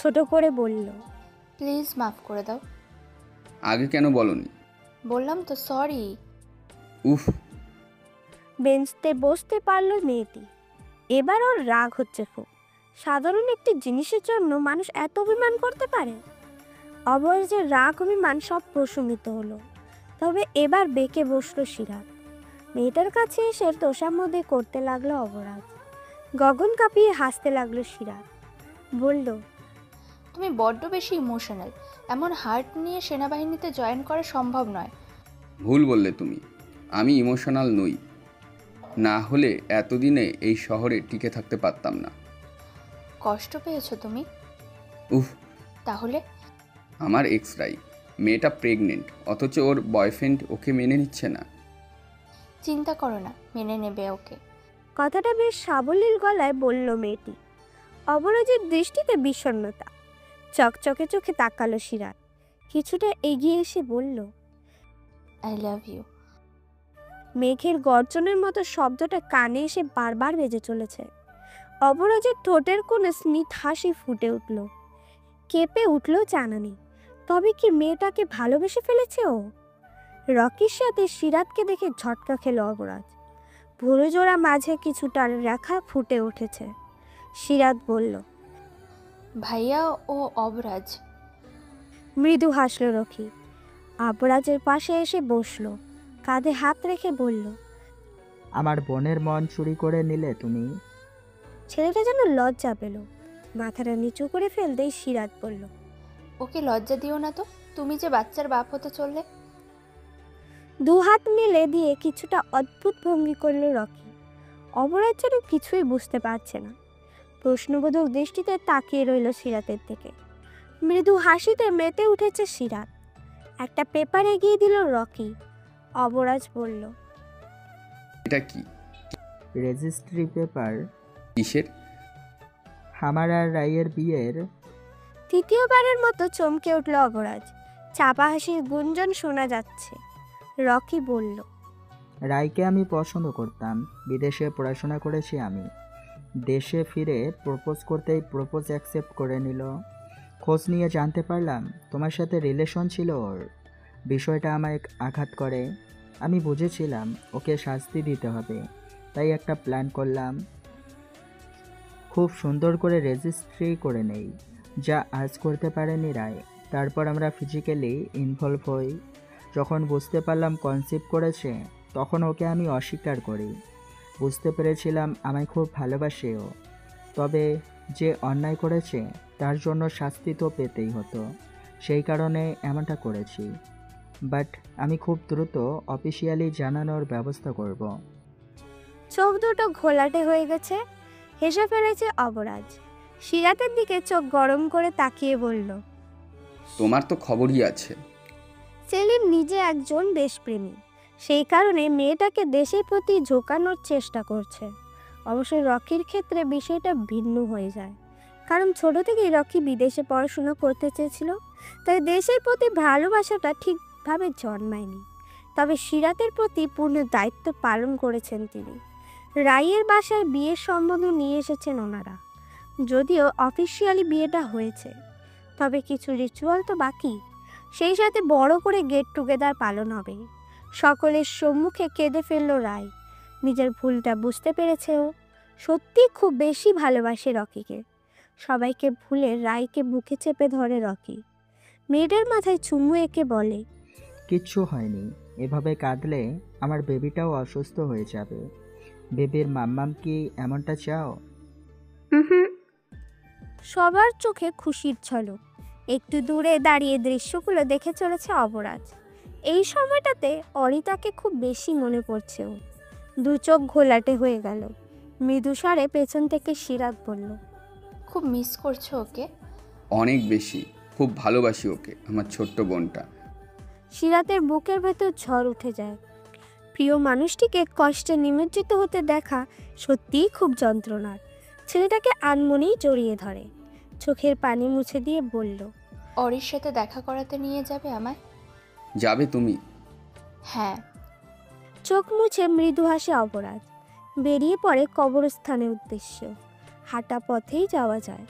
ছোট করে বলল, প্লিজ মাফ করে দাও। আগে কেন বলনি? বললাম তো সরি। উফ। বেঞ্চতে বসতে পারল মেয়েটি। এবার ওর রাগ হচ্ছে খুব। সাধারণ একটি জিনিসের জন্য মানুষ এত অভিমান করতে পারে? অবরাজের রাগ অভিমান সব প্রশমিত হলো। তবে এবার বেঁকে বসলো সিরাত। মেয়েটার কাছে এসে তোষামোদে করতে লাগলো অবরাজ। গগন কাঁপিয়ে হাসতে লাগলো সিরাত। বলল, তুমি বড্ড বেশি ইমোশনাল। এমন হার্ট নিয়ে সেনাবাহিনীতে জয়েন করা সম্ভব নয়। ভুল বললে তুমি। আমি ইমোশনাল নই, না হলে এতদিনে এই শহরে টিকে থাকতে পারতাম না। কষ্ট পেয়েছো তুমি? উফ। তাহলে? আমার এক্সরাই মেয়েটা প্রেগনেন্ট, অথচ ওর বয়ফ্রেন্ড ওকে মেনে নিচ্ছে না। চিন্তা করো না, মেনে নেবে ওকে। কথাটা বেশ সাবলীল গলায় বলল মেয়েটি। অবরাজের দৃষ্টিতে বিষণ্ণতা। চকচকে চোখে তাকালো সিরাত। কিছুটা এগিয়ে এসে বলল, আই লাভ ইউ। মেঘের গর্জনের মতো শব্দটা কানে এসে বারবার বেজে চলেছে। অবরাজের ঠোঁটের কোণে স্মিত হাসি ফুটে উঠল। কেঁপে উঠল জানানি। তবে কি মেয়েটাকে ভালোবেসে ফেলেছে ও? রকির সাথে সিরাতকে দেখে ঝটকা খেল অবরাজ। ভুরু জোড়া মাঝে কিছুটা রেখা ফুটে উঠেছে। সিরাত বলল, ভাইয়া ও অবরাজ। মৃদু হাসল রকি। অবরাজের পাশে এসে বসলো, কাঁধে হাত রেখে বলল, আমার বোনের মন চুরি করে নিলে তুমি। ছেলেটা যেন লজ্জা পেল। মাথাটা নিচু করে ফেলতেই সিরাত বলল, ওকে লজ্জা দিও না তো, তুমি যে বাচ্চার বাপ হতে চললে। 2 হাত মেলে দিয়ে কিছুটা অদ্ভুত ভঙ্গি করল রকি। অবরাজ যেন কিছুই বুঝতে পারছে না। প্রশ্নবোধক দৃষ্টিতে তাকিয়ে রইল সিরাতের দিকে। মৃদু হাসিতে মেতে উঠেছে সিরাত। একটা পেপার এগিয়ে দিল রকি। অবরাজ বলল, এটা কি? Registry paper. কিসের? আমার আর রাইয়ের বিয়ের তৃতীয়বারের মতো চমকে উঠল অবরাজ। চাপা হাসির গুঞ্জন শোনা যাচ্ছে। রকি বলল, রাইকে আমি পছন্দ করতাম। বিদেশে পড়াশোনা করেছি আমি। দেশে ফিরে প্রপোজ করতেই প্রপোজ অ্যাকসেপ্ট করে নিল। খোঁজ নিয়ে জানতে পারলাম তোমার সাথে রিলেশন ছিল ওর। বিষয়টা আমায় আঘাত করে। আমি বুঝেছিলাম ওকে শাস্তি দিতে হবে, তাই একটা প্ল্যান করলাম। খুব সুন্দর করে রেজিস্ট্রি করে নেই, যা আজ করতে পারেনি রায়। তারপর আমরা ফিজিক্যালি ইনভলভ হই। যখন বুঝতে পারলাম কনসিভ করেছে, তখন ওকে আমি অস্বীকার করি। বুঝতে পেরেছিলাম আমায় খুব ভালোবাসে ও। তবে যে অন্যায় করেছে তার জন্য শাস্তি তো পেতেই হতো, সেই কারণে এমনটা করেছি। বাট আমি খুব দ্রুত অফিসিয়ালি জানানোর ব্যবস্থা করব। চোখ দুটো ঘোলাটে হয়ে গেছে। হেসে ফেলেছে অবরাজ। সিরাতের দিকে চোখ গরম করে তাকিয়ে বলল, তোমার তো খবরই আছে। সেলিম নিজে একজন দেশপ্রেমী, সেই কারণে মেয়েটাকে দেশের প্রতি ঝোঁকানোর চেষ্টা করছে। অবশ্য রকির ক্ষেত্রে বিষয়টা ভিন্ন হয়ে যায়, কারণ ছোট থেকেই রকি বিদেশে পড়াশোনা করতে চেয়েছিল, তাই দেশের প্রতি ভালোবাসাটা ঠিকভাবে জন্মায়নি। তবে সিরাতের প্রতি পূর্ণ দায়িত্ব পালন করেছেন তিনি। রাইয়ের বাসায় বিয়ের সম্বন্ধ নিয়ে এসেছেন ওনারা। যদিও অফিসিয়ালি বিয়েটা হয়েছে, তবে কিছু রিচুয়াল তো বাকি। সেই সাথে বড় করে গেট টুগেদার পালন হবে। সকলের সম্মুখে কেঁদে ফেলল রায়। নিজের ভুলটা বুঝতে পেরেছে ও। সত্যি খুব বেশি ভালোবাসে রকিকে। সবাইকে ভুলে রায়কে বুকে চেপে ধরে রকি। মেয়েটার মাথায় চুমু এঁকে বলে, কিচ্ছু হয়নি। এভাবে কাঁদলে আমার বেবিটাও অসুস্থ হয়ে যাবে। বেবির মাম্মাম কি এমনটা চাও? সবার চোখে খুশির ঝলক। একটু দূরে দাঁড়িয়ে দৃশ্যগুলো দেখে চলেছে অবরাজ। এই সময়টাতে অরিতাকে খুব বেশি মনে পড়ছে ও। দু চোখ ঘোলাটে হয়ে গেল। মৃদু স্বরে পেছন থেকে সিরাত বলল, খুব মিস করছো ওকে? অনেক বেশি। খুব ভালোবাসি ওকে, আমার ছোট্ট বোনটা। সিরাতের বুকের ভেতর ঝড় উঠে যায়। প্রিয় মানুষটিকে কষ্টে নিমজ্জিত হতে দেখা সত্যিই খুব যন্ত্রণার। ছেলেটাকে আনমনেই জড়িয়ে ধরে, চোখের পানি মুছে দিয়ে বলল, অরির সাথে দেখা করাতে নিয়ে যাবে আমায়? যাবে তুমি? হ্যাঁ। চোখ মুছে মৃদু হাসে অপরাধ। বেরিয়ে পড়ে কবরস্থানের উদ্দেশ্যে। হাঁটা পথেই যাওয়া যায়।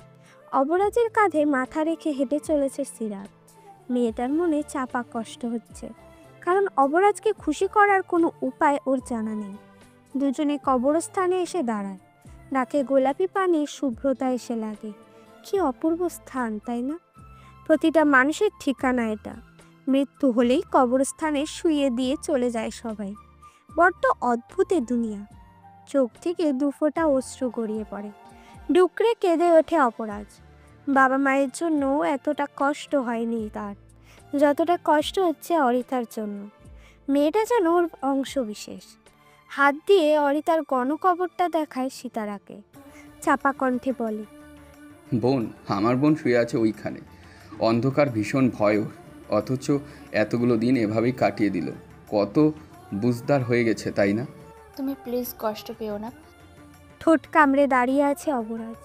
অপরাধের কাঁধে মাথা রেখে হেঁটে চলেছে সিরাত। মেয়েটার মনে চাপা কষ্ট হচ্ছে, কারণ অপরাধকে খুশি করার কোনো উপায় ওর জানা নেই। দুজনে কবরস্থানে এসে দাঁড়ায়। ডাকে গোলাপি পানির শুভ্রতা এসে লাগে। কি অপূর্ব স্থান, তাই না? প্রতিটা মানুষের ঠিকানা এটা। মৃত্যু হলেই কবরস্থানে শুইয়ে দিয়ে চলে যায় সবাই। বড্ড অদ্ভুত এ দুনিয়া। চোখ থেকে দুফোঁটা অশ্রু গড়িয়ে পড়ে। ডুকরে কেঁদে ওঠে অপরাজ। বাবা মায়ের জন্য এতটা কষ্ট হয়নি তার, যতটা কষ্ট হচ্ছে অরিতার জন্য। মেয়েটা যেন ওর অংশ বিশেষ। হাত দিয়ে অরিতার গণকবরটা দেখায় সিতারাকে। চাপা কণ্ঠে বলে, বোন, আমার বোন শুয়ে আছে ওইখানে। অন্ধকার ভীষণ ভয় ওর, অথচ এতগুলো দিন এভাবেই কাটিয়ে দিল। কত বুঝদার হয়ে গেছে, তাই না? তুমি প্লিজ কষ্ট পেও না। ঠোঁট কামড়ে দাঁড়িয়ে আছে অবরাজ।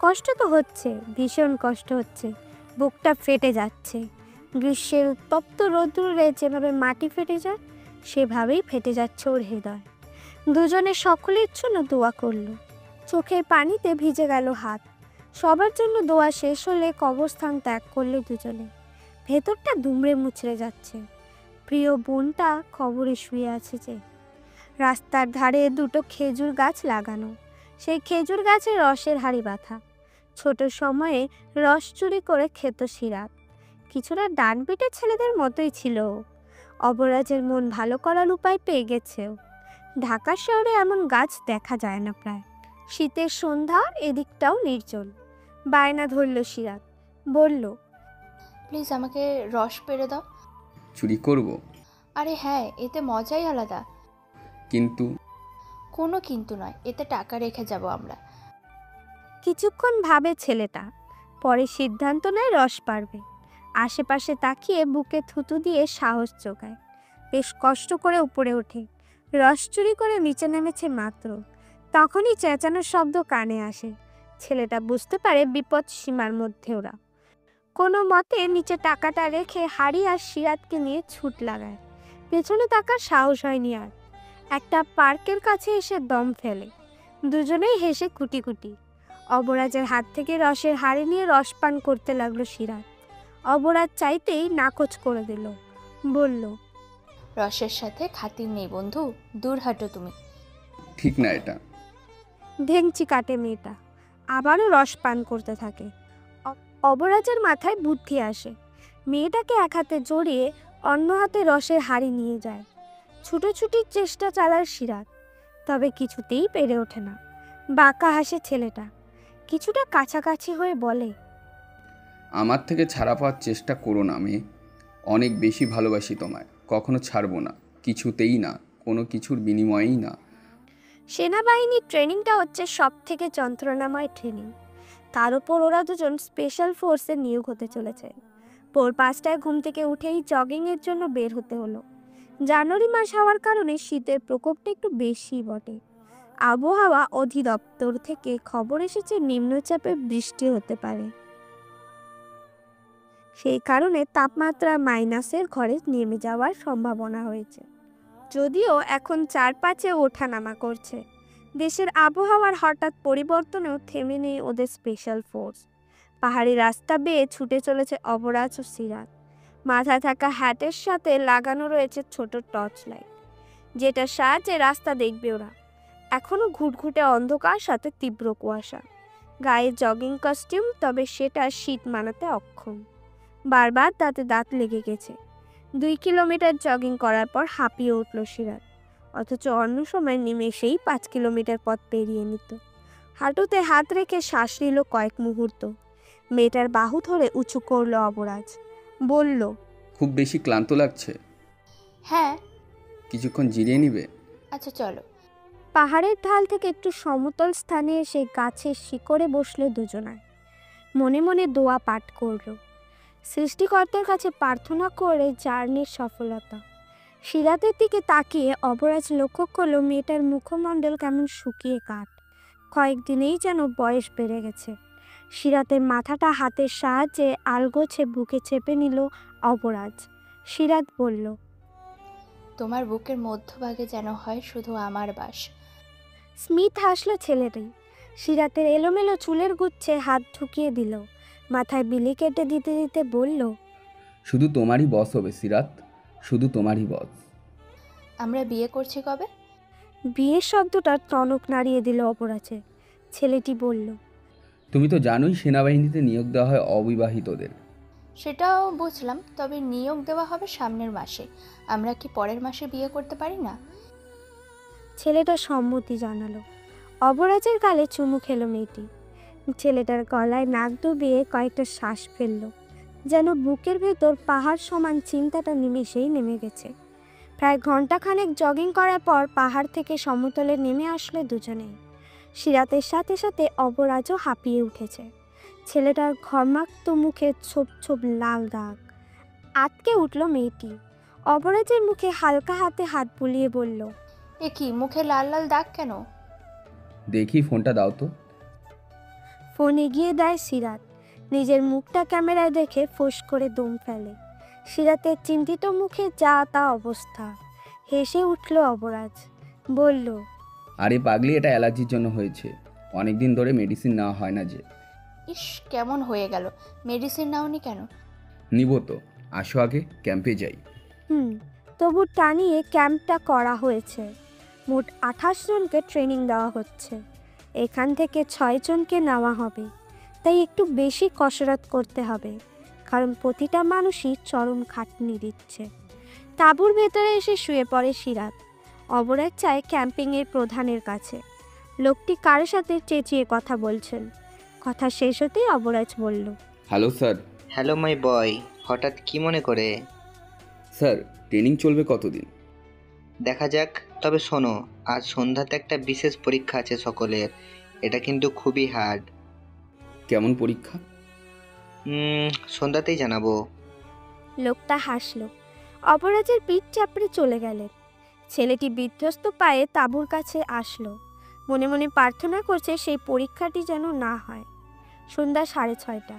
কষ্ট তো হচ্ছে, ভীষণ কষ্ট হচ্ছে। বুকটা ফেটে যাচ্ছে। গ্রীষ্মের উত্তপ্ত রোদ্দুরে যেভাবে মাটি ফেটে যায়, সেভাবেই ফেটে যাচ্ছে ওর হৃদয়। দুজনে সকলের জন্য দোয়া করলো। চোখের পানিতে ভিজে গেল হাত। সবার জন্য দোয়া শেষ হলে কবরস্থান ত্যাগ করলো দুজনে। ভেতরটা দুমড়ে মুচড়ে যাচ্ছে। প্রিয় বোনটা কবরে শুয়ে আছে যে। রাস্তার ধারে দুটো খেজুর গাছ লাগানো। সেই খেজুর গাছের রসের হাড়ি বাঁধা। ছোট সময়ে রস চুরি করে খেত সিরাত। কিছুটা ডানপিটে ছেলেদের মতোই ছিল ও। অবরাজের মন ভালো করার উপায় পেয়ে গেছেও। ঢাকা শহরে এমন গাছ দেখা যায় না প্রায়। শীতের সন্ধ্যা, এদিকটাও নির্জন। বায়না ধরল সিরাত, বলল, প্লিজ আমাকে রস পেড়ে দাও। চুরি করব? আরে হ্যাঁ, এতে মজাই আলাদা। কিন্তু? কোনো কিন্তু নয়, এতে টাকা রেখে যাব আমরা। কিছুক্ষণ ভাবে ছেলেটা, পরে সিদ্ধান্ত নেয় রস পারবে। আশেপাশে তাকিয়ে বুকে থুতু দিয়ে সাহস জোগায়। বেশ কষ্ট করে উপরে ওঠে। রস চুরি করে নিচে নেমেছে মাত্র, তখনই চেঁচানোর শব্দ কানে আসে। ছেলেটা বুঝতে পারে বিপদ সীমার মধ্যে ওরা। কোনো মতে নিচে টাকাটা রেখে হাড়ি আর সিরাতকে নিয়ে ছুট লাগায়। পেছনে তাকার সাহস হয়নি আর। একটা পার্কের কাছে এসে দম ফেলে। দুজনেই হেসে কুটি কুটি। অবরাজের হাত থেকে রসের হাড়ি নিয়ে রস পান করতে লাগলো সিরাত। অবরাজ চাইতেই নাকচ করে দিল, বলল, রসের সাথে খাতির নেই বন্ধু, দূর হাঁটো তুমি। ঠিক না এটা। ভেংচি কাটে মেয়েটা, আবারও রস পান করতে থাকে। অবরাজের মাথায় বুদ্ধি আসে। মেয়েটাকে এক হাতে জড়িয়ে অন্য হাতে রসের হাড়ি নিয়ে যায়। ছুটোছুটির চেষ্টা চালায় সিরাত, তবে কিছুতেই পেরে ওঠে না। বাঁকা হাসে ছেলেটা, কিছুটা কাছাকাছি হয়ে বলে, আমার থেকে ছাড়া পাওয়ার চেষ্টা করো না মেয়ে, অনেক বেশি ভালোবাসি তোমায়, কখনো ছাড়বো না, কিছুতেই না, কোনো কিছুর বিনিময়েই না। সেনাবাহিনীর ট্রেনিংটা হচ্ছে সব থেকে যন্ত্রণাময় ট্রেনিং। তার উপর ওরা দুজন স্পেশাল ফোর্সে নিয়োগ হতে চলেছে। ভোর 5টায় ঘুম থেকে উঠেই জগিংয়ের জন্য বের হতে হলো। জানুয়ারি মাস হওয়ার কারণে শীতের প্রকোপটা একটু বেশি বটে। আবহাওয়া অধিদপ্তর থেকে খবর এসেছে নিম্নচাপে বৃষ্টি হতে পারে। সেই কারণে তাপমাত্রা মাইনাসের ঘরে নেমে যাওয়ার সম্ভাবনা হয়েছে। যদিও এখন 4-5-এ ওঠানামা করছে। দেশের আবহাওয়ার হঠাৎ পরিবর্তনেও থেমে নেই ওদের স্পেশাল ফোর্স। পাহাড়ি রাস্তা বেয়ে ছুটে চলেছে অবরাজ ও সিরাত। মাথায় থাকা হ্যাটের সাথে লাগানো রয়েছে ছোট টর্চ লাইট, যেটার সাহায্যে রাস্তা দেখবে ওরা। এখনও ঘুটঘুটে অন্ধকার, সাথে তীব্র কুয়াশা। গায়ে জগিং কস্টিউম, তবে সেটা শীত মানাতে অক্ষম। বারবার দাঁতে দাঁত লেগে গেছে। 2 কিলোমিটার জগিং করার পর হাঁপিয়ে উঠল সিরাত, অথচ অন্য সময় নিমেষেই 5 কিলোমিটার পথ পেরিয়ে নিত। হাঁটুতে হাত রেখে শ্বাস নিল কয়েক মুহূর্ত। মেয়েটার বাহু ধরে উঁচু করলো অবরাজ, বলল, খুব বেশি ক্লান্ত লাগছে? হ্যাঁ। কিছুক্ষণ জিরিয়ে নিবে? আচ্ছা চলো। পাহাড়ের ঢাল থেকে একটু সমতল স্থানে এসে গাছের শিকড়ে বসলো দুজনায়। মনে মনে দোয়া পাঠ করলো, সৃষ্টিকর্তার কাছে প্রার্থনা করে জার্নির সফলতা। সিরাতের দিকে তাকিয়ে অবরাজ লক্ষ্য করলো মেয়েটার মুখমণ্ডল কেমন শুকিয়ে কাঠ। কয়েকদিনেই যেন বয়স বেড়ে গেছে। সিরাতের মাথাটা হাতের সাহায্যে আলগোছে বুকে চেপে নিল অবরাজ। সিরাত বলল, তোমার বুকের মধ্যভাগে যেন হয় শুধু আমার বাস। স্মিথ হাসলো ছেলেটাই। সিরাতের এলোমেলো চুলের গুচ্ছে হাত ঢুকিয়ে দিল। মাথায় বিলি কেটে দিতে দিতে বলল, শুধু তোমারই বস হবে সিরাত, শুধু তোমারই বস। আমরা বিয়ে করছি কবে? বিয়ের শব্দটা টনক নাড়িয়ে দিল অপরাজে। ছেলেটি বলল, তুমি তো জানোই সেনাবাহিনীতে নিয়োগ দেওয়া হয় অবিবাহিতদের। সেটাও বুঝলাম, তবে নিয়োগ দেওয়া হবে সামনের মাসে। আমরা কি পরের মাসে বিয়ে করতে পারি না? ছেলেটা সম্মতি জানালো। অবরাজের গালে চুমু খেলো মেয়েটি। ছেলেটার গলায় নাক ডুবিয়ে কয়েকটা শ্বাস ফেললো, যেন বুকের ভেতর পাহাড় সমান চিন্তাটা নিমেষেই নেমে গেছে। প্রায় ঘন্টাখানেক জগিং করার পর পাহাড় থেকে সমতলে নেমে আসলো দুজনেই। সিরাতের সাথে সাথে অবরাজও হাঁপিয়ে উঠেছে। ছেলেটার ঘর্মাক্ত মুখে ছোপ ছোপ লাল দাগ। আটকে উঠল মেয়েটি। অবরাজের মুখে হালকা হাতে হাত বুলিয়ে বলল, এ কি, মুখে লাল লাল দাগ কেন? দেখি ফোনটা দাও তো। ফোন এগিয়ে দেয় সিরাত। নিজের মুখটা ক্যামেরায় দেখে ফোঁস করে দম ফেলে। সিরাতের চিন্তিত মুখে যা তা অবস্থা। হেসে উঠল অবরাজ, বলল, আরে পাগলি, এটা অ্যালার্জির জন্য হয়েছে, অনেকদিন ধরে মেডিসিন নেওয়া হয় না যে। ইস, কেমন হয়ে গেল! মেডিসিন নাওনি কেন? নিব তো, আসো আগে ক্যাম্পে যাই। তবু টানিয়ে ক্যাম্পটা করা হয়েছে। মোট 28 জনকে ট্রেনিং দেওয়া হচ্ছে। এখান থেকে 6 জনকে নেওয়া হবে। তাই একটু বেশি কসরত করতে হবে, কারণ প্রতিটা মানুষই চরম খাটনি দিচ্ছে। তাঁবুর ভেতরে এসে শুয়ে পড়ে সিরাত। অবরাজ চায় ক্যাম্পিংয়ের প্রধানের কাছে। লোকটি কারোর সাথে চেঁচিয়ে কথা বলছেন। কথা শেষ হতেই অবরাজ বলল, হ্যালো স্যার। হ্যালো মাই বয়, হঠাৎ কি মনে করে? স্যার, ট্রেনিং চলবে কতদিন? দেখা যাক। তবে শোনো, আজ সন্ধ্যাতে একটা বিশেষ পরীক্ষা আছে সকলের। এটা কিন্তু খুবই হার্ড। কেমন পরীক্ষা? সন্ধ্যাতেই জানাবো। লোকটা হাসলো। অপরাজের পিঠ চাপড়ে চলে গেলেন। ছেলেটি বিধ্বস্ত পায়ে তাঁবুর কাছে আসলো। মনে মনে প্রার্থনা করছে সেই পরীক্ষাটি যেন না হয়। সন্ধ্যা 6:30।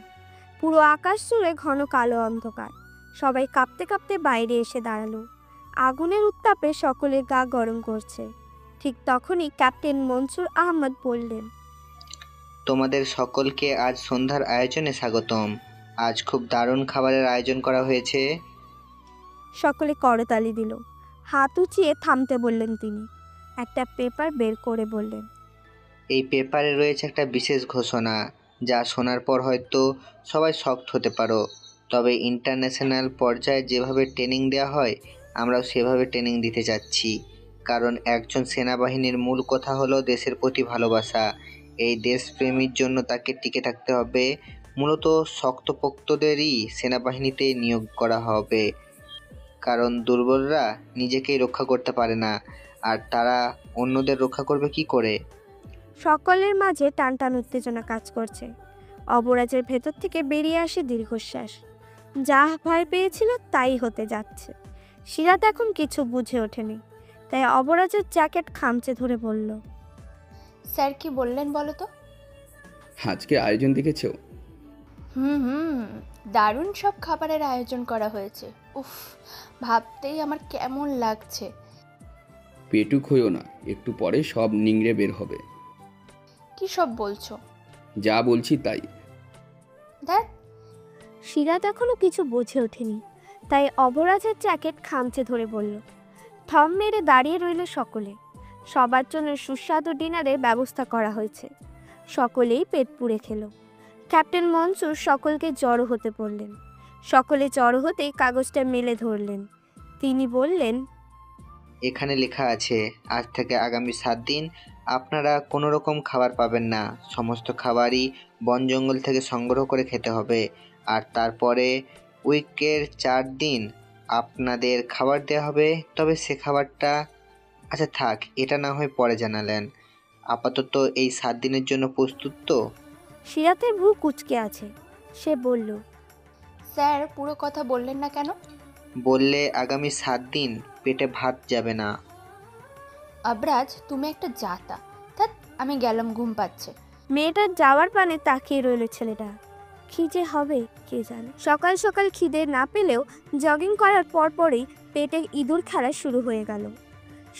পুরো আকাশ জুড়ে ঘন কালো অন্ধকার। সবাই কাঁপতে কাঁপতে বাইরে এসে দাঁড়ালো। আগুনের উত্তাপে সকলের গা গরম করছে। ঠিক তখনই ক্যাপ্টেন মনসুর আহমদ বললেন, তোমাদের সকলকে আজ সন্ধ্যার আয়োজনে স্বাগতম। আজ খুব দারুণ খাবারের আয়োজন করা হয়েছে। সকলে করতালি দিল। হাত উঁচিয়ে থামতে বললেন তিনি। একটা পেপার বের করে বললেন, এই পেপারে রয়েছে একটা বিশেষ ঘোষণা, যা শোনার পর হয়তো সবাই শকড হতে পারো। তবে ইন্টারন্যাশনাল পর্যায়ে যেভাবে ট্রেনিং দেওয়া হয়, আমরাও সেভাবে ট্রেনিং দিতে যাচ্ছি। কারণ একজন সেনাবাহিনীর মূল কথা হলো দেশের প্রতি ভালোবাসা। এই দেশপ্রেমের জন্য তাকে টিকে থাকতে হবে। মূলত শক্তপোক্তদেরই সেনাবাহিনীতে নিয়োগ করা হবে, কারণ দুর্বলরা নিজেকেই রক্ষা করতে পারে না, আর তারা অন্যদের রক্ষা করবে কি করে? সকলের মাঝে টানটান উত্তেজনা কাজ করছে। অবরাজের ভেতর থেকে বেরিয়ে আসে দীর্ঘশ্বাস। যা ভয় পেয়েছিল তাই হতে যাচ্ছে। সিরাত এখন কিছু বুঝে ওঠেনি, তাই অবরাজের জ্যাকেট খামচে ধরে বলল, স্যার কি বললেন বলো তো? আজকে আয়োজন দেখেছো? দারুণ সব খাবারের আয়োজন করা হয়েছে। উফ, ভাবতেই আমার কেমন লাগছে। পেটুক হইও না, একটু পরে সব নিংড়ে বের হবে। কি সব বলছো? যা বলছি তাই। দেখ, সিরাত এখনো কিছু বুঝে ওঠেনি, তাই অবরাজের জ্যাকেট খামচে ধরে বলল। থম মেরে দাঁড়িয়ে রইল সকলে। সবার জন্য সুস্বাদু ডিনারের ব্যবস্থা করা হয়েছে। সকলেই পেট পুড়ে খেলো। ক্যাপ্টেন মনসুর সকলকে জড়ো হতে বললেন। সকলে জড়ো হতেই কাগজটা মেলে ধরলেন। তিনি বললেন, এখানে লেখা আছে, আজ থেকে আগামী 7 দিন আপনারা কোনো রকম খাবার পাবেন না। সমস্ত খাবারই বন জঙ্গল থেকে সংগ্রহ করে খেতে হবে। আর তারপরে উইকের 4 দিন আপনাদের খাবার দেওয়া হবে। তবে সে খাবারটা, আচ্ছা থাক, এটা না হয় পরে জানালেন। আপাতত এই 7 দিনের জন্য প্রস্তুত তো? সিরাতের ভ্রু কুঁচকে আছে। সে বলল, স্যার পুরো কথা বললেন না কেন? বললে আগামী 7 দিন পেটে ভাত যাবে না। আবরাজ, তুমি একটা জাতা। ধ্যাৎ, আমি গেলাম, ঘুম পাচ্ছে। মেয়েটার যাওয়ার পানে তাকিয়ে রইল ছেলেটা। কি যে হবে কে জানে। সকাল সকাল খিদে না পেলেও জগিং করার পরপরই পেটে ইঁদুর খেলা শুরু হয়ে গেল।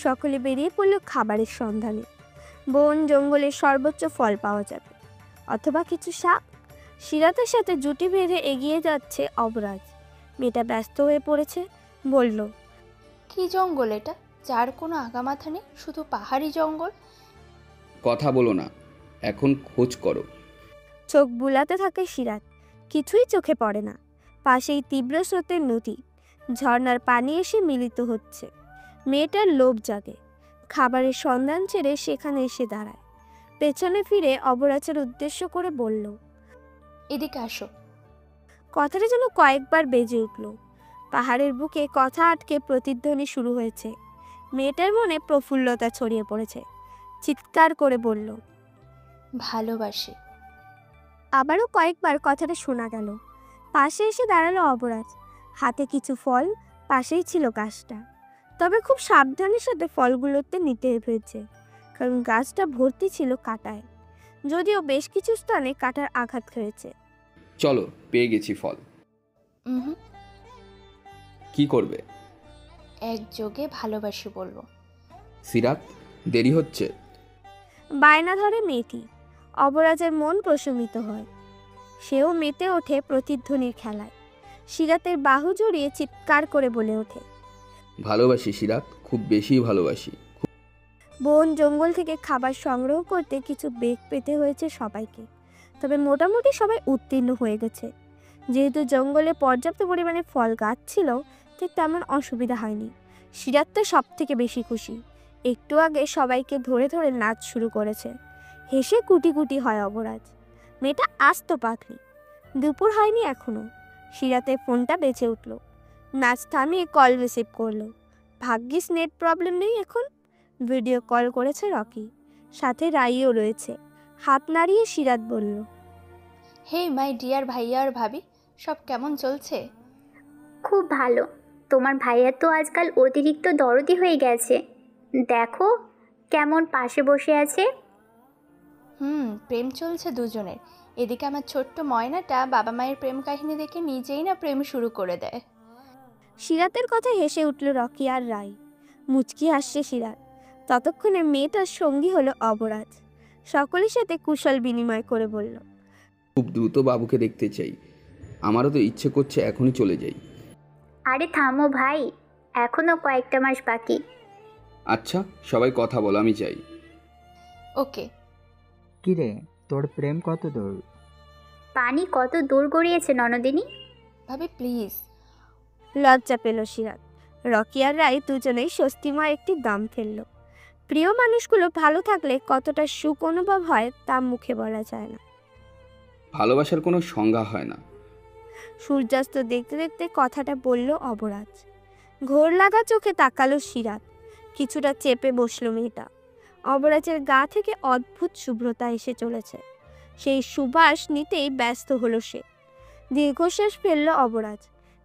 সকলে বেরিয়ে পড়ল খাবারের সন্ধানে। বন জঙ্গলের সর্বোচ্চ ফল পাওয়া যাবে, অথবা কিছু শাক। সিরাতের সাথে জুটি বেঁধে এগিয়ে যাচ্ছে অবরাজ। মেয়েটা ব্যস্ত হয়ে পড়েছে, বলল, কি জঙ্গল এটা? যার কোনো আগামাথা নেই, শুধু পাহাড়ি জঙ্গল। কথা বলো না, এখন খোঁজ করো। চোখ বুলাতে থাকে সিরাত। কিছুই চোখে পড়ে না। পাশেই তীব্র স্রোতের নদী। ঝর্ণার পানি এসে মিলিত হচ্ছে। মেয়েটার লোভ জাগে। খাবারের সন্ধান ছেড়ে সেখানে এসে দাঁড়ায়। পেছনে ফিরে অবরাজের উদ্দেশ্য করে বলল, এদিকে আসো। কথাটা যেন কয়েকবার বেজে উঠল। পাহাড়ের বুকে কথা আটকে প্রতিধ্বনি শুরু হয়েছে। মেয়েটার মনে প্রফুল্লতা ছড়িয়ে পড়েছে। চিৎকার করে বলল, ভালোবাসি। আবারও কয়েকবার কথাটা শোনা গেল। পাশে এসে দাঁড়ালো অবরাজ। হাতে কিছু ফল, পাশেই ছিল গাছটা। তবে খুব সাবধানের সাথে ফলগুলোতে নিতে হয়েছে, কারণ গাছটা ভর্তি ছিল কাঁটায়। যদিও বেশ কিছু স্থানে কাঁটার আঘাত হয়েছে। চলো, পেয়ে গেছি ফল। কি করবে? একযোগে ভালোবাসি বলবো। সিরাত, দেরি হচ্ছে। বায়না ধরে মেয়েটি। অবরাজের মন প্রশমিত হয়। সেও মেতে ওঠে প্রতিধ্বনির খেলায়। সিরাতের বাহু জড়িয়ে চিৎকার করে বলে ওঠে, ভালোবাসি সিরাত, খুব বেশি ভালোবাসি। বন জঙ্গল থেকে খাবার সংগ্রহ করতে কিছু বেগ পেতে হয়েছে সবাইকে। তবে মোটামুটি সবাই উত্তীর্ণ হয়ে গেছে। যেহেতু জঙ্গলে পর্যাপ্ত পরিমাণে ফল গাছ ছিল, ঠিক তেমন অসুবিধা হয়নি। সিরাত তো সব থেকে বেশি খুশি। একটু আগে সবাইকে ধরে ধরে নাচ শুরু করেছে। হেসে কুটি কুটি হয় অবরাজ। মেয়েটা আস্ত পাখি। দুপুর হয়নি এখনো। সিরাতের ফোনটা বেঁচে উঠল। নাচ থামিয়ে কল রিসিভ করলো। ভাগ্যিস নেট প্রবলেম নেই এখন। ভিডিও কল করেছে রকি, সাথে রাইও রয়েছে। হাত নাড়িয়ে সিরাত বলল, হে মাই ডিয়ার ভাইয়া আর ভাবি, সব কেমন চলছে? খুব ভালো। তোমার ভাইয়া তো আজকাল অতিরিক্ত দরদি হয়ে গেছে। দেখো কেমন পাশে বসে আছে। প্রেম চলছে দুজনের। এদিকে আমার ছোট্ট ময়নাটা বাবা মায়ের প্রেম কাহিনী দেখে নিজেই না প্রেম শুরু করে দেয়। সিরাতের কথা হেসে উঠল রকি আর রাই। মুচকি হাসছে সিরাত। ততক্ষণে মেয়েটার সঙ্গী হলো অবরাজ। সকলের সাথে কুশল বিনিময় করে বলল, খুব দ্রুত বাবুকে দেখতে চাই। আমারও তো ইচ্ছে করছে এখনই চলে যাই। আরে থামো ভাই, এখনো কয়েকটা মাস বাকি। আচ্ছা সবাই কথা বলো, আমি চাই। ওকে। কিরে, তোর প্রেম কত দূর? পানি কত দূর গড়িয়েছে ননদিনী। ভাবি প্লিজ। লজ্জা পেল সিরাত। রকি আর রাই দুজনেই স্বস্তিময় একটি দম ফেলল। প্রিয় মানুষগুলো ভালো থাকলে কতটা সুখ অনুভব হয় তা মুখে বলা যায় না। ভালোবাসার কোনো সংজ্ঞা হয় না। সূর্যাস্ত দেখতে দেখতে কথাটা বলল অবরাজ। ঘোর লাগা চোখে তাকালো সিরাত। কিছুটা চেপে বসলো মেয়েটা। অবরাজের গা থেকে অদ্ভুত শুভ্রতা এসে চলেছে। সেই সুবাস নিতেই ব্যস্ত হলো সে। দীর্ঘশ্বাস ফেলল অবরাজ।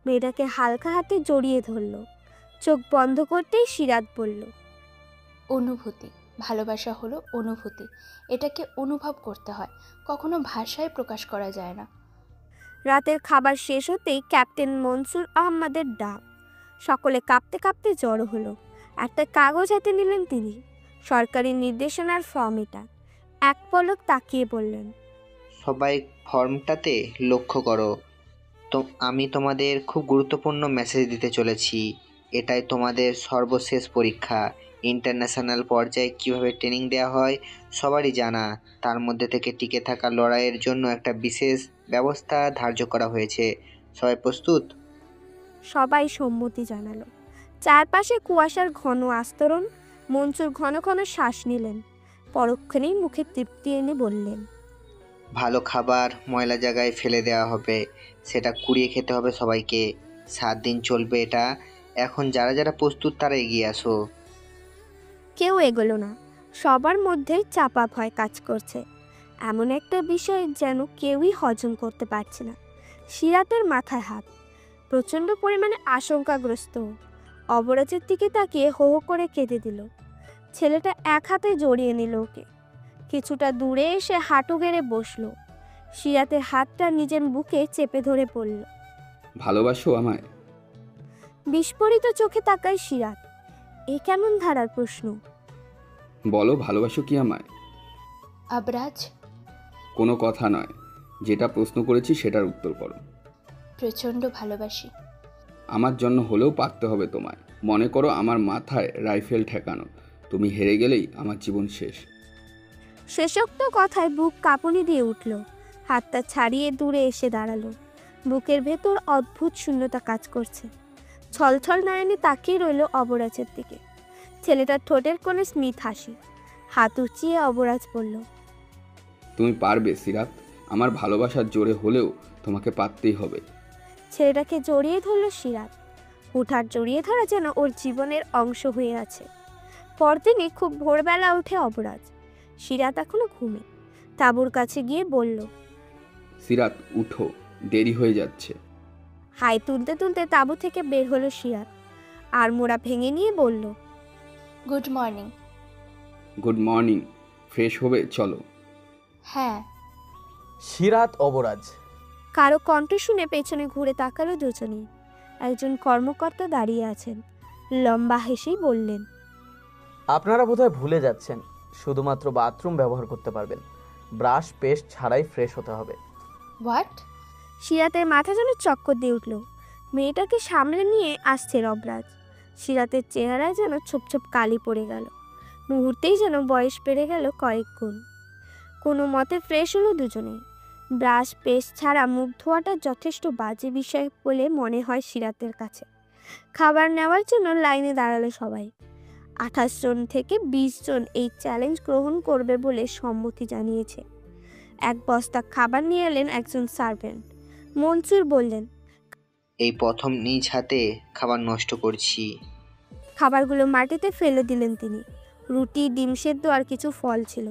মেয়েটাকে হালকা হাতে জড়িয়ে ধরল। চোখ বন্ধ করতেই সিরাত বলল, অনুভূতি। ভালোবাসা হলো অনুভূতি। এটাকে অনুভব করতে হয়, কখনো ভাষায় প্রকাশ করা যায় না। রাতের খাবার শেষ হতেই ক্যাপ্টেন মনসুর আহমদের ডাক। সকলে কাঁপতে কাঁপতে জড়ো হলো। একটা কাগজ হাতে নিলেন তিনি। সরকারি নির্দেশনার ফর্ম এটা। এক পলক তাকিয়ে বললেন, সবাই ফর্মটাতে লক্ষ্য করো। তো আমি তোমাদের খুব গুরুত্বপূর্ণ মেসেজ দিতে চলেছি। এটাই তোমাদের সর্বশেষ পরীক্ষা। ইন্টারন্যাশনাল পর্যায়ে কিভাবে ট্রেনিং দেওয়া হয় সবারই জানা। তার মধ্যে থেকে টিকে থাকা লড়াইয়ের জন্য একটা বিশেষ ব্যবস্থা ধার্য করা হয়েছে। সবাই প্রস্তুত? সবাই সম্মতি জানালো। চারপাশে কুয়াশার ঘন আস্তরণ। মনসুর ঘন ঘন শ্বাস নিলেন। পরক্ষণেই মুখে তৃপ্তি এনে বললেন, ভালো খাবার ময়লা জায়গায় ফেলে দেওয়া হবে, সেটা কুড়িয়ে খেতে হবে সবাইকে। 7 দিন চলবে এটা। এখন যারা যারা প্রস্তুত তারা এগিয়ে আসো। কেউ এগোলো না। সবার মধ্যেই চাপা ভয় কাজ করছে। এমন একটা বিষয় যেন কেউই হজম করতে পারছে না। সিরাতের মাথায় হাত। প্রচণ্ড পরিমাণে আশঙ্কাগ্রস্ত। অবরাজের দিকে তাকিয়ে হো হো করে কেঁদে দিল। ছেলেটা এক হাতে জড়িয়ে নিল ওকে। কিছুটা দূরে এসে হাঁটু গেড়ে বসলো। সিরাতের হাতটা নিজের বুকে চেপে ধরে পড়ল। ভালোবাসো আমায়? বিস্ফোরিত চোখে তাকায় সিরাত। এ কেমন ধারার প্রশ্ন? বলো, ভালোবাসো কি আমায়? আবরাজ। কোনো কথা নয়, যেটা প্রশ্ন করেছি সেটার উত্তর করো। প্রচণ্ড ভালোবাসি। আমার জন্য হলেও পারতে হবে তোমায়। মনে করো আমার মাথায় রাইফেল ঠেকানো। তুমি হেরে গেলেই আমার জীবন শেষ। শেষোক্ত কথায় বুক কাঁপুনি দিয়ে উঠল। হাতটা ছাড়িয়ে দূরে এসে দাঁড়ালো। বুকের ভেতর অদ্ভুত শূন্যতা কাজ করছে। ছলছল নয়নে তাকিয়ে রইল অবরাজের দিকে। ছেলেটার ঠোঁটের কোণে স্মিত হাসি। হাত উঁচিয়ে অবরাজ বলল, তুমি পারবে সিরাত। আমার ভালোবাসার জোরে হলেও তোমাকে পারতেই হবে। ছেলেটাকে জড়িয়ে ধরল সিরাত। হুঠার জড়িয়ে ধরা যেন ওর জীবনের অংশ হয়ে আছে। পরদিনই খুব ভোরবেলা উঠে অবরাজ। সিরাত এখনো ঘুমে। তাঁবুর কাছে গিয়ে বলল, সিরাত উঠো, দেরি হয়ে যাচ্ছে। হাই তুলতে তুলতে তাঁবু থেকে বের হলো সিরাত। আর মোড়া ভেঙে নিয়ে বলল, good morning. Good morning. Fresh হবে, চলো। হ্যাঁ। সিরাত অবরাজ। কারো কণ্ঠ শুনে পেছনে ঘুরে তাকালো দুজনেই। একজন কর্মকর্তা দাঁড়িয়ে আছেন। লম্বা হেসেই বললেন, আপনারা বোধহয় ভুলে যাচ্ছেন, শুধুমাত্র বাথরুম ব্যবহার করতে পারবেন। ব্রাশ পেস্ট ছাড়াই ফ্রেশ হতে হবে। হোয়াট? সিরাতের মাথা যেন চক্কর দিয়ে উঠল। মেয়েটাকে সামনে নিয়ে আসছে অবরাজ। সিরাতের চেহারায় যেন ছোপ ছোপ কালি পড়ে গেল। মুহূর্তেই যেন বয়স বেড়ে গেল কয়েক গুণ। কোনো মতে ফ্রেশ হলো দুজনেই। ব্রাশ পেস্ট ছাড়া মুখ ধোয়াটা যথেষ্ট বাজে বিষয় বলে মনে হয় সিরাতের কাছে। খাবার নেওয়ার জন্য লাইনে দাঁড়ালো সবাই। 28 জন থেকে 20 জন এই চ্যালেঞ্জ গ্রহণ করবে বলে সম্মতি জানিয়েছে। এক বস্তা খাবার নিয়ে এলেন একজন সার্ভেন্ট। মনসুর বললেন, এই প্রথম নিজ হাতে খাবার নষ্ট করছি। খাবারগুলো মাটিতে ফেলে দিলেন তিনি। রুটি, ডিম সেদ্ধ আর কিছু ফল ছিল।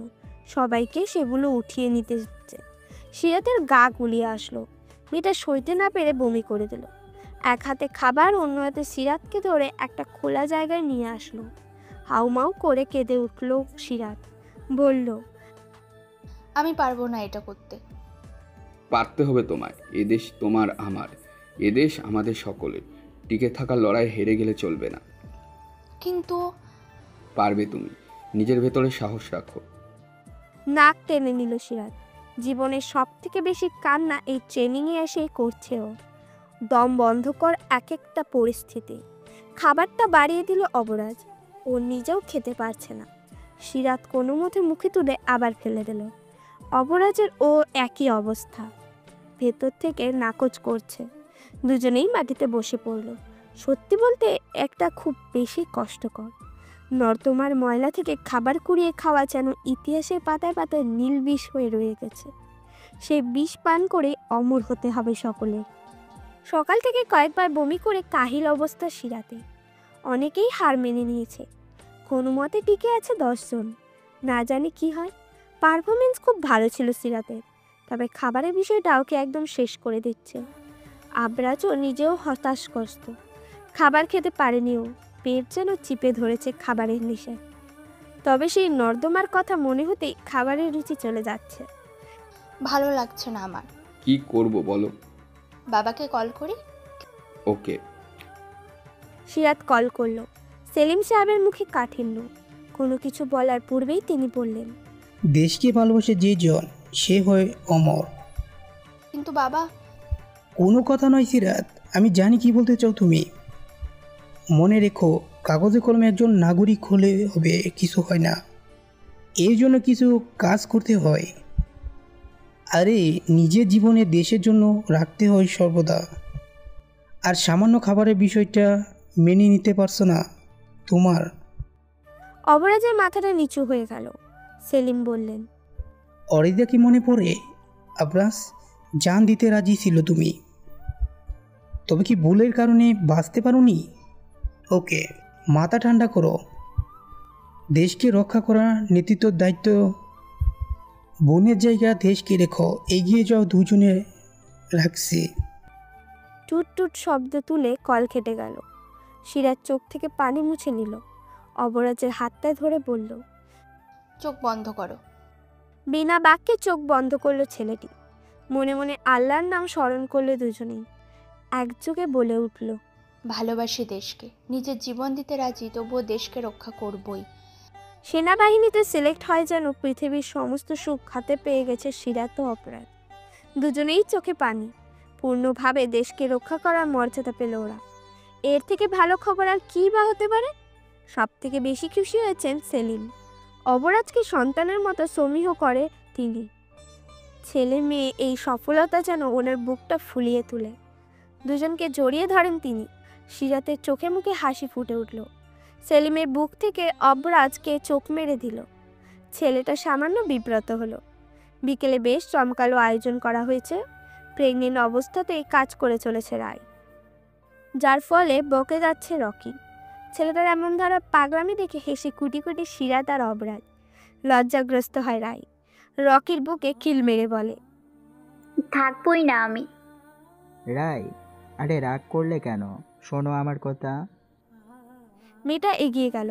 সবাইকে সেগুলো উঠিয়ে নিতে হচ্ছে। সিরাতের গা গুলিয়ে আসলো। মেয়েটা সইতে না পেরে বমি করে দিল। এক হাতে খাবার, অন্য হাতে সিরাতকে ধরে একটা খোলা জায়গায় নিয়ে আসলো। হাউমাউ করে কেঁদে উঠল সিরাত। বলল, আমি পারবো না এটা করতে। পারতে হবে তোমায়। এদেশ তোমার আমার, এদেশ আমাদের সকলের। টিকে থাকার লড়াই হেরে গেলে চলবে না। কিন্তু পারবে তুমি, নিজের ভেতরে সাহস রাখো। নাক টেনে নিল সিরাত। জীবনের সব থেকে বেশি কান্না এই ট্রেনিংয়ে এসে করছে ও। দম বন্ধ কর এক একটা পরিস্থিতি। খাবারটা বাড়িয়ে দিল অবরাজ। ও নিজেও খেতে পারছে না। সিরাত কোনো মতে মুখে তুলে আবার ফেলে দিল। অবরাজের ও একই অবস্থা, ভেতর থেকে নাকচ করছে। দুজনেই মাটিতে বসে পড়ল। সত্যি বলতে একটা খুব বেশি কষ্টকর। নর্দমার ময়লা থেকে খাবার কুড়িয়ে খাওয়া যেন ইতিহাসের পাতায় পাতায় নীল বিষ হয়ে রয়ে গেছে। সেই বিষ পান করে অমর হতে হবে সকলে। সকাল থেকে কয়েকবার বমি করে কাহিল অবস্থা সিরাতে। অনেকেই হার মেনে নিয়েছে। কোনো মতে টিকে আছে 10 জন। না জানি কি হয়। পারফরমেন্স খুব ভালো ছিল সিরাতের, তবে খাবারের বিষয়টা ওকে একদম শেষ করে দিচ্ছে। আবরাজও নিজেও হতাশগ্রস্ত। খাবার খেতে পারেনি ও। পেট যেন চিপে ধরেছে খাবারের নেশায়। তবে সেই নর্দমার কথা মনে হতেই খাবারের রুচি চলে যাচ্ছে। ভালো লাগছে না আমার। কি করব বলো? বাবাকে কল করি। ওকে। সিরাত কল করলো। সেলিম সাহেবের মুখে কাঠিন্য। কোনো কিছু বলার পূর্বেই তিনি বললেন, দেশকে ভালোবাসে যে জন সে হয় অমর। কিন্তু বাবা। কোনো কথা নয় সিরাত, আমি জানি কি বলতে চাও তুমি। মনে রেখো, কাগজে কলমে একজন নাগরিক হলে হবে কিছু হয় না, এর জন্য কিছু কাজ করতে হয়। আরে নিজের জীবনে দেশের জন্য রাখতে হয় সর্বদা। আর সামান্য খাবারের বিষয়টা মেনে নিতে পারছো না তোমার। অবরাজের মাথাটা নিচু হয়ে গেল। সেলিম বললেন, অরিদা কি মনে পড়ে? আবরাজ জান দিতে রাজি ছিল তুমি, তবে কি ভুলের কারণে বাঁচতে পারোনি? ওকে, মাথা ঠান্ডা করো। দেশকে রক্ষা করার নেতৃত্বের দায়িত্ব বোনের জায়গা দেশকে রেখো, এগিয়ে যাও দুজনে রাখছি। টুট টুট শব্দ তুলে কল কেটে গেল। সিরাজ চোখ থেকে পানি মুছে নিল। অবরাজের হাতটায় ধরে বলল, চোখ বন্ধ করো। বিনা বাক্যে চোখ বন্ধ করলো ছেলেটি। মনে মনে আল্লাহর নাম স্মরণ করলো দুজনেই। একযোগে বলে উঠল, ভালোবাসি দেশকে, নিজের জীবন দিতে রাজি, তবুও দেশকে রক্ষা করবই। সেনাবাহিনীতে সিলেক্ট হয় যেন পৃথিবীর সমস্ত সুখ হাতে পেয়ে গেছে সিরাত ও অপরাধ। দুজনেই চোখে পানি। পূর্ণভাবে দেশকে রক্ষা করার মর্যাদা পেল ওরা। এর থেকে ভালো খবর আর কী বা হতে পারে? সব থেকে বেশি খুশি হয়েছেন সেলিম। অবরাজকে সন্তানের মতো সমীহ করে তিনি। ছেলে মেয়ে এই সফলতা যেন ওনার বুকটা ফুলিয়ে তোলে। দুজনকে জড়িয়ে ধরেন তিনি। সিরাতের চোখে মুখে হাসি ফুটে উঠল। সেলিমের বুক থেকে অবরাজকে চোখ মেরে দিল। ছেলেটা সামান্য বিব্রত হলো। বিকেলে বেশ চমকালো আয়োজন করা হয়েছে। প্রেগনেন্ট অবস্থাতেই কাজ করে চলেছে রায়, যার ফলে বকে যাচ্ছে রকি। ছেলেটার এমন ধারা পাগলামি দেখে হেসে কুটি কুটি সিরাত আর অবরাজ। লজ্জাগ্রস্ত হয় রায়। রকির বুকে খিল মেরে বলে, থাকবই না আমি। রাই, আরে রাগ করলে কেন? শোনো আমার কথা। মেয়েটা এগিয়ে গেল।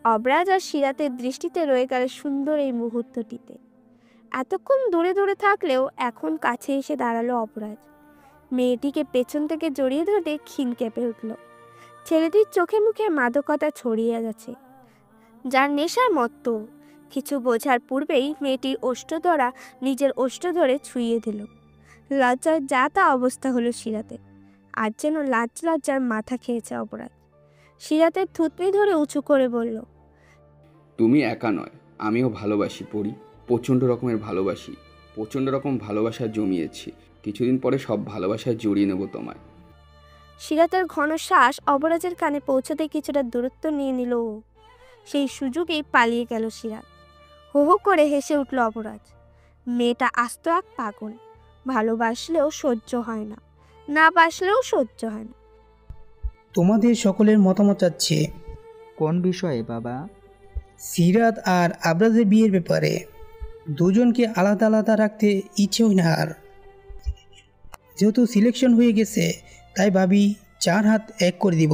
অবরাজ আর সিরাতের দৃষ্টিতে রয়ে গেল সুন্দর এই মুহূর্তটিতে। এতক্ষণ দূরে দূরে থাকলেও এখন কাছে এসে দাঁড়ালো অপরাজ। মেয়েটিকে পেছন থেকে জড়িয়ে ধরতে খিল কেঁপে উঠল। ছেলেটির চোখে মুখে মাদকতা ছড়িয়ে গেছে, যার নেশার মত্ত। কিছু বোঝার পূর্বেই মেয়েটির ওষ্ঠধরা নিজের ওষ্ঠ ধরে ছুঁয়ে দিল। লজ্জায় যা তা অবস্থা হলো সিরাতের। আর যেন লাজ লজ্জার মাথা খেয়েছে অপরাধ। সিরাতের থুতনি ধরে উঁচু করে বলল, তুমি একা নয়, আমিও ভালোবাসি পড়ি, প্রচণ্ড রকমের ভালোবাসি। প্রচণ্ড রকম ভালোবাসা জমিয়েছি। কিছুদিন পরে সব ভালোবাসায় জড়িয়ে নেব তোমায়। সিরাতের ঘন শ্বাস অবরাজের কানে পৌঁছতে কিছুটা দূরত্ব নিয়ে নিল ও। সেই সুযোগেই পালিয়ে গেল সিরাত। হো হো করে হেসে উঠল অপরাজ। মেয়েটা আস্ত এক পাগল। ভালোবাসলেও সহ্য হয় না, না বাসলেও সহ্য হয় না। তোমাদের সকলের মতামত চাচ্ছে। কোন বিষয়ে বাবা? সিরাত আর আবরাজের বিয়ের ব্যাপারে। দুজনকে আলাদা আলাদা রাখতে ইচ্ছে হয় না আর। যেহেতু সিলেকশন হয়ে গেছে, তাই ভাবি 4 হাত এক করে দিব।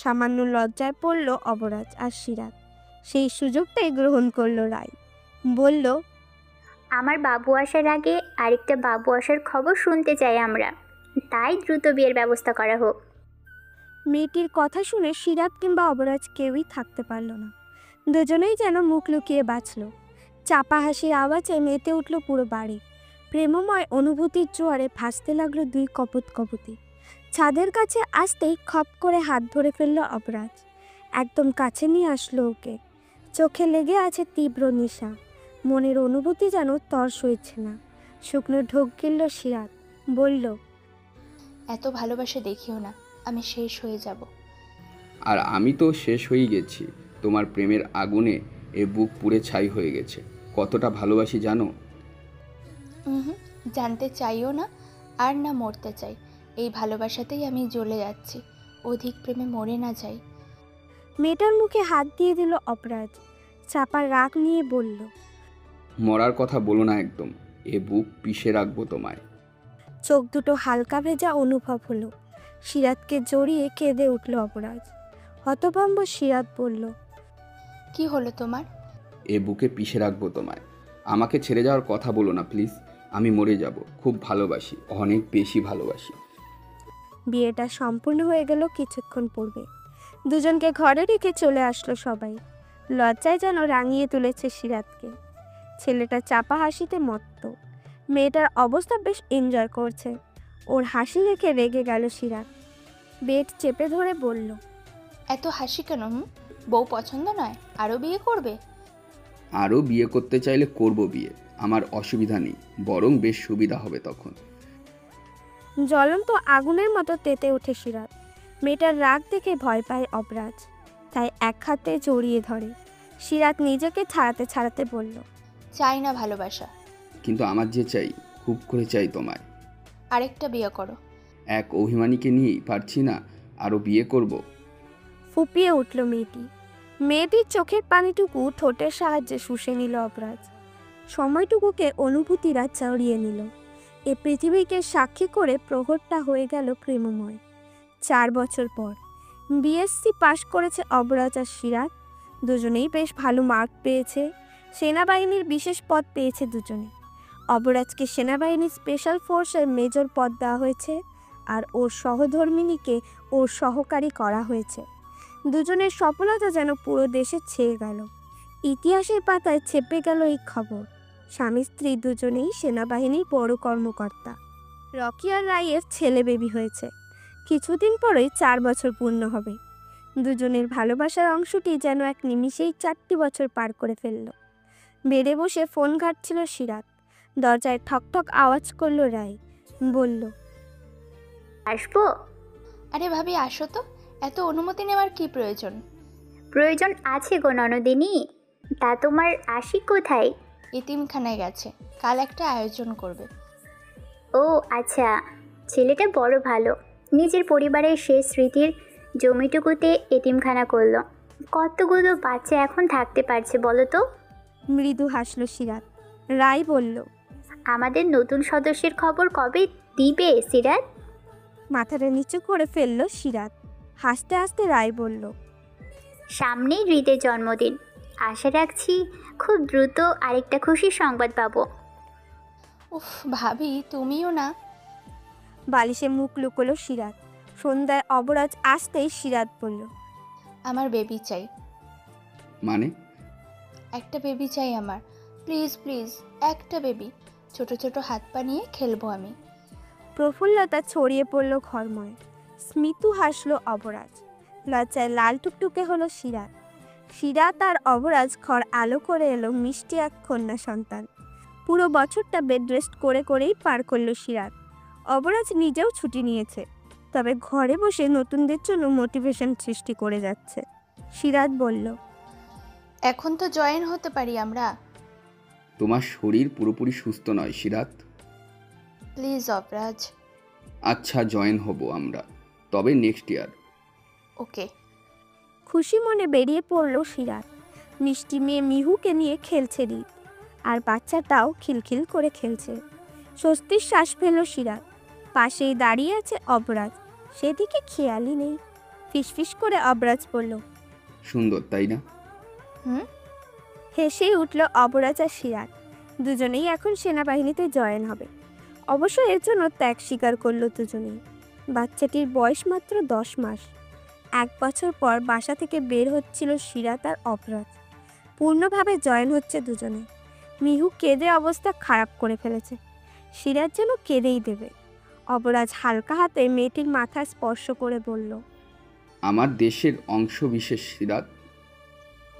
সামান্য লজ্জায় পড়ল অবরাজ আর সিরাত। সেই সুযোগটাই গ্রহণ করলো রায়। বলল, আমার বাবু আসার আগে আরেকটা বাবু আসার খবর শুনতে চাই আমরা, তাই দ্রুত বিয়ের ব্যবস্থা করা হোক। মেয়েটির কথা শুনে সিরাত কিংবা অবরাজ কেউই থাকতে পারল না। দুজনেই যেন মুখ লুকিয়ে বাঁচল। চাপা হাসির আওয়াজে মেতে উঠল পুরো বাড়ি। প্রেমময় অনুভূতির জোয়ারে ভাসতে লাগলো দুই কপত কপতি। ছাদের কাছে আসতেই খপ করে হাত ধরে ফেলল অবরাজ। একদম কাছে নিয়ে আসলো ওকে। চোখে লেগে আছে তীব্র নেশা। মনের অনুভূতি যেন তর সইছে না। শুকনো ঢোক গিলল সিরাত। বলল, এত ভালোবাসা দেখিও না, আমি শেষ হয়ে যাব। আর আমি তো শেষ হয়ে গেছি। তোমার প্রেমের আগুনে এ বুক পুড়ে ছাই হয়ে গেছে। কতটা ভালোবাসি জানো? জানতে চাইও না, আর না মরতে চাই। এই ভালোবাসাতেই আমি জ্বলে যাচ্ছি। অধিক প্রেমে মরে না যাই। মেয়েটার মুখে হাত দিয়ে দিল অপরাজ। চাপা রাগ নিয়ে বলল, মরার কথা বলো না একদম। এ বুক পিষে রাখবো তোমায়। চোখ দুটো হালকা ভেজা অনুভব হলো। সিরাতকে জড়িয়ে কেঁদে উঠল অপরাজ। হতভম্ব সিরাত বলল, কি হলো তোমার? এ বুকে পিষে রাখবো তোমায়। আমাকে ছেড়ে যাওয়ার কথা বলো না প্লিজ। আমি মরে যাব। খুব ভালোবাসি, অনেক বেশি ভালোবাসি। বিয়েটা সম্পূর্ণ হয়ে গেল কিছুক্ষণ পূর্বে। দুজনকে ঘরে রেখে চলে আসলো সবাই। লজ্জায় যেন রাঙিয়ে তুলেছে সিরাতকে। ছেলেটা চাপা হাসিতে মত্ত। মেয়েটার অবস্থা বেশ এনজয় করছে। ওর হাসি দেখে রেগে গেল সিরাত। বেড চেপে ধরে বলল, এত হাসি কেন? বউ পছন্দ নয়? আরও বিয়ে করবে? আরও বিয়ে করতে চাইলে করব বিয়ে, আমার অসুবিধা নেই। বরং বেশ সুবিধা হবে তখন। জ্বলন্ত আগুনের মতো তেতে ওঠে সিরাত। মেয়েটার রাগ দেখে ভয় পায় অবরাজ, তাই এক হাতে জড়িয়ে ধরে। সিরাত নিজেকে ছাড়াতে ছাড়াতে বলল, চাই না ভালোবাসা। কিন্তু আমার যে চাই, খুব করে চাই তোমায়। আরেকটা বিয়ে করো। এক অভিমানীকে নিয়েই পারছি না, আরও বিয়ে করব। ফুপিয়ে উঠল মেয়েটি। মেয়েটির চোখের পানিটুকু ঠোঁটের সাহায্যে শুষে নিল অবরাজ। সময়টুকুকে অনুভূতিরা চড়িয়ে নিল। এ পৃথিবীকে সাক্ষী করে প্রহরটা হয়ে গেল প্রেমময়। 4 বছর পর বিএসসি পাশ করেছে অবরাজ আর সিরাত। দুজনেই বেশ ভালো মার্ক পেয়েছে। সেনাবাহিনীর বিশেষ পদ পেয়েছে দুজনে। অবরাজকে সেনাবাহিনীর স্পেশাল ফোর্সের মেজর পদ দেওয়া হয়েছে, আর ওর সহধর্মিণীকে ওর সহকারী করা হয়েছে। দুজনের সফলতা যেন পুরো দেশে ছেয়ে গেল। ইতিহাসের পাতায় ছেপে গেল এই খবর। স্বামী স্ত্রী দুজনেই সেনাবাহিনীর বড় কর্মকর্তা। রকি আর রায়ের ছেলে বেবি হয়েছে। কিছুদিন পরেই 4 বছর পূর্ণ হবে। দুজনের ভালোবাসার অংশটি যেন এক নিমিষেই 4টি বছর পার করে ফেলল। বেডে বসে ফোন ঘাটছিল সিরাত। দরজায় ঠকঠক আওয়াজ করলো রায়। বলল, আসবো? আরে ভাবি, আসো তো। এত অনুমতি নেওয়ার কি প্রয়োজন? প্রয়োজন আছে গো ননদিনী। তা তোমার আশিক কোথায়? এতিমখানায় গেছে, কাল একটা আয়োজন করবে। ও আচ্ছা, ছেলেটা বড় ভালো। নিজের পরিবারের শেষ স্মৃতির জমিটুকুতে এতিমখানা করলো। কতগুলো বাচ্চা এখন থাকতে পারছে বলো তো? মৃদু হাসলো সিরাত। রায় বলল, আমাদের নতুন সদস্যের খবর কবে দিবে সিরাত? মাথাটা নিচু করে ফেলল সিরাত। হাসতে হাসতে রায় বলল, সামনেই হৃদের জন্মদিন। আশা রাখছি খুব দ্রুত আরেকটা খুশির সংবাদ পাবো। উফ ভাবি, তুমিও না। বালিশে মুখ লুকোলো সিরাত। সন্ধ্যায় অবরাজ আসতেই সিরাত বলল, আমার বেবি চাই। মানে? একটা বেবি চাই আমার। প্লিজ প্লিজ, একটা বেবি। ছোট ছোট হাত পা নিয়ে খেলবো আমি। প্রফুল্লতা ছড়িয়ে পড়ল ঘরময়। স্মিতু হাসলো অবরাজ। লজ্জায় লাল টুকটুকে হলো সিরাত। সিরাত আর অবরাজ ঘর আলো করে এলো মিষ্টি এক কন্যা সন্তান। পুরো বছরটা বেড রেস্ট করে করেই পার করলো সিরাত। অবরাজ নিজেও ছুটি নিয়েছে, তবে ঘরে বসে নতুনদের জন্য মোটিভেশন সৃষ্টি করে যাচ্ছে। সিরাত বলল, এখন তো জয়েন হতে পারি আমরা। তোমার শরীর পুরোপুরি সুস্থ নয় সিরাত। প্লিজ অবরাজ। আচ্ছা, জয়েন হব আমরা, তবে নেক্সট ইয়ার। ওকে। খুশি মনে বেরিয়ে পড়ল সিরাত। মিষ্টি মেয়ে মিহুকে নিয়ে খেলছে রিত, আর বাচ্চাটাও খিলখিল করে খেলছে। স্বস্তির শ্বাস ফেলল সিরাত। পাশেই দাঁড়িয়ে আছে অবরাজ, সেদিকে খেয়ালই নেই। ফিসফিস করে অবরাজ বলল। সুন্দর তাই না? হুম। হেসেই উঠল অবরাজ আর সিরাত। দুজনেই এখন সেনাবাহিনীতে জয়েন হবে। অবশ্য এর জন্য ত্যাগ স্বীকার করলো দুজনেই। বাচ্চাটির বয়স মাত্র 10 মাস। 1 বছর পর বাসা থেকে বের হচ্ছিল সিরাত আর অবরাজ। পূর্ণভাবে জয়েন হচ্ছে দুজনে। মিহু কেঁদে অবস্থা খারাপ করে ফেলেছে। সিরাত যেন কেঁদেই দেবে। অবরাজ হালকা হাতে মেয়েটির মাথা স্পর্শ করে বলল, আমার দেশের অংশ বিশেষ সিরাত।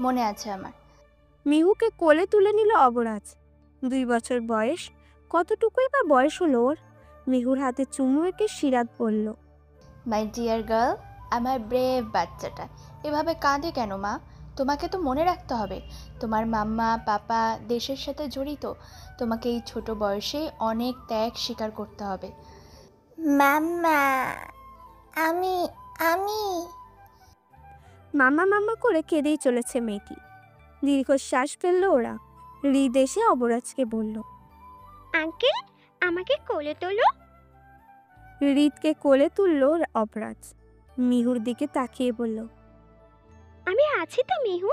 মনে আছে আমার। মিহুকে কোলে তুলে নিল অবরাজ। 2 বছর বয়স। কতটুকুই বা বয়স হলো ওর। মিহুর হাতে চুমু এঁকে সিরাত বলল, মাই ডিয়ার গার্ল, আমার ব্রেভ বাচ্চাটা এভাবে কাঁদে কেন মা? তোমাকে তো মনে রাখতে হবে তোমার মাম্মা পাপা দেশের সাথে জড়িত। তোমাকে এই ছোট বয়সে অনেক ত্যাগ স্বীকার করতে হবে। মাম্মা, আমি আমি মামা মামা করে কেঁদেই চলেছে মেয়েটি। দীর্ঘশ্বাস ফেললো ওরা। হৃদ এসে অবরাজকে বলল, আঙ্কেল, আমাকে কোলে তোলো। হৃদকে কোলে তুললো অবরাজ। মিহুর দিকে তাকিয়ে বলল, আমি আছি তো মিহু,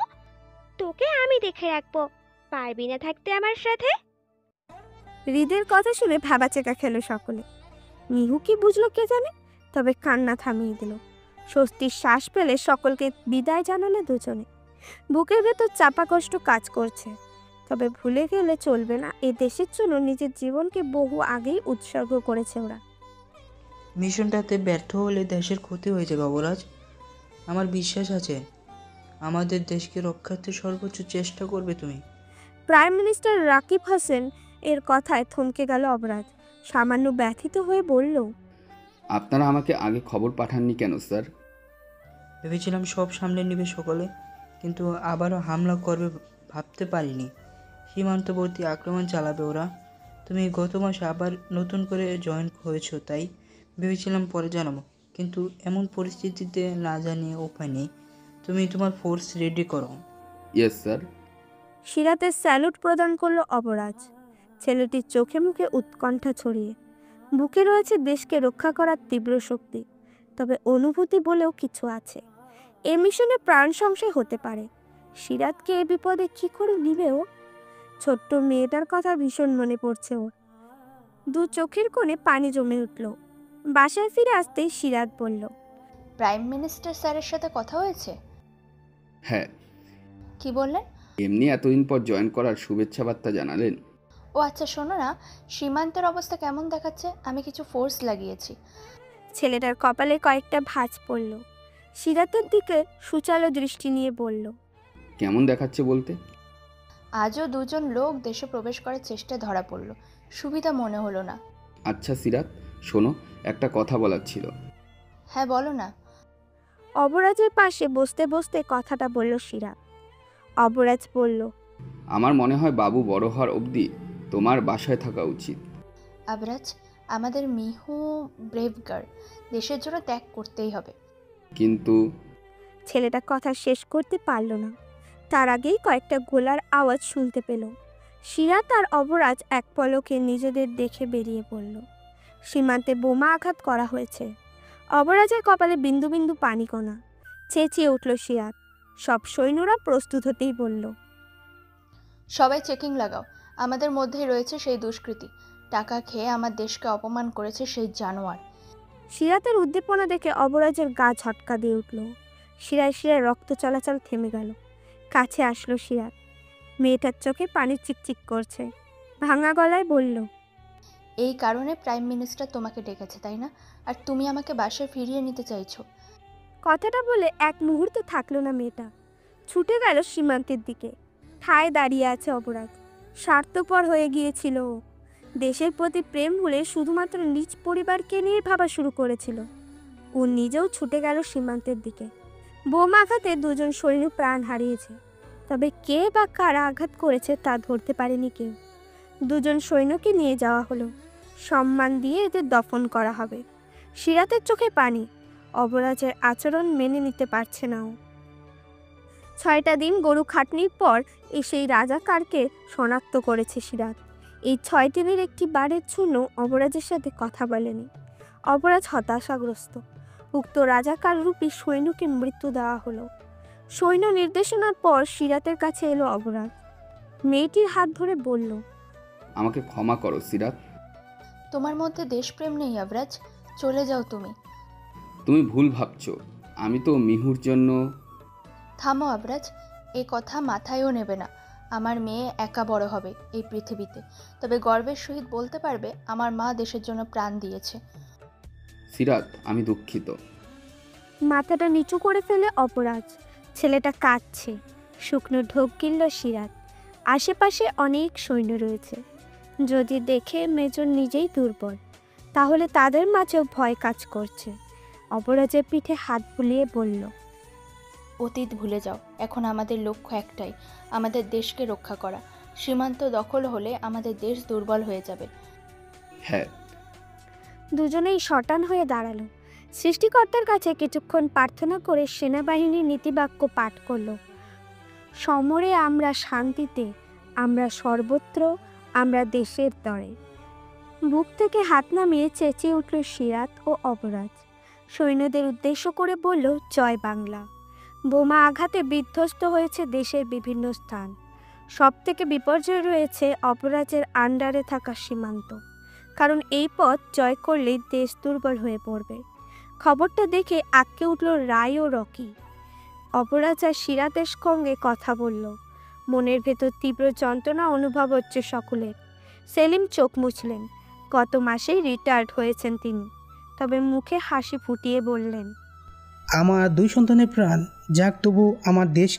তোকে আমি দেখে রাখবো। পারবি না থাকতে আমার সাথে? হৃদের কথা শুনে ভাবাচেকা খেলো সকলে। মিহু কি বুঝলো কে জানে, তবে কান্না থামিয়ে দিল। স্বস্তির শ্বাস পেলে সকলকে বিদায় জানালে দুজনে। বুকের ভেতর চাপা কষ্ট কাজ করছে। তবে ভুলে গেলে চলবে না, এ দেশের জন্য নিজের জীবনকে বহু আগেই উৎসর্গ করেছে ওরা। মিশনটাতে ব্যর্থ হলে দেশের ক্ষতি হয়ে যাবে অবরাজ। আমার বিশ্বাস আছে আমাদের দেশকে রক্ষার্থে সর্বোচ্চ চেষ্টা করবে তুমি। প্রাইম মিনিস্টার রাকিব হাসান এর কথায় থমকে গেল অবরাজ। সামান্য ব্যথিত হয়ে বলল, আপনারা আমাকে আগে খবর পাঠাননি কেন স্যার? ভেবেছিলাম সব সামলে নেবে সকলে, কিন্তু আবারও হামলা করবে ভাবতে পারিনি। সীমান্তবর্তী আক্রমণ চালাবে ওরা। তুমি গত মাসে আবার নতুন করে জয়েন হয়েছো, তাই ভেবেছিলাম পরে জানাবো, কিন্তু এমন পরিস্থিতিতে না জানিয়ে উপায় নেই। তুমি তোমার ফোর্স রেডি করো। Yes sir. সিরাতের স্যালুট প্রদান করলো অবরাজ। ছেলেটির চোখে মুখে উৎকণ্ঠা ছড়িয়ে। বুকে রয়েছে দেশকে রক্ষা করার তীব্র শক্তি, তবে অনুভূতি বলেও কিছু আছে। এ মিশনে প্রাণ সংশয় হতে পারে। সিরাতকে এ বিপদে কি করে নিবে ও? ছোট্ট মেয়েটার কথা ভীষণ মনে পড়ছে ওর। 2 চোখের কোণে পানি জমে উঠল। বাসায় ফিরে আসতেই সিরাত বলল, প্রাইম মিনিস্টার স্যারের সাথে কথা হয়েছে? হ্যাঁ। কি বললেন? এমনি এতদিন পর জয়েন করার শুভেচ্ছা বার্তা জানালেন। ও আচ্ছা, শোনো না, সীমান্তের অবস্থা কেমন দেখাচ্ছে? আমি কিছু ফোর্স লাগিয়েছি। ছেলেটার কপালে কয়েকটা ভাঁজ পড়ল। সিরাতের দিকে সুচালো দৃষ্টি নিয়ে বলল, কেমন দেখাচ্ছে বলতে? আজও 2 জন লোক দেশে প্রবেশ করার চেষ্টায় ধরা পড়ল। সুবিধা মনে হলো না। আচ্ছা সিরাত, শোনো, একটা কথা বলার ছিল। হ্যাঁ বলো না। অবরাজের পাশে বসতে বসতে কথাটা বলল সিরাত। অবরাজ বলল, আমার মনে হয় বাবু বড় হওয়ার অবধি তোমার বাসায় থাকা উচিত। আবরাজ, আমাদের মিহু ব্রেভ গার্ল, দেশের জন্য ত্যাগ করতেই হবে। কিন্তু ছেলেটা কথা শেষ করতে পারল না। তার আগেই কয়েকটা গোলার আওয়াজ শুনতে পেল। সিরাত আর অবরাজ এক পলকে নিজেদের দেখে বেরিয়ে পড়ল। সীমান্তে বোমা আঘাত করা হয়েছে। অবরাজের কপালে বিন্দু বিন্দু পানিকণা। চেঁচিয়ে উঠল সিরাত। সব সৈন্যরা প্রস্তুত হতেই বলল, সবাই চেকিং লাগাও। আমাদের মধ্যেই রয়েছে সেই দুষ্কৃতী। টাকা খেয়ে আমার দেশকে অপমান করেছে সেই জানোয়ার। সিরাতের উদ্দীপনা দেখে অবরাজের গা ঝটকা দিয়ে উঠল। শিরায় শিরায় রক্ত চলাচল থেমে গেল। কাছে আসলো সিরাত। মেয়েটার চোখে পানি চিকচিক করছে। ভাঙা গলায় বলল, এই কারণে প্রাইম মিনিস্টার তোমাকে ডেকেছে, তাই না? আর তুমি আমাকে বাসায় ফিরিয়ে নিতে চাইছো। কথাটা বলে এক মুহূর্ত থাকলো না মেয়েটা। ছুটে গেল সীমান্তের দিকে। ঠায় দাঁড়িয়ে আছে অবরাজ। স্বার্থপর হয়ে গিয়েছিল ও। দেশের প্রতি প্রেম ভুলে শুধুমাত্র নিজ পরিবারকে নিয়ে ভাবা শুরু করেছিল। ও নিজেও ছুটে গেল সীমান্তের দিকে। বোমা আঘাতে 2 জন সৈন্য প্রাণ হারিয়েছে, তবে কে বা কারা আঘাত করেছে তা ধরতে পারেনি কেউ। 2 জন সৈন্যকে নিয়ে যাওয়া হলো। সম্মান দিয়ে এদের দফন করা হবে। সিরাতের চোখে পানি। অবরাজের আচরণ মেনে নিতে পারছে না ও। 6টা দিন গরু খাটনির পর সেই রাজাকারকে শনাক্ত করেছে সিরাত। এই 6 দিনের একটি বারের জন্য অবরাজের সাথে কথা বলেনি। অবরাজ হতাশাগ্রস্ত। উক্ত রাজাকার রূপী সৈন্যকে মৃত্যু দেওয়া হলো। সৈন্য নির্দেশনার পর সিরাতের কাছে এলো অপরাধ। মেয়েটির হাত ধরে বলল, আমাকে ক্ষমা করো সিরাত। তোমার মধ্যে দেশপ্রেম নেই আবরাজ, চলে যাও তুমি। তুমি ভুল ভাবছো, আমি তো মিহুর জন্য। থামো আবরাজ, এ কথা মাথায়ও নেবে না। আমার মেয়ে একা বড় হবে এই পৃথিবীতে, তবে গর্বের সহিত বলতে পারবে আমার মা দেশের জন্য প্রাণ দিয়েছে। সিরাত, আমি দুঃখিত। মাথাটা নিচু করে ফেলে অপরাজ। ছেলেটা কাঁদছে। শুকনো ঢোক গিলল সিরাত। আশেপাশে অনেক সৈন্য রয়েছে। যদি দেখে মেজর নিজেই দুর্বল, তাহলে তাদের মাঝেও ভয় কাজ করছে। অপরাজের পিঠে হাত বুলিয়ে বলল, অতীত ভুলে যাও, এখন আমাদের লক্ষ্য একটাই, আমাদের দেশকে রক্ষা করা। সীমান্ত দখল হলে আমাদের দেশ দুর্বল হয়ে যাবে। হ্যাঁ। দুজনেই শটান হয়ে দাঁড়ালো। সৃষ্টিকর্তার কাছে কিছুক্ষণ প্রার্থনা করে সেনাবাহিনীর নীতিবাক্য পাঠ করল। সমরে আমরা শান্তিতে, আমরা সর্বত্র, আমরা দেশের তরে। বুক থেকে হাত নামিয়ে চেঁচিয়ে উঠল সিরাত ও অপরাজ। সৈন্যদের উদ্দেশ্য করে বলল, জয় বাংলা। বোমা আঘাতে বিধ্বস্ত হয়েছে দেশের বিভিন্ন স্থান। সবথেকে বিপর্যয় রয়েছে অপরাজের আন্ডারে থাকা সীমান্ত, কারণ এই পথ জয় করলেই দেশ দুর্বল হয়ে পড়বে। খবরটা দেখে আঁতকে উঠল রায় ও রকি। অপরাজ আর সিরাতের সঙ্গে কথা বলল। মনের ভেতর তীব্র যন্ত্রণা অনুভব হচ্ছে সকলের। সেলিম চোখ মুছলেন। গত মাসেই রিটায়ার্ড হয়েছেন তিনি, তবে মুখে হাসি ফুটিয়ে বললেন, আমার 2 সন্তানের প্রাণ যাক, তবু আমার দেশ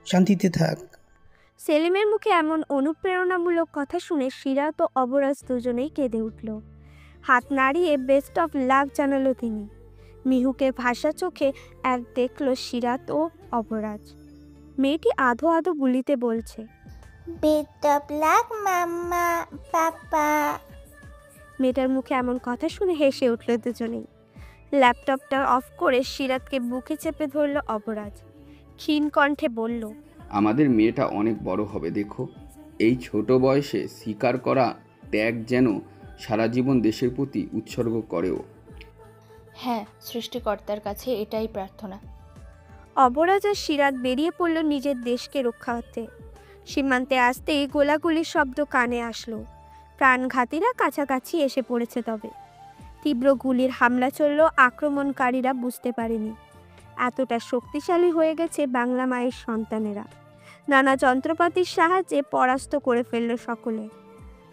শান্তিতে থাক। সেলিমের মুখে এমন অনুপ্রেরণামূলক কথা শুনে সিরাত ও অপরাজ দুজনেই কেঁদে উঠল। হাত নাড়িয়ে বেস্ট অফ লাক জানালো তিনি। মিহুকে ভাষা চোখে এক দেখল সিরাত ও অপরাজ। মেয়েটি আধো আধো বুলিতে বলছে, বেস্ট অফ লাক মাম্মা, পাপা। মেয়েটার মুখে এমন কথা শুনে হেসে উঠল দুজনেই। ল্যাপটপটা অফ করে সিরাতকে বুকে চেপে ধরল অপরাজ। ক্ষীণ কণ্ঠে বলল, আমাদের মেয়েটা অনেক বড় হবে দেখো। এই ছোট বয়সে স্বীকার করা ত্যাগ যেন সারা জীবন দেশের প্রতি উৎসর্গ করেও। হ্যাঁ, সৃষ্টিকর্তার কাছে এটাই প্রার্থনা। অপরাজ আর সিরাত বেরিয়ে পড়ল নিজের দেশকে রক্ষার্থে। সীমান্তে আসতেই গোলাগুলির শব্দ কানে আসলো। প্রাণঘাতীরা কাছাকাছি এসে পড়েছে। তবে তীব্র গুলির হামলা চলল। আক্রমণকারীরা বুঝতে পারেনি এতটা শক্তিশালী হয়ে গেছে বাংলা মায়ের সন্তানেরা। নানা যন্ত্রপাতির সাহায্যে পরাস্ত করে ফেলল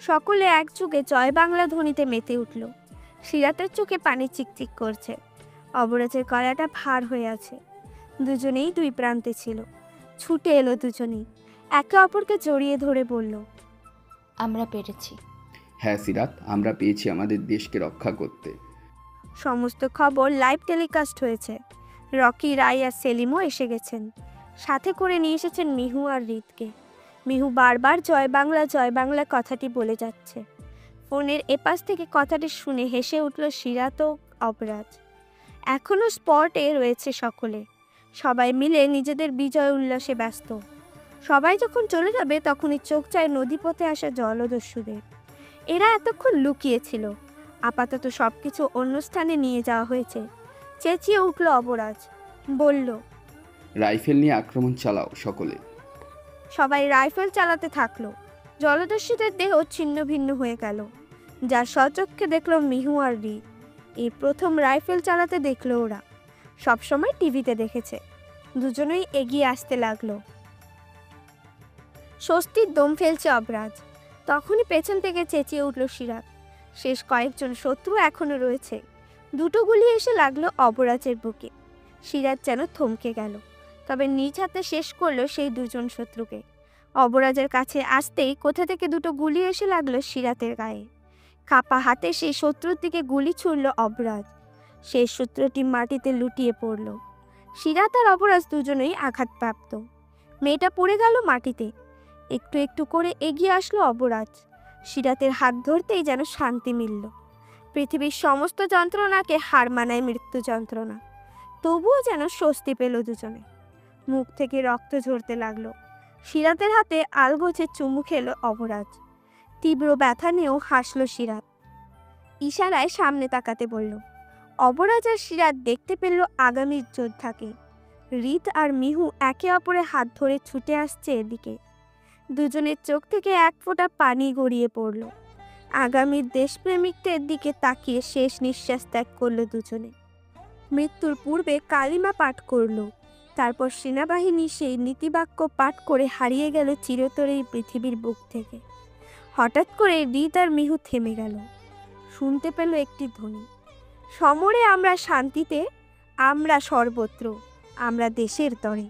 সকলে একযুগে জয় বাংলা ধ্বনিতে মেতে উঠল। সিরাতের চোখে পানি চিকচিক করছে। অপরাজের গলাটা ভার হয়ে আছে। দুজনেই 2 প্রান্তে ছিল। ছুটে এলো দুজনেই, একে অপরকে জড়িয়ে ধরে বলল, আমরা পেরেছি। হ্যাঁ সিরাত, আমরা পেয়েছি আমাদের দেশকে রক্ষা করতে। সমস্ত খবর লাইভ টেলিকাস্ট হয়েছে। রকি, রায় আর সেলিমও এসে গেছেন। সাথে করে নিয়ে এসেছেন মিহু আর রিতকে। মিহু বারবার জয় বাংলা কথাটি বলে যাচ্ছে। ফোনের এপাশ থেকে কথাটি শুনে হেসে উঠল সিরাত ও অপরাজ। এখনও স্পটে রয়েছে সকলে। সবাই মিলে নিজেদের বিজয় উল্লাসে ব্যস্ত। সবাই যখন চলে যাবে তখনই চোখ চায় নদীপথে আসা জলদস্যুদের। এরা এতক্ষণ লুকিয়েছিল, আপাতত সবকিছু অন্য স্থানে নিয়ে যাওয়া হয়েছে। চেঁচিয়ে উঠল অপরাজ, বলল, রাইফেল নিয়ে আক্রমণ চালাও সকলে। সবাই রাইফেল চালাতে থাকলো। জলদস্যুদের দেহ ছিন্ন ভিন্ন হয়ে গেল। যা সচক্ষে দেখল মিহু আর রি। এই প্রথম রাইফেল চালাতে দেখলো ওরা। সবসময় টিভিতে দেখেছে। দুজনেই এগিয়ে আসতে লাগলো। স্বস্তির দম ফেলছে অপরাজ। তখনই পেছন থেকে চেঁচিয়ে উঠল সিরাত, শেষ কয়েকজন শত্রু এখনো রয়েছে। 2টো গুলি এসে লাগলো অপরাজের বুকে। সিরাত যেন থমকে গেল, তবে নিজ হাতে শেষ করলো সেই 2 জন শত্রুকে। অপরাজের কাছে আসতেই কোথা থেকে 2টো গুলি এসে লাগলো সিরাতের গায়ে। কাপা হাতে সেই শত্রুর দিকে গুলি ছুড়ল অপরাজ। সেই শত্রুটি মাটিতে লুটিয়ে পড়ল। সিরাত আর অপরাজ দুজনেই আঘাতপ্রাপ্ত। মেয়েটা পড়ে গেল মাটিতে। একটু একটু করে এগিয়ে আসলো অপরাজ। সিরাতের হাত ধরতেই যেন শান্তি মিলল। পৃথিবীর সমস্ত যন্ত্রণাকে হার মানায় মৃত্যু যন্ত্রণা। তবুও যেন স্বস্তি পেল দুজনে। মুখ থেকে রক্ত ঝরতে লাগলো। সিরাতের হাতে আলগোছে চুমু খেলো অপরাজ। তীব্র ব্যথা নিয়েও হাসলো সিরাত। ইশারায় সামনে তাকাতে বলল। অবরাজ আর সিরাত দেখতে পেল আগামীর যোদ্ধাকে। রিত আর মিহু একে অপরের হাত ধরে ছুটে আসছে এদিকে। দুজনের চোখ থেকে এক ফোঁটা পানি গড়িয়ে পড়ল। আগামীর দেশপ্রেমিকদের দিকে তাকিয়ে শেষ নিঃশ্বাস ত্যাগ করলো দুজনে। মৃত্যুর পূর্বে কালিমা পাঠ করল, তারপর সেনাবাহিনী সেই নীতিবাক্য পাঠ করে হারিয়ে গেল চিরতরে এই পৃথিবীর বুক থেকে। হঠাৎ করে রিত আর মিহু থেমে গেল। শুনতে পেল একটি ধ্বনি, সমরে আমরা শান্তিতে, আমরা সর্বত্র, আমরা দেশের তরে।